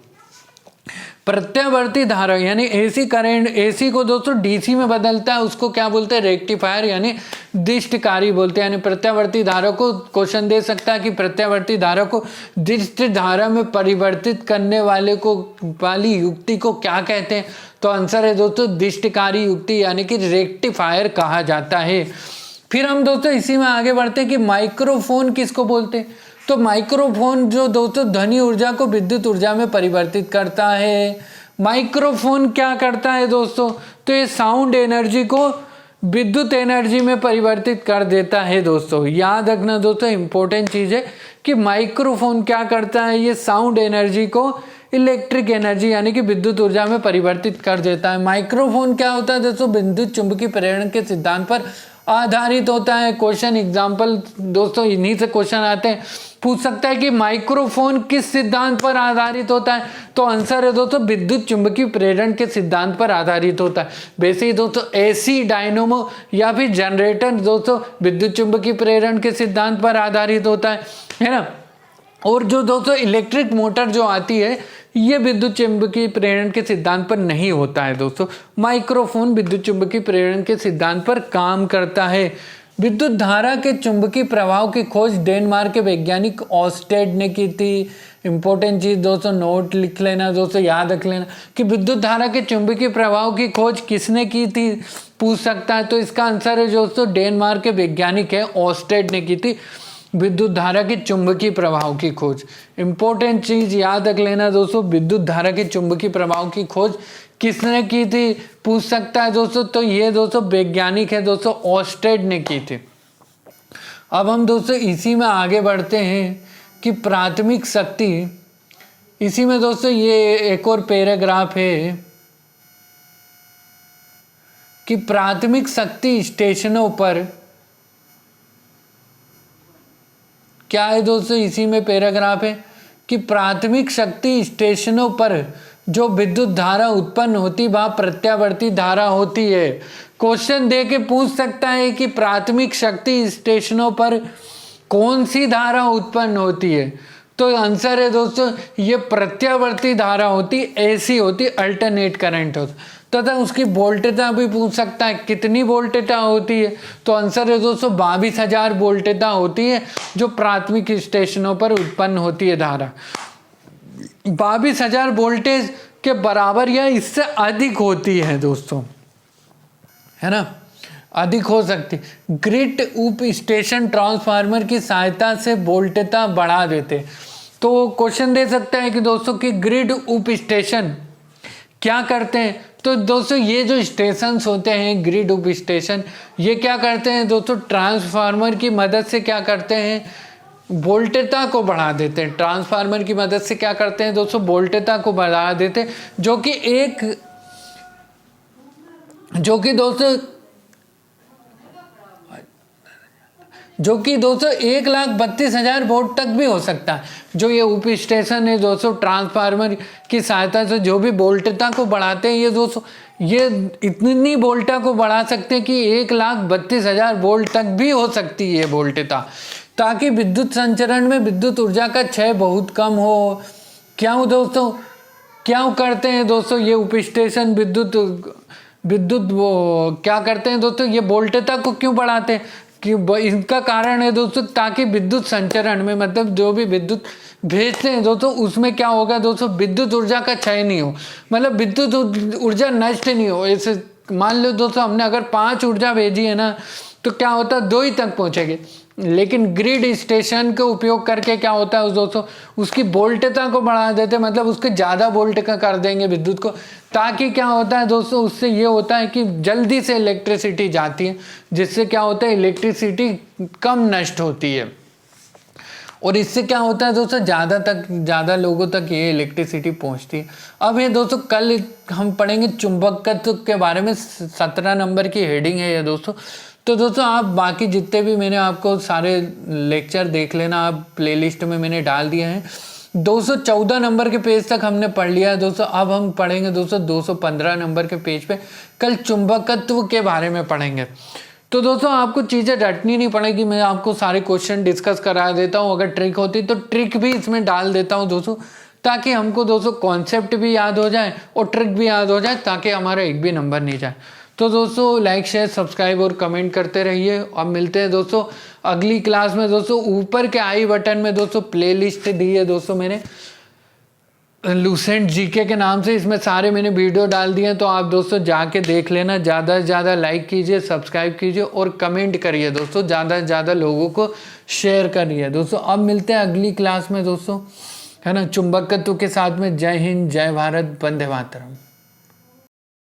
प्रत्यावर्ती धारा यानी एसी करंट, एसी को दोस्तों डीसी में बदलता है, उसको क्या बोलते हैं, रेक्टिफायर यानी दिष्टकारी बोलते हैं। यानी प्रत्यावर्ती धारा को क्वेश्चन दे सकता है कि प्रत्यावर्ती धारा को दिष्ट धारा में परिवर्तित करने वाली युक्ति को क्या कहते हैं? तो आंसर है दोस्तों दिष्टकारी युक्ति यानी कि रेक्टिफायर कहा जाता है। फिर हम दोस्तों इसी में आगे बढ़ते हैं कि माइक्रोफोन किसको बोलते हैं? तो माइक्रोफोन जो दोस्तों ध्वनि ऊर्जा को विद्युत ऊर्जा में परिवर्तित करता है। माइक्रोफोन क्या करता है दोस्तों? तो ये साउंड एनर्जी को विद्युत एनर्जी में परिवर्तित कर देता है। दोस्तों याद रखना दोस्तों, इंपॉर्टेंट चीज है कि माइक्रोफोन क्या करता है, ये साउंड एनर्जी को इलेक्ट्रिक एनर्जी यानी कि विद्युत ऊर्जा में परिवर्तित कर देता है। माइक्रोफोन क्या होता है दोस्तों? विद्युत चुंबकीय प्रेरण के सिद्धांत पर आधारित होता है। क्वेश्चन एग्जाम्पल दोस्तों इन्हीं से क्वेश्चन आते हैं। पूछ सकता है कि माइक्रोफोन किस सिद्धांत पर आधारित होता है? तो आंसर है दोस्तों विद्युत चुंबकीय प्रेरण के सिद्धांत पर आधारित होता है। वैसे ही दोस्तों एसी, डायनोमो या फिर जनरेटर दोस्तों विद्युत चुंबकीय प्रेरण के सिद्धांत पर आधारित होता है ना। और जो दोस्तों इलेक्ट्रिक मोटर जो आती है ये विद्युत चुंबकीय प्रेरण के सिद्धांत पर नहीं होता है। दोस्तों माइक्रोफोन विद्युत चुंबकीय प्रेरण के सिद्धांत पर काम करता है। विद्युत धारा के चुंबकीय प्रभाव की खोज डेनमार्क के वैज्ञानिक ऑस्टेड ने की थी। इंपॉर्टेंट चीज दोस्तों नोट लिख लेना दोस्तों, याद रख लेना कि विद्युत धारा के चुंबकीय प्रभाव की खोज किसने की थी, पूछ सकता है। तो इसका आंसर है दोस्तों डेनमार्क के वैज्ञानिक है ऑस्टेड ने की थी विद्युत धारा के चुंबकीय प्रभाव की खोज। इंपॉर्टेंट चीज याद रख लेना दोस्तों, विद्युत धारा के चुंबकीय प्रभाव की खोज किसने की थी, पूछ सकता है दोस्तों। तो ये दोस्तों वैज्ञानिक है दोस्तों ऑस्टेड ने की थी। अब हम दोस्तों इसी में आगे बढ़ते हैं कि प्राथमिक शक्ति, इसी में दोस्तों ये एक और पैराग्राफ है कि प्राथमिक शक्ति स्टेशनों पर क्या है दोस्तों, इसी में पैराग्राफ है कि प्राथमिक शक्ति स्टेशनों पर जो विद्युत धारा उत्पन्न होती वह प्रत्यावर्ती धारा होती है। क्वेश्चन दे के पूछ सकता है कि प्राथमिक शक्ति स्टेशनों पर कौन सी धारा उत्पन्न होती है? तो आंसर है दोस्तों ये प्रत्यावर्ती धारा होती, ऐसी होती, अल्टरनेट करंट होता। तथा उसकी वोल्टेजता भी पूछ सकता है कितनी वोल्टेजता होती है? तो आंसर है दोस्तों 22,000 वोल्टेजता होती है जो प्राथमिक स्टेशनों पर उत्पन्न होती है धारा। 22,000 वोल्टेज के बराबर या इससे अधिक होती है दोस्तों, है ना, अधिक हो सकती। ग्रिड उप स्टेशन ट्रांसफार्मर की सहायता से वोल्टेजता बढ़ा देते। तो क्वेश्चन दे सकता है कि दोस्तों कि ग्रिड उप स्टेशन क्या करते हैं? तो दोस्तों ये जो स्टेशंस होते हैं ग्रिड उप स्टेशन, ये क्या करते हैं दोस्तों, ट्रांसफार्मर की मदद से क्या करते हैं, वोल्टेजता को बढ़ा देते हैं। ट्रांसफार्मर की मदद से क्या करते हैं दोस्तों, वोल्टेजता को बढ़ा देते हैं, जो कि दोस्तों 1,32,000 वोल्ट तक भी हो सकता है। जो ये उप स्टेशन है दोस्तों ट्रांसफार्मर की सहायता से जो भी वोल्टेजता को बढ़ाते हैं, ये दोस्तों ये इतनी वोल्टेजता को बढ़ा सकते हैं कि 1,32,000 वोल्ट तक भी हो सकती है वोल्टेजता, ताकि विद्युत संचरण में विद्युत ऊर्जा का क्षय बहुत कम हो। क्यों दोस्तों, क्यों करते हैं दोस्तों ये उप स्टेशन विद्युत वो क्या करते हैं दोस्तों, ये वोल्टेजता को क्यों बढ़ाते हैं? कि इनका कारण है दोस्तों ताकि विद्युत संचरण में, मतलब जो भी विद्युत भेजते हैं दोस्तों उसमें क्या होगा दोस्तों, विद्युत ऊर्जा का क्षय नहीं हो, मतलब विद्युत ऊर्जा नष्ट नहीं हो। ऐसे मान लो दोस्तों हमने अगर 5 ऊर्जा भेजी है ना, तो क्या होता है 2 ही तक पहुंचेगी। लेकिन ग्रिड स्टेशन का उपयोग करके क्या होता है दोस्तों, उसकी वोल्टेजता को बढ़ा देते, मतलब उसके ज़्यादा वोल्ट का कर देंगे विद्युत को, ताकि क्या होता है दोस्तों, उससे ये होता है कि जल्दी से इलेक्ट्रिसिटी जाती है, जिससे क्या होता है इलेक्ट्रिसिटी कम नष्ट होती है। और इससे क्या होता है दोस्तों, ज़्यादा लोगों तक ये इलेक्ट्रिसिटी पहुंचती है। अब ये दोस्तों कल हम पढ़ेंगे चुंबकत्व के बारे में, 17 नंबर की हेडिंग है ये दोस्तों। तो दोस्तों आप बाकी जितने भी मैंने आपको सारे लेक्चर देख लेना, आप प्लेलिस्ट में मैंने डाल दिए हैं। 214 नंबर के पेज तक हमने पढ़ लिया है दोस्तों। अब हम पढ़ेंगे दोस्तों 215 नंबर के पेज पे, कल चुंबकत्व के बारे में पढ़ेंगे। तो दोस्तों आपको चीज़ें रटनी नहीं पड़ेगी, मैं आपको सारे क्वेश्चन डिस्कस करा देता हूँ। अगर ट्रिक होती तो ट्रिक भी इसमें डाल देता हूँ दोस्तों, ताकि हमको दोस्तों कॉन्सेप्ट भी याद हो जाए और ट्रिक भी याद हो जाए, ताकि हमारा एक भी नंबर नहीं जाए। तो दोस्तों लाइक शेयर सब्सक्राइब और कमेंट करते रहिए। अब मिलते हैं दोस्तों अगली क्लास में। दोस्तों ऊपर के आई बटन में दोस्तों प्लेलिस्ट दी है दोस्तों मैंने, लूसेंट जीके के नाम से, इसमें सारे मैंने वीडियो डाल दिए हैं, तो आप दोस्तों जाके देख लेना। ज़्यादा से ज़्यादा लाइक कीजिए, सब्सक्राइब कीजिए और कमेंट करिए दोस्तों, ज़्यादा से ज़्यादा लोगों को शेयर करिए दोस्तों। अब मिलते हैं अगली क्लास में दोस्तों, है ना, चुंबकत्व के साथ में। जय हिंद, जय भारत, वंदे मातरम।